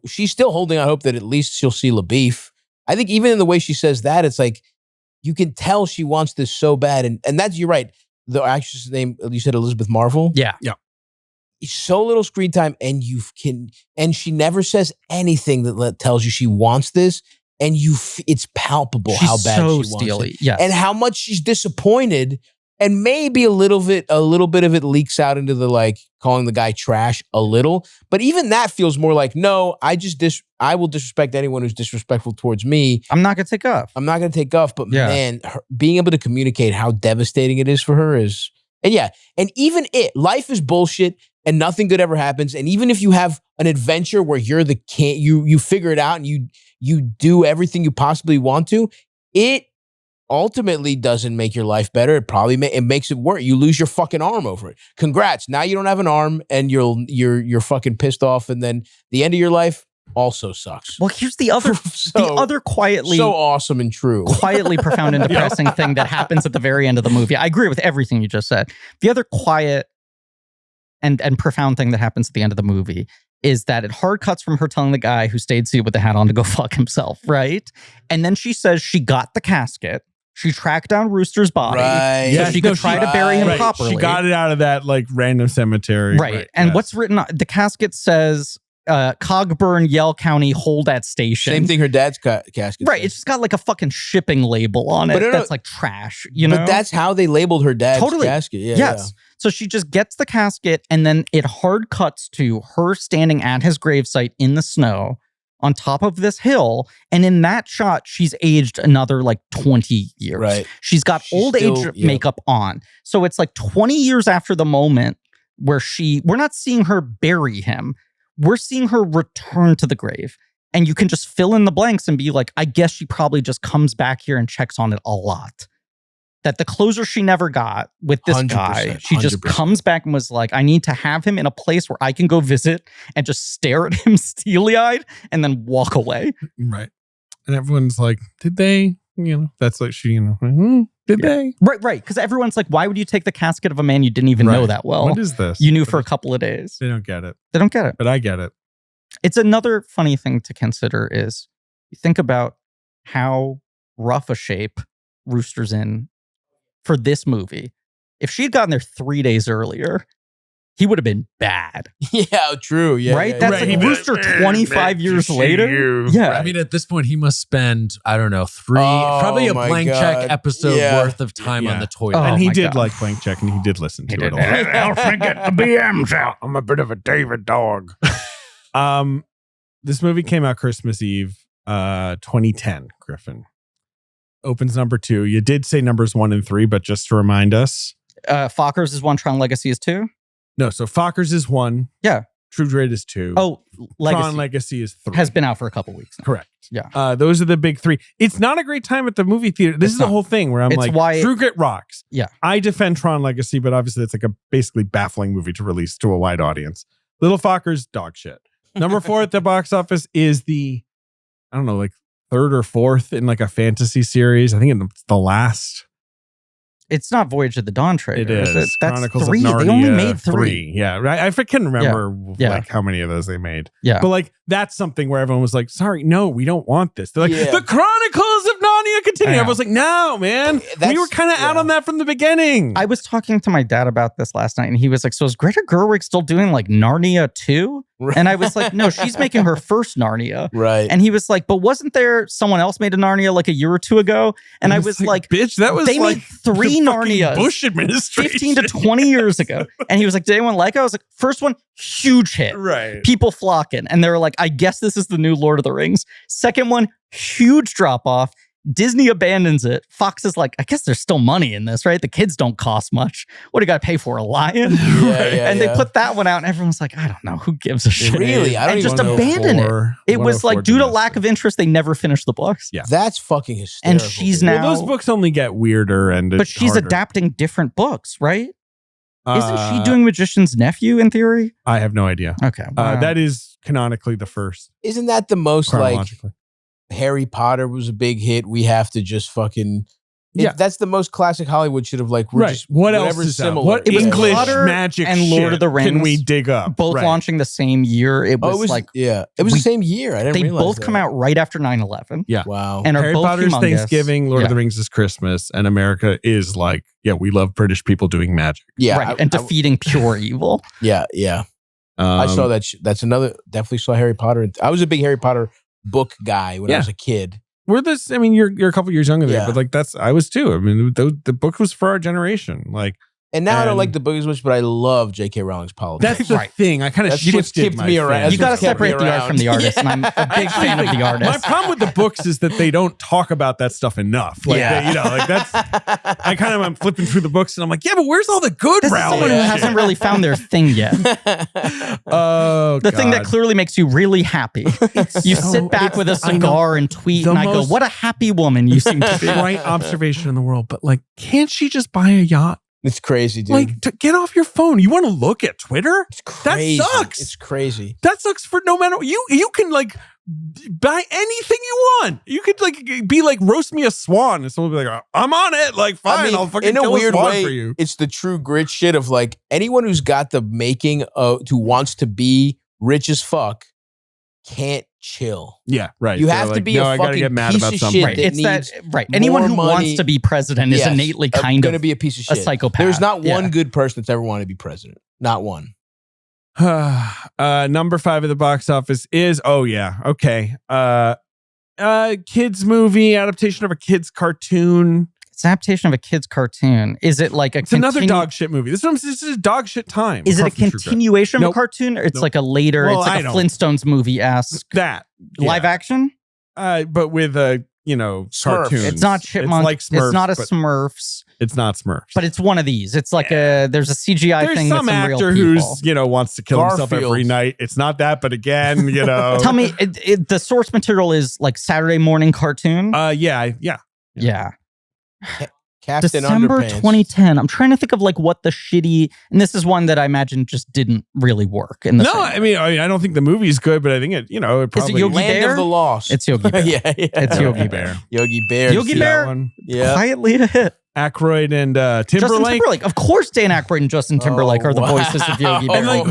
she's still holding out hope that at least she'll see LaBeouf. I think even in the way she says that, it's like you can tell she wants this so bad, and that's, you're right. The actress' name, you said Elizabeth Marvel. Yeah. So little screen time, and and she never says anything that tells you she wants this, and it's palpable how bad she wants it, and how much she's disappointed, and maybe a little bit of it leaks out into the like calling the guy trash a little, but even that feels more like, no, I will disrespect anyone who's disrespectful towards me. I'm not gonna take off. But man, being able to communicate how devastating it is for her is, and even life is bullshit. And nothing good ever happens. And even if you have an adventure where you're the king, you figure it out and you do everything you possibly want to, it ultimately doesn't make your life better. It probably it makes it worse. You lose your fucking arm over it. Congrats. Now you don't have an arm and you're fucking pissed off. And then the end of your life also sucks. Well, here's the other quietly so awesome and true, quietly profound and depressing thing that happens at the very end of the movie. I agree with everything you just said. The other quiet and profound thing that happens at the end of the movie is that it hard cuts from her telling the guy who stayed seated with the hat on to go fuck himself, right? And then she says she got the casket. She tracked down Rooster's body. Right. So she could try to bury him properly. She got it out of that like random cemetery. Right. And what's written on the casket says, Cogburn, Yell County, hold at station. Same thing her dad's casket. Right. It's just got like a fucking shipping label on it that's like trash, you know? But that's how they labeled her dad's casket. Yeah, yes. So she just gets the casket and then it hard cuts to her standing at his gravesite in the snow on top of this hill. And in that shot, she's aged another like 20 years. Right. She's got old age makeup on. So it's like 20 years after the moment where we're not seeing her bury him. We're seeing her return to the grave. And you can just fill in the blanks and be like, I guess she probably just comes back here and checks on it a lot. that the closure she never got with this 100%, guy, she just 100%. comes back and was like, I need to have him in a place where I can go visit and just stare at him steely-eyed and then walk away. Right. And everyone's like, did they? That's like she, did they? Right. Because everyone's like, why would you take the casket of a man you didn't even know that well? What is this? You knew for a couple of days. They don't get it. They don't get it. But I get it. It's another funny thing to consider is you think about how rough a shape Rooster's in for this movie. If she'd gotten there 3 days earlier, he would have been bad. Yeah, true. Yeah, right? yeah, That's yeah. like Rooster 25 years later. Yeah. I mean, at this point, he must spend, I don't know, probably a my blank God. check episode Yeah. worth of time on the toilet. Oh, And he my did God. like Blank Check, and he did listen to it all. I'll get the BMs out. I'm a bit of a David dog. This movie came out Christmas Eve, 2010, Griffin. Opens number 2. You did say numbers 1 and 3, but just to remind us. Fockers is 1, Tron Legacy is 2. No, so Fockers is 1. Yeah. True Grit is 2. Oh, Tron Legacy is 3. has been out for a couple weeks now. Correct. Yeah. Those are the big 3. It's not a great time at the movie theater. This It's is the not. whole thing where I'm It's like, why- True Grit rocks. Yeah. I defend Tron Legacy, but obviously it's like a basically baffling movie to release to a wide audience. Little Fockers, dog shit. Number 4 at the box office is the, I don't know, like 3rd or 4th in like a fantasy series. I think it's the last. It's not Voyage of the Dawn Treader. It is. It? That's Chronicles 3. of Narnia, They only made 3. Yeah, right. I can't remember Yeah. like how many of those they made. Yeah. But like that's something where everyone was like, "Sorry, no, we don't want this." They're like, Yeah. "The Chronicles of Narnia continue." Yeah. I was like, "No, man, we were kind of out on that from the beginning." I was talking to my dad about this last night, and he was like, so is Greta Gerwig still doing like Narnia 2? And I was like, no, she's making her first Narnia. Right. And he was like, but wasn't there someone else made a Narnia like a year or 2 ago? And I was like, "Bitch, that was they like made 3 the fucking Narnias Bush administration, 15 to 20 years ago." And he was like, did anyone like it? I was like, first one, huge hit. right?" People flocking. And they were like, I guess this is the new Lord of the Rings. Second one, huge drop off. Disney abandons it. Fox is like, I guess there's still money in this, right? The kids don't cost much. What do you got to pay for? A lion? Yeah, And they put that one out, and everyone's like, I don't know. Who gives a shit? Really? I don't And even just know. abandon it. It was like, due to lack of interest, they never finished the books. Yeah. That's fucking hysterical. And she's dude. now, Well, those books only get weirder, and but it's she's harder. adapting different books, right? Isn't she Uh, doing Magician's Nephew in theory? I have no idea. Okay. wow. That is canonically the first, Isn't that the most like chronologically. Harry Potter was a big hit? We have to just fucking. Yeah. That's the most classic Hollywood should have like. We're Right. Just, What else whatever's is out? similar. What It was English Potter magic and Lord shit of the can Rings we dig up? both Right. launching the same year. It was, Oh, it was like, yeah. It was we- the same year. I didn't they realize both that. come out right after 9/11. Yeah. Wow. And are Harry both Potter's humongous. Thanksgiving, Lord of the Yeah. Rings is Christmas, and America is like, yeah, we love British people doing magic. yeah. Right. And defeating pure evil. Yeah. I saw that. That's another. Definitely saw Harry Potter. I was a big Harry Potter book guy when I Yeah. was a kid. We're this. I mean, you're a couple years younger than me, Yeah. but like I was too. I mean, the book was for our generation. Like And now I don't And- like the book as much, but I love J.K. Rowling's politics. that's the Right. thing. I kind of That's what shifted kept my me around. fandom. You got to That's what kept me separate the art around. from the artist. And I'm a big fan of the My artist. problem with the books is that they don't talk about that stuff enough. Like, Yeah. they, like that's. I kind of am flipping through the books and I'm like, yeah, but where's all the good This is Rowling? someone who Yeah. hasn't really found their thing yet. Oh, The thing that God. clearly makes you really happy. You sit back with a I know. cigar and tweet, The and I go, most- what a happy woman you seem to be. right observation in the world, but like, can't she just buy a yacht? It's crazy, dude. Like, get off your phone. You want to look at Twitter? It's crazy. That sucks. It's crazy. That sucks for no matter you can like buy anything you want. You could like be like roast me a swan and someone will be like, I'm on it. Like fine, I mean, I'll fucking in a kill weird swan way, for you. it's the true grit shit of like anyone who's got the making of who wants to be rich as fuck can't chill. Yeah, right. You They're have to like, be no, a I gotta fucking get mad piece about of something. shit. Right. That It's that, needs right. Anyone more who money. wants to be president is Yes, innately I'm kind gonna of be a piece of a shit. psychopath. There's not one Yeah. good person that's ever wanted to be president. Not one. Number 5 at the box office is okay. Kids movie adaptation of a kids cartoon. It's an adaptation of a kid's cartoon. Is it like a It's another dog shit movie. This is dog shit time. Is it a across the True Grit. continuation of Nope. a cartoon? Or it's Nope. like a later, Well, it's I like a don't- Flintstones movie-esque That live action? but with a Smurfs. cartoons. It's not Chipmunk. It's like Smurfs. It's not a but Smurfs. It's not Smurfs. But it's one of these. It's like there's a CGI There's thing some with some real actor people. who's wants to kill himself Garfield. every night. It's not that, but again, Tell me, the source material is like Saturday morning cartoon? yeah. yeah. Captain December Underpants. 2010. I'm trying to think of like what the shitty, and this is one that I imagine just didn't really work. In the No, same. I mean, I don't think the movie's good, but I think it, it probably. Yogi Land Bear? of the Lost. It's Yogi Bear. yeah, It's Yogi Bear. Yogi Bear. Yogi See Bear? that one? Yeah. Quietly a hit. Aykroyd and Justin Timberlake. Timberlake. Of course, Dan Aykroyd and Justin Timberlake are the wow. voices of Yogi Bear. And like,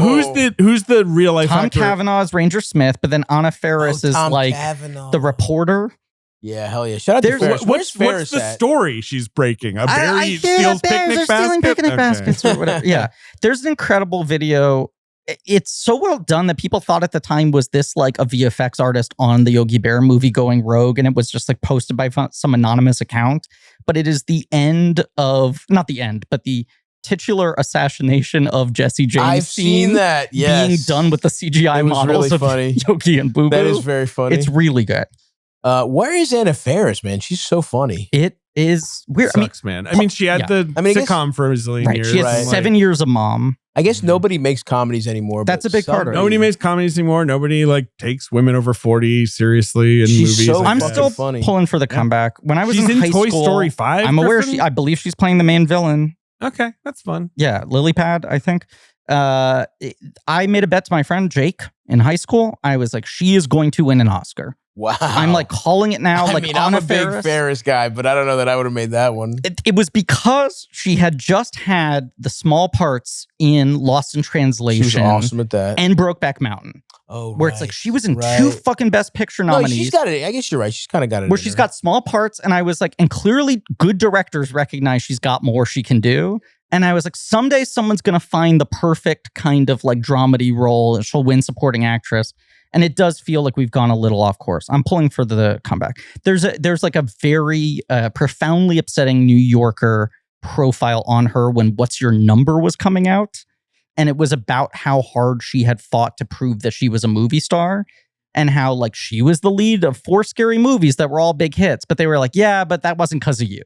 who's the real life Tom actor? Cavanaugh is Ranger Smith, but then Anna Faris is Tom like Cavanaugh. the reporter. Yeah, hell yeah. Shout out to There's- Ferris. What's Ferris the at? story she's breaking? A bear I hear steals that bears picnic are stealing basket? picnic Okay. baskets or whatever. Yeah. There's an incredible video. It's so well done that people thought at the time was this like a VFX artist on the Yogi Bear movie going rogue, and it was just like posted by some anonymous account. But it is the end of, not the end, but the titular assassination of Jesse James. I've seen that. Yes. being done with the CGI It was models really of funny. Yogi and Boo Boo. That is very funny. It's really good. Where is Anna Faris, man? She's so funny. It is weird. Sucks, man. I mean, she had yeah. the I mean, I guess- sitcom for a zillion Right. years. She had Right. 7 years of mom. I guess nobody makes comedies anymore. That's but a big part of it. Nobody makes comedies anymore. Nobody like takes women over 40 seriously in She's movies. so like I'm that. still funny. pulling for the comeback. When I was She's in high Toy school, Story 5. I'm aware Griffin? I believe she's playing the main villain. Okay, that's fun. Yeah, Lily Pad, I think. I made a bet to my friend Jake in high school. I was like, she is going to win an Oscar. Wow. I'm like calling it now. I Like mean, I'm Anna a big Faris. Ferris guy, but I don't know that I would have made that one. It was because she had just had the small parts in Lost in Translation She was awesome at that. and Brokeback Mountain, Oh, where it's like she was in two fucking Best Picture No, nominees. she's got it. I guess you're right. She's kind of got it. where in she's her. got small parts, and I was like, and clearly good directors recognize she's got more she can do. And I was like, someday someone's gonna find the perfect kind of like dramedy role and she'll win supporting actress. And it does feel like we've gone a little off course. I'm pulling for the comeback. There's like a very profoundly upsetting New Yorker profile on her when What's Your Number was coming out. And it was about how hard she had fought to prove that she was a movie star. And how like she was the lead of 4 scary movies that were all big hits. But they were like, yeah, but that wasn't because of you.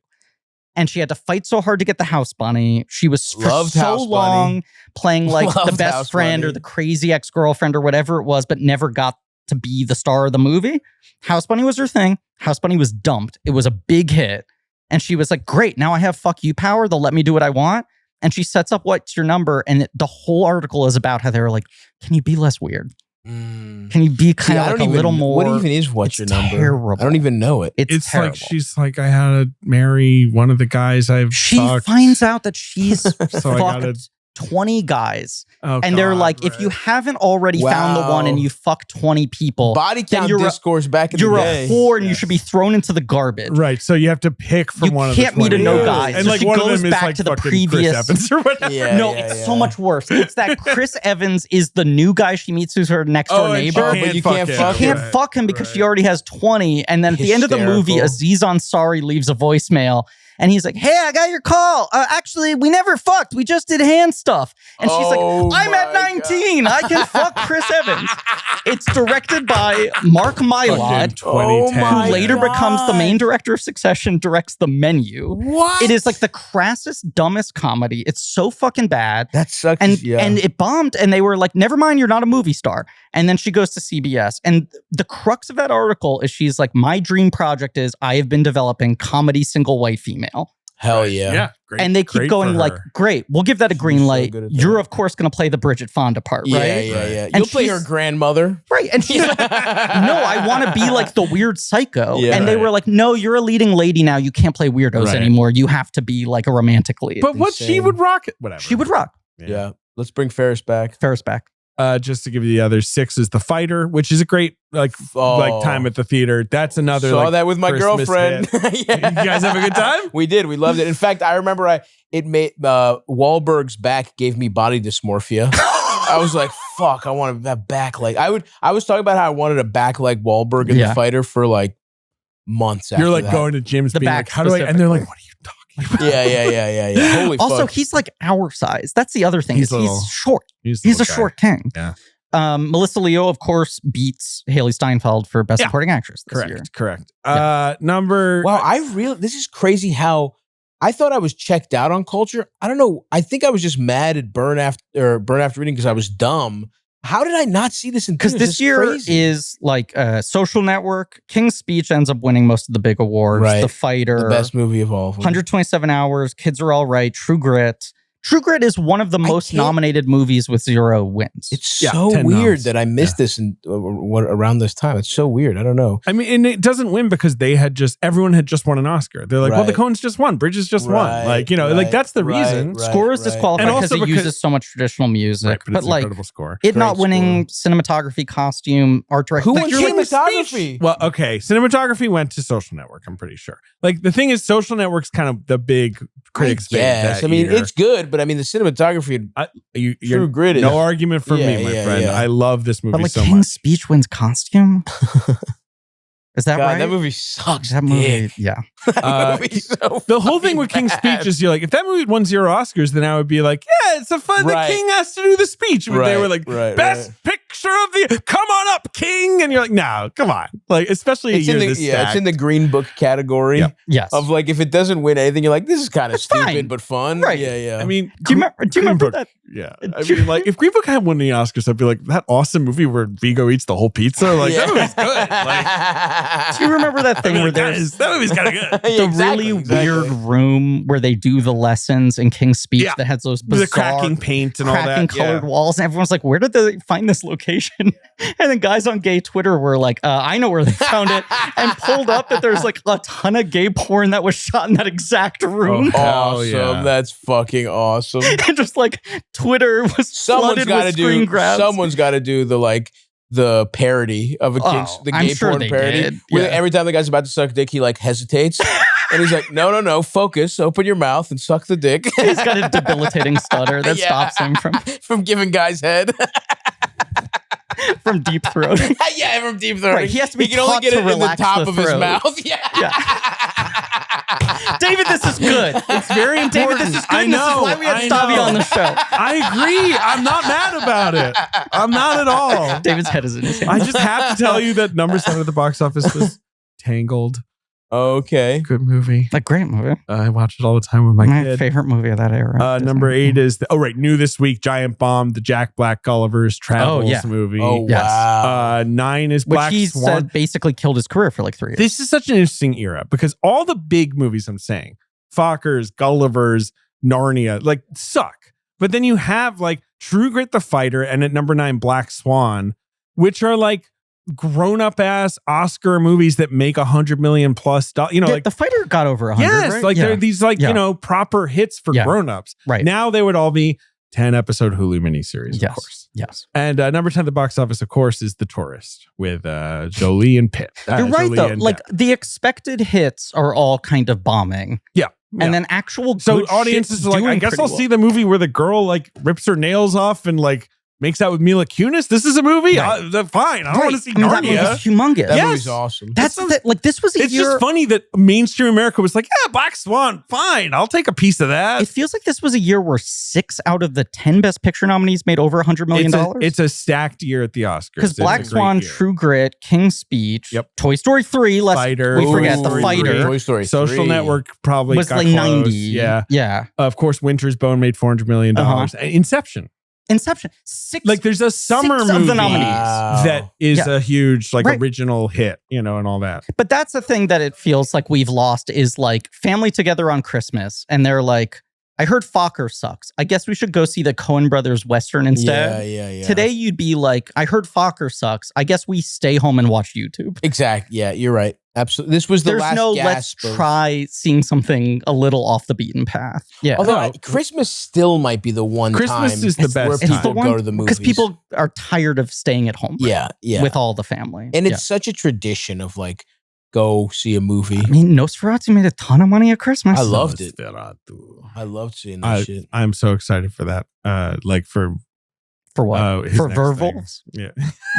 And she had to fight so hard to get the house bunny. She was for Loved so House long Bunny. playing like the Loved best House friend or Bunny. the crazy ex-girlfriend or whatever it was, but never got to be the star of the movie. House Bunny was her thing. House Bunny was dumped. It was a big hit. And she was like, great, now I have fuck you power. They'll let me do what I want. And she sets up What's Your Number. And the whole article is about how they were like, can you be less weird? Can you be kind of like a little more? What even is What's Your Number? Terrible. I don't even know it. It's terrible. like she's like, I had to marry one of the guys I've She fucked. finds out that she's So I fucked gotta- 20 guys. Oh, And they're God, like, if you right. haven't already found the one and Wow. you fuck 20 people, Body then count you're a- discourse back in the you're day. a whore and you should be thrown into the garbage. Right, so you have to pick from You one of can't the meet a 20 no guys. guy. And So like she one of goes them is back like to the fucking previous- Chris Evans or whatever. Yeah, No, yeah, it's yeah. so much worse. It's that Chris Evans is the new guy she meets who's her next door and she neighbor. but you can't him. fuck Can't Right, fuck him because she right. already has 20. And then at the end of the movie, Hysterical. Aziz Ansari leaves a voicemail. And he's like, hey, I got your call. Actually, we never fucked. We just did hand stuff. And she's Oh like, I'm at my 19. I can fuck Chris Evans. It's directed by Mark Mylod, Fucking 2010. my who later God. becomes the main director of Succession, directs The Menu. What? It is like the crassest, dumbest comedy. It's so fucking bad. That sucks. And yeah. and it bombed, and they were like, never mind, you're not a movie star. And then she goes to CBS. And the crux of that article is she's like, my dream project is I have been developing comedy single white female. Hell yeah. Yeah, great. And they keep great going for like, her. great, we'll give that a green so light. good at that. You're of course going to play the Bridget Fonda part, Yeah, right? yeah, yeah. And You'll play her she's- grandmother. Right. And she's like, no, I want to be like the weird psycho. Yeah. And they Right. were like, no, you're a leading lady now. You can't play weirdos Right. anymore. You have to be like a romantic lead. But what she Insane. would rock it. Whatever. She would rock. Yeah. Let's bring Ferris back. Ferris back. Just to give you the other 6 is The Fighter, which is a great like time at the theater. That's another Saw like, that with my Christmas girlfriend. hit. Yeah. You guys have a good time? We did. We loved it. In fact, I remember it made Wahlberg's back gave me body dysmorphia. I was like, fuck, I want that back leg. I was talking about how I wanted a back like Wahlberg in Yeah. The Fighter for like months after You're like that. going to gyms The being back like, how do I? And they're like, what are you talking about? Yeah. Holy Also, fuck. he's like our size. That's the other thing. He's He's little. short. He's He's a little guy. short king. Yeah. Melissa Leo, of course, beats Hailee Steinfeld for Best Yeah. Supporting Actress this year. Correct. Yeah. Number. Wow, this is crazy how I thought I was checked out on culture. I don't know. I think I was just mad at Burn After Reading because I was dumb. How did I not see this in Because theaters? this year crazy. is like Social Network. King's Speech ends up winning most of the big awards. Right. The Fighter. the best movie of all of them. 127 Hours. Kids Are All Right. True Grit. True Grit is one of the most can't- nominated movies with 0 wins. It's Yeah, so 10 weird noms. that I missed this in around this time. It's so weird. I don't know. I mean, and it doesn't win because everyone had just won an Oscar. They're like, well, the Right. Coens just won. Bridges just won. Right, Like, you know, like that's the reason. Score is disqualified And because also it because- uses so much traditional music. Right, but but it's an like, incredible score. it not Great winning cinematography, costume, art direction. Who like, won you're like, cinematography? Well, okay. Cinematography went to Social Network, I'm pretty sure. Like the thing is, Social Network's kind of the big critics pick Yes, that I mean year. it's good, but I mean the cinematography. You're True Grit is no argument from Yeah, me, my yeah, friend. yeah. I love this movie but like so King's much. Speech wins costume. Is that God, right? that movie sucks. That movie, dick. yeah. Uh, That movie's so The whole thing fucking with King's bad. Speech is you're like, if that movie had won 0 Oscars, then I would be like, yeah, it's a fun. Right. The king has to do the speech. But they were like, right, best picture of the. Come on up, King, and you're like, no, come on. Like, especially It's a in year the this it's in the Green Book category Yeah. Yes. of like if it doesn't win anything, you're like this is kind of stupid fine. but fun. Right. Yeah, yeah. I mean, do you remember Book, that? Yeah. I mean, like, if Green Book had won the Oscars, I'd be like, that awesome movie where Vigo eats the whole pizza. Like, that movie's good. Like, Do you remember that thing where there's that movie's kind of good. the really weird room where they do the lessons in King's Speech Yeah. that has those bizarre The cracking paint and all cracking that. colored Yeah. walls, and everyone's like, where did they find this location? And then guys on gay Twitter were like, I know where they found it, and pulled up that there's like a ton of gay porn that was shot in that exact room. Oh, hell Awesome. yeah. That's fucking awesome. And just like Twitter was Someone's flooded got to with screen do. grabs. Someone's got to do the parody of a King's the I'm gay sure porn they parody. did. Where Yeah. every time the guy's about to suck dick, he like hesitates, and he's like, "No, focus, open your mouth and suck the dick." He's got a debilitating stutter that Yeah. stops him from giving guys head. from deep throat. Yeah, from deep throat. Right, he has to be He can only taught get to it in the relax top the of his throat. mouth. Yeah. David, this is good. It's very important. David, this is good. I and know. This is why we had I Stavi know. on the show. I agree. I'm not mad about it. I'm not at all. David's head is in his hand. I just have to tell you that number 7 at the box office was Tangled. Okay. Good movie. a great movie. I watch it all the time with my My kid. favorite movie of that era. Number 8 is new this week, Giant Bomb, the Jack Black Gulliver's Travels yeah. movie. Oh Yes. wow. 9 is which Black he Swan. said basically killed his career for like 3 years. This is such an interesting era because all the big movies I'm saying, Fockers, Gullivers, Narnia, like suck. But then you have like True Grit the Fighter and at number 9, Black Swan, which are like grown-up ass Oscar movies that make $100 million plus. Like the fighter got over 100. yes, right? like Yeah. they're these like Yeah. proper hits for Yeah. grown-ups. Right. Now they would all be 10-episode Hulu miniseries, Yes. of course. Yes. And number 10 at the box office, of course, is The Tourist with Jolie and Pitt. You're right, Jolie though. and Like the expected hits are all kind of bombing. Yeah. And then actual So good audiences shit's are like, I doing guess pretty I'll well. see the movie where the girl like rips her nails off and like makes out with Mila Kunis. This is a movie. Right. Fine. I don't want to see I mean, that Narnia. movie's humongous. That Yes. movie's awesome. That's like this was a It's year. just funny that mainstream America was like, yeah, Black Swan, fine. I'll take a piece of that. It feels like this was a year where 6 out of the 10 Best Picture nominees made over $100 million. It's a stacked year at the Oscars. Because It's a Black great Swan, year. True Grit, King's Speech, Yep. Toy Story 3, Fighter. we forget Ooh, the Story Fighter 3. Toy Story Social 3. Network probably was got like close. 90. Yeah. Yeah. Of course, Winter's Bone made $400 million. Uh-huh. Inception. Inception. 6 Like there's a summer 6 movie of the nominees. Wow. that is Yeah. a huge like Right. original hit, and all that. But that's the thing that it feels like we've lost is like family together on Christmas. And they're like, I heard Fokker sucks. I guess we should go see the Coen Brothers Western instead. Yeah. Today you'd be like, I heard Fokker sucks. I guess we stay home and watch YouTube. Exactly. Yeah, you're right. Absolutely. This was the There's last no let's gasp of- try seeing something a little off the beaten path. Yeah. Although No. Christmas still might be the one Christmas time is the best where time. people go to the movies. because people are tired of staying at home. Yeah. With all the family. And Yeah. it's such a tradition of like go see a movie. I mean, Nosferatu made a ton of money at Christmas. I loved it. Nosferatu. I loved seeing that shit. I'm so excited for that. For For what? his For next thing. Werewolves? Yeah.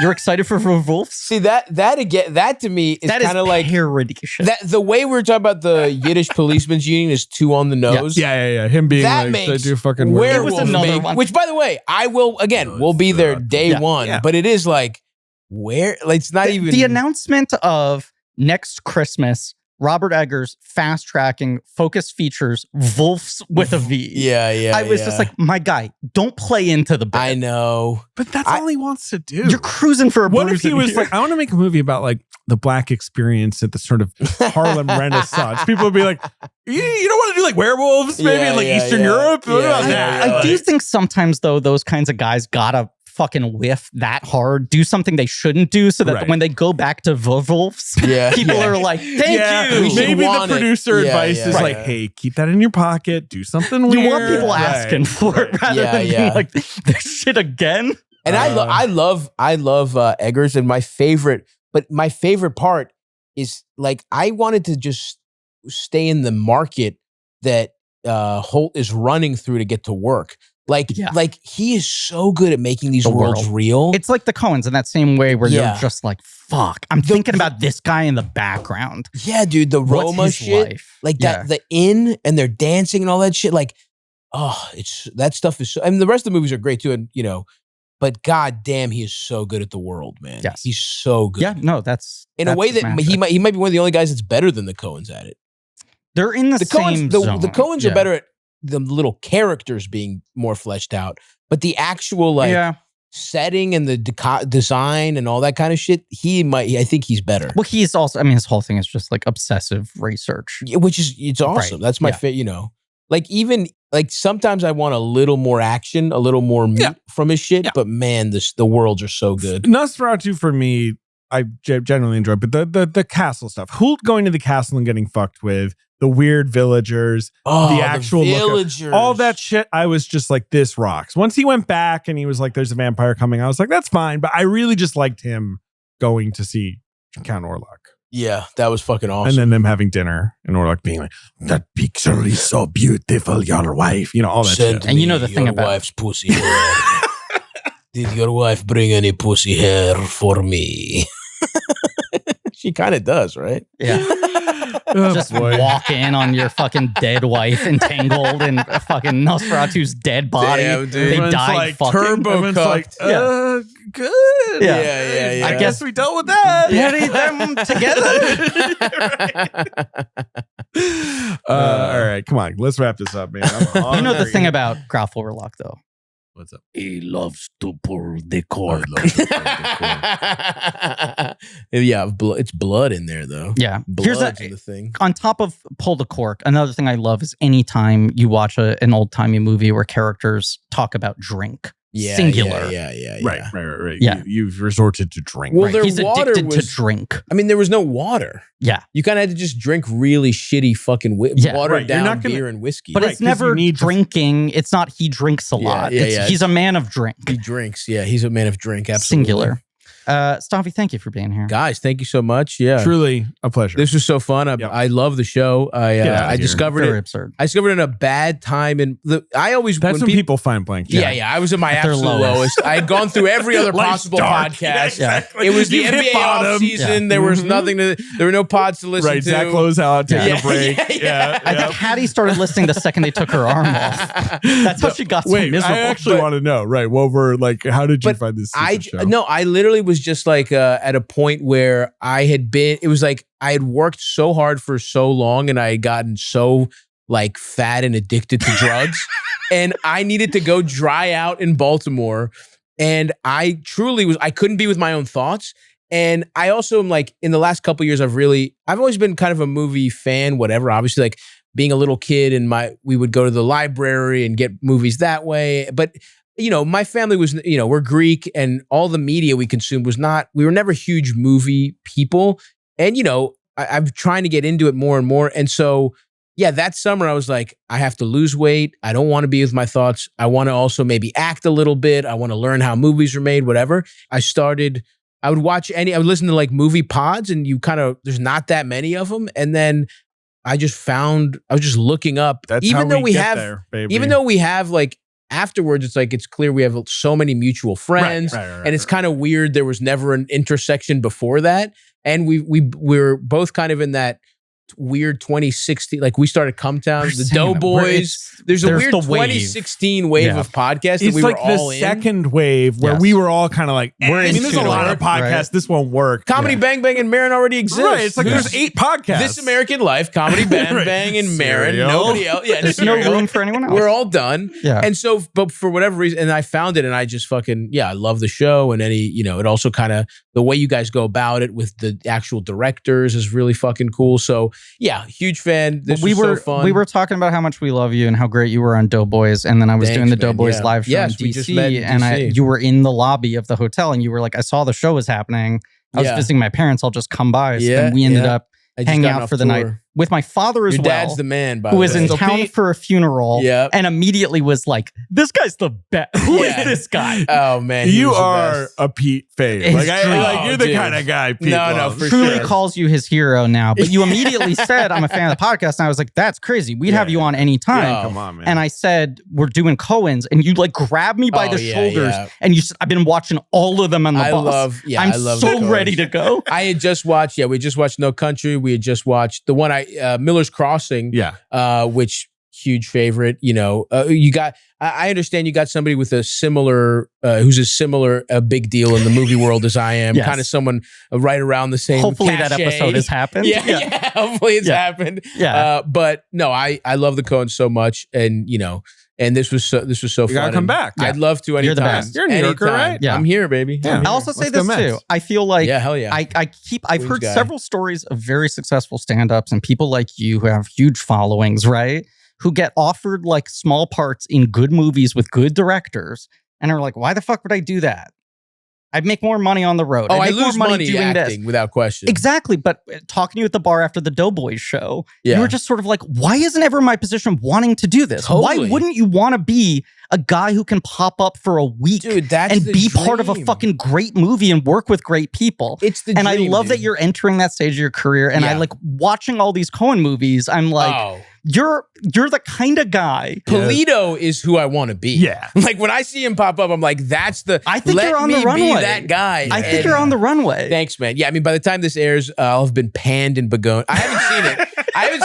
You're excited for Werewolves? See that again, that to me is That is kind of like parody shit. that. The way we were talking about the Yiddish policeman's union is too on the nose. Yeah. Him being That like, makes they do fucking werewolf It was another make- one. which by the way, I will again. We'll be there day Yeah. one, Yeah. but it is like where like it's not even the announcement of next Christmas, Robert Eggers fast tracking focus features Wolfs with a V. Yeah. I was just like, my guy, don't play into the bit. I know. But that's all he wants to do. You're cruising for a What if bruise he in was here. like, I want to make a movie about like the Black experience at the sort of Harlem Renaissance. People would be like, you don't want to do like werewolves maybe in like Eastern Europe? What about that? I do think sometimes though those kinds of guys gotta fucking whiff that hard, do something they shouldn't do, so that when they go back to Wolves, people are like, "Thank you." Maybe the producer advice is like, "Hey, keep that in your pocket. Do something weird." You want people asking for it rather than being like, "This shit again." And I love Eggers, and my favorite part is like I wanted to just stay in the market that Holt is running through to get to work. Like he is so good at making these worlds real. It's like the Coens in that same way where you're just like, fuck, I'm thinking about this guy in the background. Yeah, dude, the Roma shit. Life? Like that, the inn and they're dancing and all that shit. Like, it's that stuff is so, I mean, the rest of the movies are great too. And but god damn, he is so good at the world, man. Yes. He's so good. Yeah, no, that's in a way that he might be one of the only guys that's better than the Coens at it. They're in the same zone. The Coens are better at the little characters being more fleshed out, but the actual setting and the design and all that kind of shit, I think he's better. Well, he's also, I mean, his whole thing is just like obsessive research, which is, it's awesome. Right. That's my favorite, like even like sometimes I want a little more action, a little more meat from his shit, but man, the worlds are so good. Nosferatu for me, I generally enjoy, but the castle stuff, Holt going to the castle and getting fucked with, the weird villagers, the actual villagers, all that shit. I was just like, this rocks. Once he went back and he was like, there's a vampire coming, I was like, that's fine. But I really just liked him going to see Count Orlok. Yeah, that was fucking awesome. And then them having dinner and Orlok being like, that picture is so beautiful, your wife, all that shit. And the thing about wife's pussy hair. Did your wife bring any pussy hair for me? She kind of does, right? Yeah. Just walk in on your fucking dead wife entangled in fucking Nosferatu's dead body. Damn, dude. They died like fucking. Turbo cucked. Good. Yeah. I guess we dealt with that. Bury them together. All right, come on. Let's wrap this up, man. I'm the thing about Graf Overlock, though. What's up? He loves to pull the cork. Yeah, it's blood in there, though. Yeah. Blood's in the thing. On top of pull the cork, another thing I love is anytime you watch an old-timey movie where characters talk about drink. Singular. Yeah. Right. Yeah. You've resorted to drink. Well, their he's water addicted to drink. I mean, there was no water. Yeah. You kind of had to just drink really shitty fucking watered down beer and whiskey. But it's never drinking. It's not he drinks a lot. He's a man of drink. He drinks. Yeah, he's a man of drink. Absolutely. Singular. Stavi, thank you for being here. Guys, thank you so much. Yeah. Truly a pleasure. This was so fun. I love the show. I discovered Very it. absurd. I discovered it in a bad time. And that's when people find blank. Yeah. I was at my absolute lowest. I had gone through every other possible podcast. Yeah, exactly. It was the NBA off season. There was nothing there were no pods to listen to. Zach closed out, taking a break. I think Hattie started listening the second they took her arm off. That's how she got so miserable. I actually want to know, right? What were like, how did you find this show? No, I literally was just like, at a point where it was like I had worked so hard for so long and I had gotten so like fat and addicted to drugs and I needed to go dry out in Baltimore. And I couldn't be with my own thoughts. And I also am like, in the last couple of years, I've always been kind of a movie fan, whatever, obviously like being a little kid and we would go to the library and get movies that way. But my family was, we're Greek and all the media we consumed we were never huge movie people. And, I'm trying to get into it more and more. And so, that summer I was like, I have to lose weight. I don't want to be with my thoughts. I want to also maybe act a little bit. I want to learn how movies are made, whatever. I would listen to like movie pods and there's not that many of them. And then I was just looking up, even though we have like, afterwards, it's like, it's clear we have so many mutual friends and it's kind of weird. There was never an intersection before that. And we're both kind of in that weird 2016, like we started Come Town, We're the saying that. Doughboys. There's a weird the wave. 2016 wave Yeah. of podcasts that It's we like were all the in. second wave where Yes. we were all kind of like, We're I mean, there's a into lot it, of podcasts. right? This won't work. Comedy Bang Bang and Marin already exist. Right. It's like Who's- there's 8 podcasts. This American Life, Comedy Bang Right. Bang and Marin. Serial. Nobody else. Yeah, There's no Serial. room for anyone else. We're all done. Yeah. And so, but for whatever reason, and I found it and I just fucking, I love the show. And it also kind of, the way you guys go about it with the actual directors is really fucking cool. So huge fan. This was so fun. We were talking about how much we love you and how great you were on Doughboys, and then I was Thanks, doing the man. Doughboys Yeah. live show Yes, in we just met DC, in and DC. you were in the lobby of the hotel, and you were like, "I saw the show was happening. I was Yeah. visiting my parents. I'll just come by." Yeah, and we ended yeah. up I just hanging got out off for the night tour. with my father as Your well. dad's the man, by who the was way. in So town Pete- for a funeral, Yep. and immediately was like, "This guy's the best. Who is Yeah. this guy?" Oh man, he You was the are best. a Pete fave. It's Like, true. you're Oh, the dude. kind of guy Pete No, loves. for Truly sure. calls you his hero now, but you immediately said, "I'm a fan of the podcast," and I was like, "That's crazy. We'd have you on any time." Yeah. Come on, man. And I said, "We're doing Coens," and you like grabbed me by Oh, the yeah, shoulders, yeah. and you said, "I've been watching all of them on the I bus. love I'm the so Coens. ready to go." I had just watched, we just watched No Country. We had just watched the one Miller's Crossing, which huge favorite. You got, I understand you got somebody with a similar, who's a big deal in the movie world as I am, Yes. kind of someone right around the same Hopefully that cachet. episode has happened. Yeah. Hopefully it's happened. Yeah. But no, I love the Coens so much, and this was so fun. You gotta come and back. I'd love to anytime. You're the best. You're a New Yorker, Anytime. right? Yeah. I'm here, baby. Yeah. I'm here. I'll also say Let's go this Mets. too. I feel like Yeah, hell yeah. I've Queens heard guy. several stories of very successful stand-ups and people like you who have huge followings, right? Who get offered like small parts in good movies with good directors and are like, "Why the fuck would I do that? I'd make more money on the road. I I'd make lose more money doing acting this." without question. Exactly. But talking to you at the bar after the Doughboys show, Yeah. you were just sort of like, "Why isn't everyone in my position wanting to do this? Totally. Why wouldn't you want to be a guy who can pop up for a week Dude, that's and the be part of a dream. fucking great movie and work with great people?" It's the And I dream, love that dude. you're entering that stage of your career. And I Yeah. like watching all these Coen movies. I'm like, you're the kind of guy. Polito is who I want to be. Yeah. Like when I see him pop up, I'm like, that's the. I think let you're on me the runway. Be that guy. I think And- you're on the runway. Thanks, man. Yeah, I mean, by the time this airs, I'll have been panned in Begonia. I haven't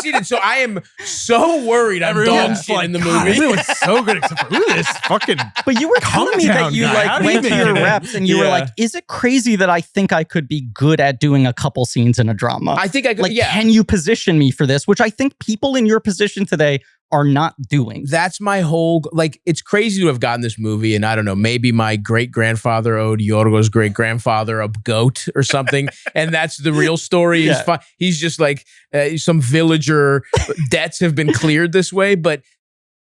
seen it. So I am so worried I'm dog Everyone's shit like, in the "God, movie. this was so good, except for who this fucking But you were telling me that Down you guy. How like do you went to make your it? reps and you were Yeah. like, "Is it crazy that I think I could be good at doing a couple scenes in a drama? I think I could. Like, yeah. can you position me for this?" Which I think people in your position today are not doing. That's my whole, like, it's crazy to have gotten this movie. And I don't know, maybe my great grandfather owed Yorgo's great grandfather a goat or something. And that's the real story. Yeah. He's just like some villager debts have been cleared this way. But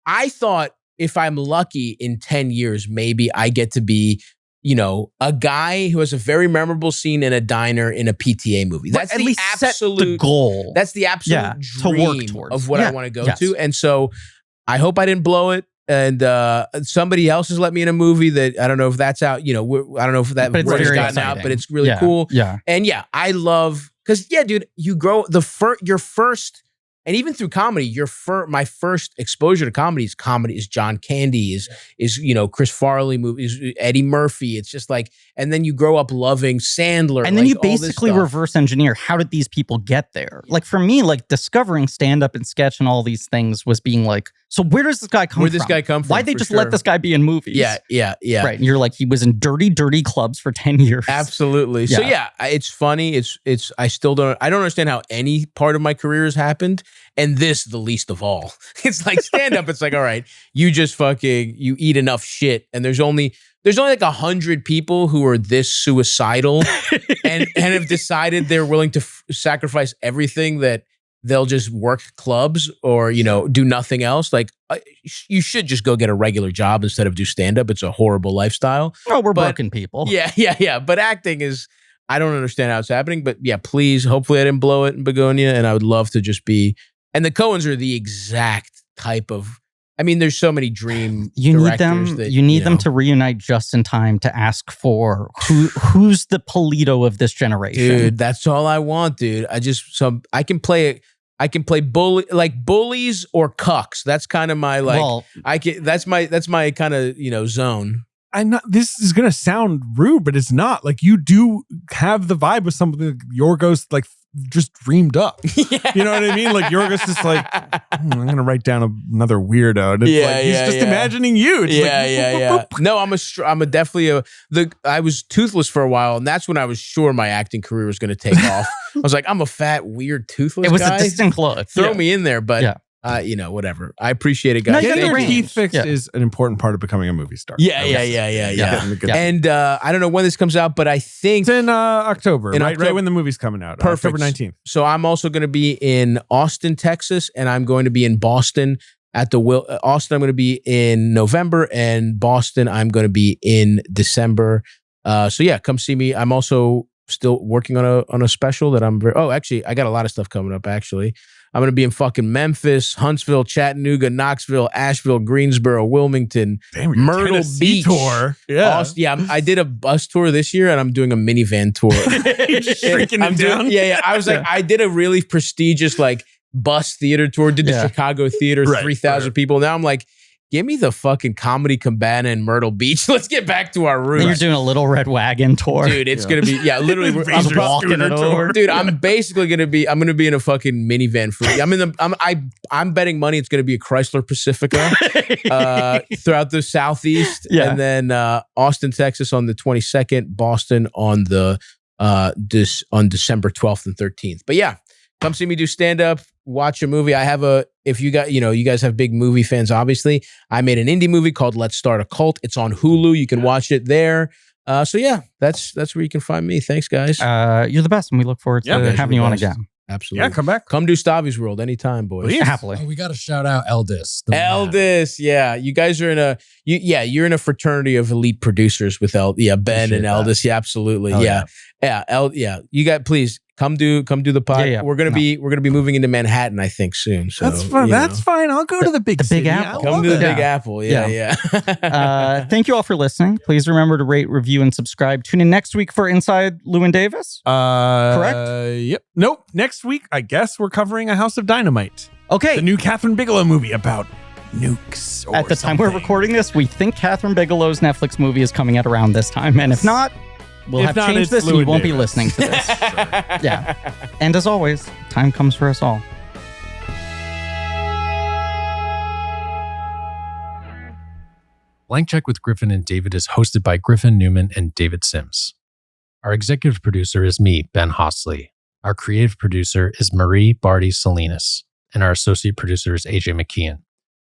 I thought if I'm lucky in 10 years, maybe I get to be, a guy who has a very memorable scene in a diner in a PTA movie. That's at the least set absolute the goal. That's the absolute Yeah, to work dream towards. of what Yeah, I want to go yes. to. And so I hope I didn't blow it. And somebody else has let me in a movie that I don't know if that's out. I don't know if that But it's word has very gotten out, exciting. but it's really Yeah, cool. Yeah. And yeah, I love, because dude, you grow your first, and even through comedy, my first exposure to comedy is John Candy, is Chris Farley movies, Eddie Murphy. It's just like, and then you grow up loving Sandler, And then you all this basically stuff. reverse engineer, how did these people get there? Like for me, like discovering stand-up and sketch and all these things was being like, so where does this guy come from? Where'd this guy come from, Why'd they for just sure. let this guy be in movies? Yeah. Right. And you're like, he was in dirty clubs for 10 years. Absolutely. So yeah, it's funny. It's I don't understand how any part of my career has happened. And this, the least of all. It's like stand up. It's like, all right, you just you eat enough shit. And there's only like 100 people who are this suicidal and have decided they're willing to sacrifice everything that they'll just work clubs or, do nothing else. Like you should just go get a regular job instead of do stand up. It's a horrible lifestyle. Oh, we're broken people. Yeah. But acting is, I don't understand how it's happening. But yeah, please, hopefully I didn't blow it in Begonia. And I would love to just be, and the Coens are the exact type of, I mean, there's so many dream You need directors them. that, You need them to reunite just in time to ask for who's the Polito of this generation. Dude, that's all I want, dude. I can play bullies or cucks. That's kind of my that's my kind of, zone. This is gonna sound rude, but it's not. Like you do have the vibe of something like Yorgos, like just dreamed up. You know what I mean? Like Yorgos is like, I'm going to write down another weirdo. And it's like, he's just imagining you. It's yeah. No, I'm a definitely I was toothless for a while, and that's when I was sure my acting career was going to take off. I was like, I'm a fat, weird, toothless guy. It was a distinct look. Throw me in there, but whatever. I appreciate it, guys. Getting your teeth fixed is an important part of becoming a movie star. Yeah. And I don't know when this comes out, but I think it's in October, right when the movie's coming out. Perfect. October 19th. So I'm also going to be in Austin, Texas, and I'm going to be in Boston at the Austin. I'm going to be in November, and Boston I'm going to be in December. So yeah, come see me. I'm also still working on a special that I'm actually I got a lot of stuff coming up. Actually, I'm going to be in fucking Memphis, Huntsville, Chattanooga, Knoxville, Asheville, Greensboro, Wilmington, Myrtle Beach. Tour. I did a bus tour this year, and I'm doing a minivan tour. Shrinking it down. I was like, I did a really prestigious like bus theater tour. Did the Chicago theater, 3,000 people. Now I'm like, give me the fucking Comedy Cabana in Myrtle Beach. Let's get back to our roots. And you're doing a Little Red Wagon tour. Dude, it's going to be, literally. I'm walking it over. Dude, I'm basically going to be, I'm going to be in a fucking minivan for, I'm betting money it's going to be a Chrysler Pacifica throughout the Southeast. Yeah. And then Austin, Texas on the 22nd, Boston on the on December 12th and 13th. But yeah, come see me do stand-up, watch a movie. I have if you got, you guys have big movie fans, obviously. I made an indie movie called Let's Start a Cult. It's on Hulu. You can watch it there. So yeah, that's where you can find me. Thanks, guys. You're the best, and we look forward to having you on again. Absolutely. Yeah, come back. Come do Stavi's World anytime, boys. Happily. Oh, we got to shout out Eldis. Eldis, yeah. You guys are you're in a fraternity of elite producers with Ben and Eldis. Yeah, absolutely. You guys, please come do the pod. We're gonna be moving into Manhattan, I think, soon. So that's fun. That's fine. I'll go to the Big Apple. Come to the Big Apple. Yeah. Thank you all for listening. Please remember to rate, review, and subscribe. Tune in next week for Inside Llewyn Davis. Correct? Yep. Nope. Next week, I guess we're covering A House of Dynamite. Okay. The new Catherine Bigelow movie about nukes. At the time we're recording this, we think Catherine Bigelow's Netflix movie is coming out around this time. And if not, we'll have changed this and you won't be listening to this. Yeah. And as always, time comes for us all. Blank Check with Griffin and David is hosted by Griffin Newman and David Sims. Our executive producer is me, Ben Hosley. Our creative producer is Marie Barty Salinas. And our associate producer is AJ McKeon.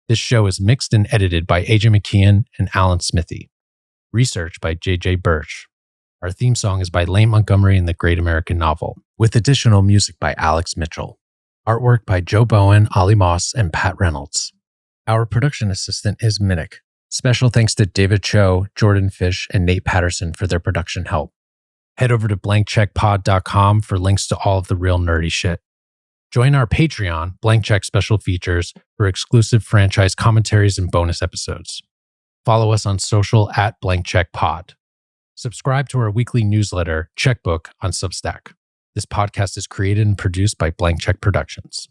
This show is mixed and edited by AJ McKeon and Alan Smithy. Research by JJ Birch. Our theme song is by Lane Montgomery and the Great American Novel, with additional music by Alex Mitchell. Artwork by Joe Bowen, Ollie Moss, and Pat Reynolds. Our production assistant is Minnick. Special thanks to David Cho, Jordan Fish, and Nate Patterson for their production help. Head over to blankcheckpod.com for links to all of the real nerdy shit. Join our Patreon, Blank Check Special Features, for exclusive franchise commentaries and bonus episodes. Follow us on social at Blank Check Pod. Subscribe to our weekly newsletter, Checkbook, on Substack. This podcast is created and produced by Blank Check Productions.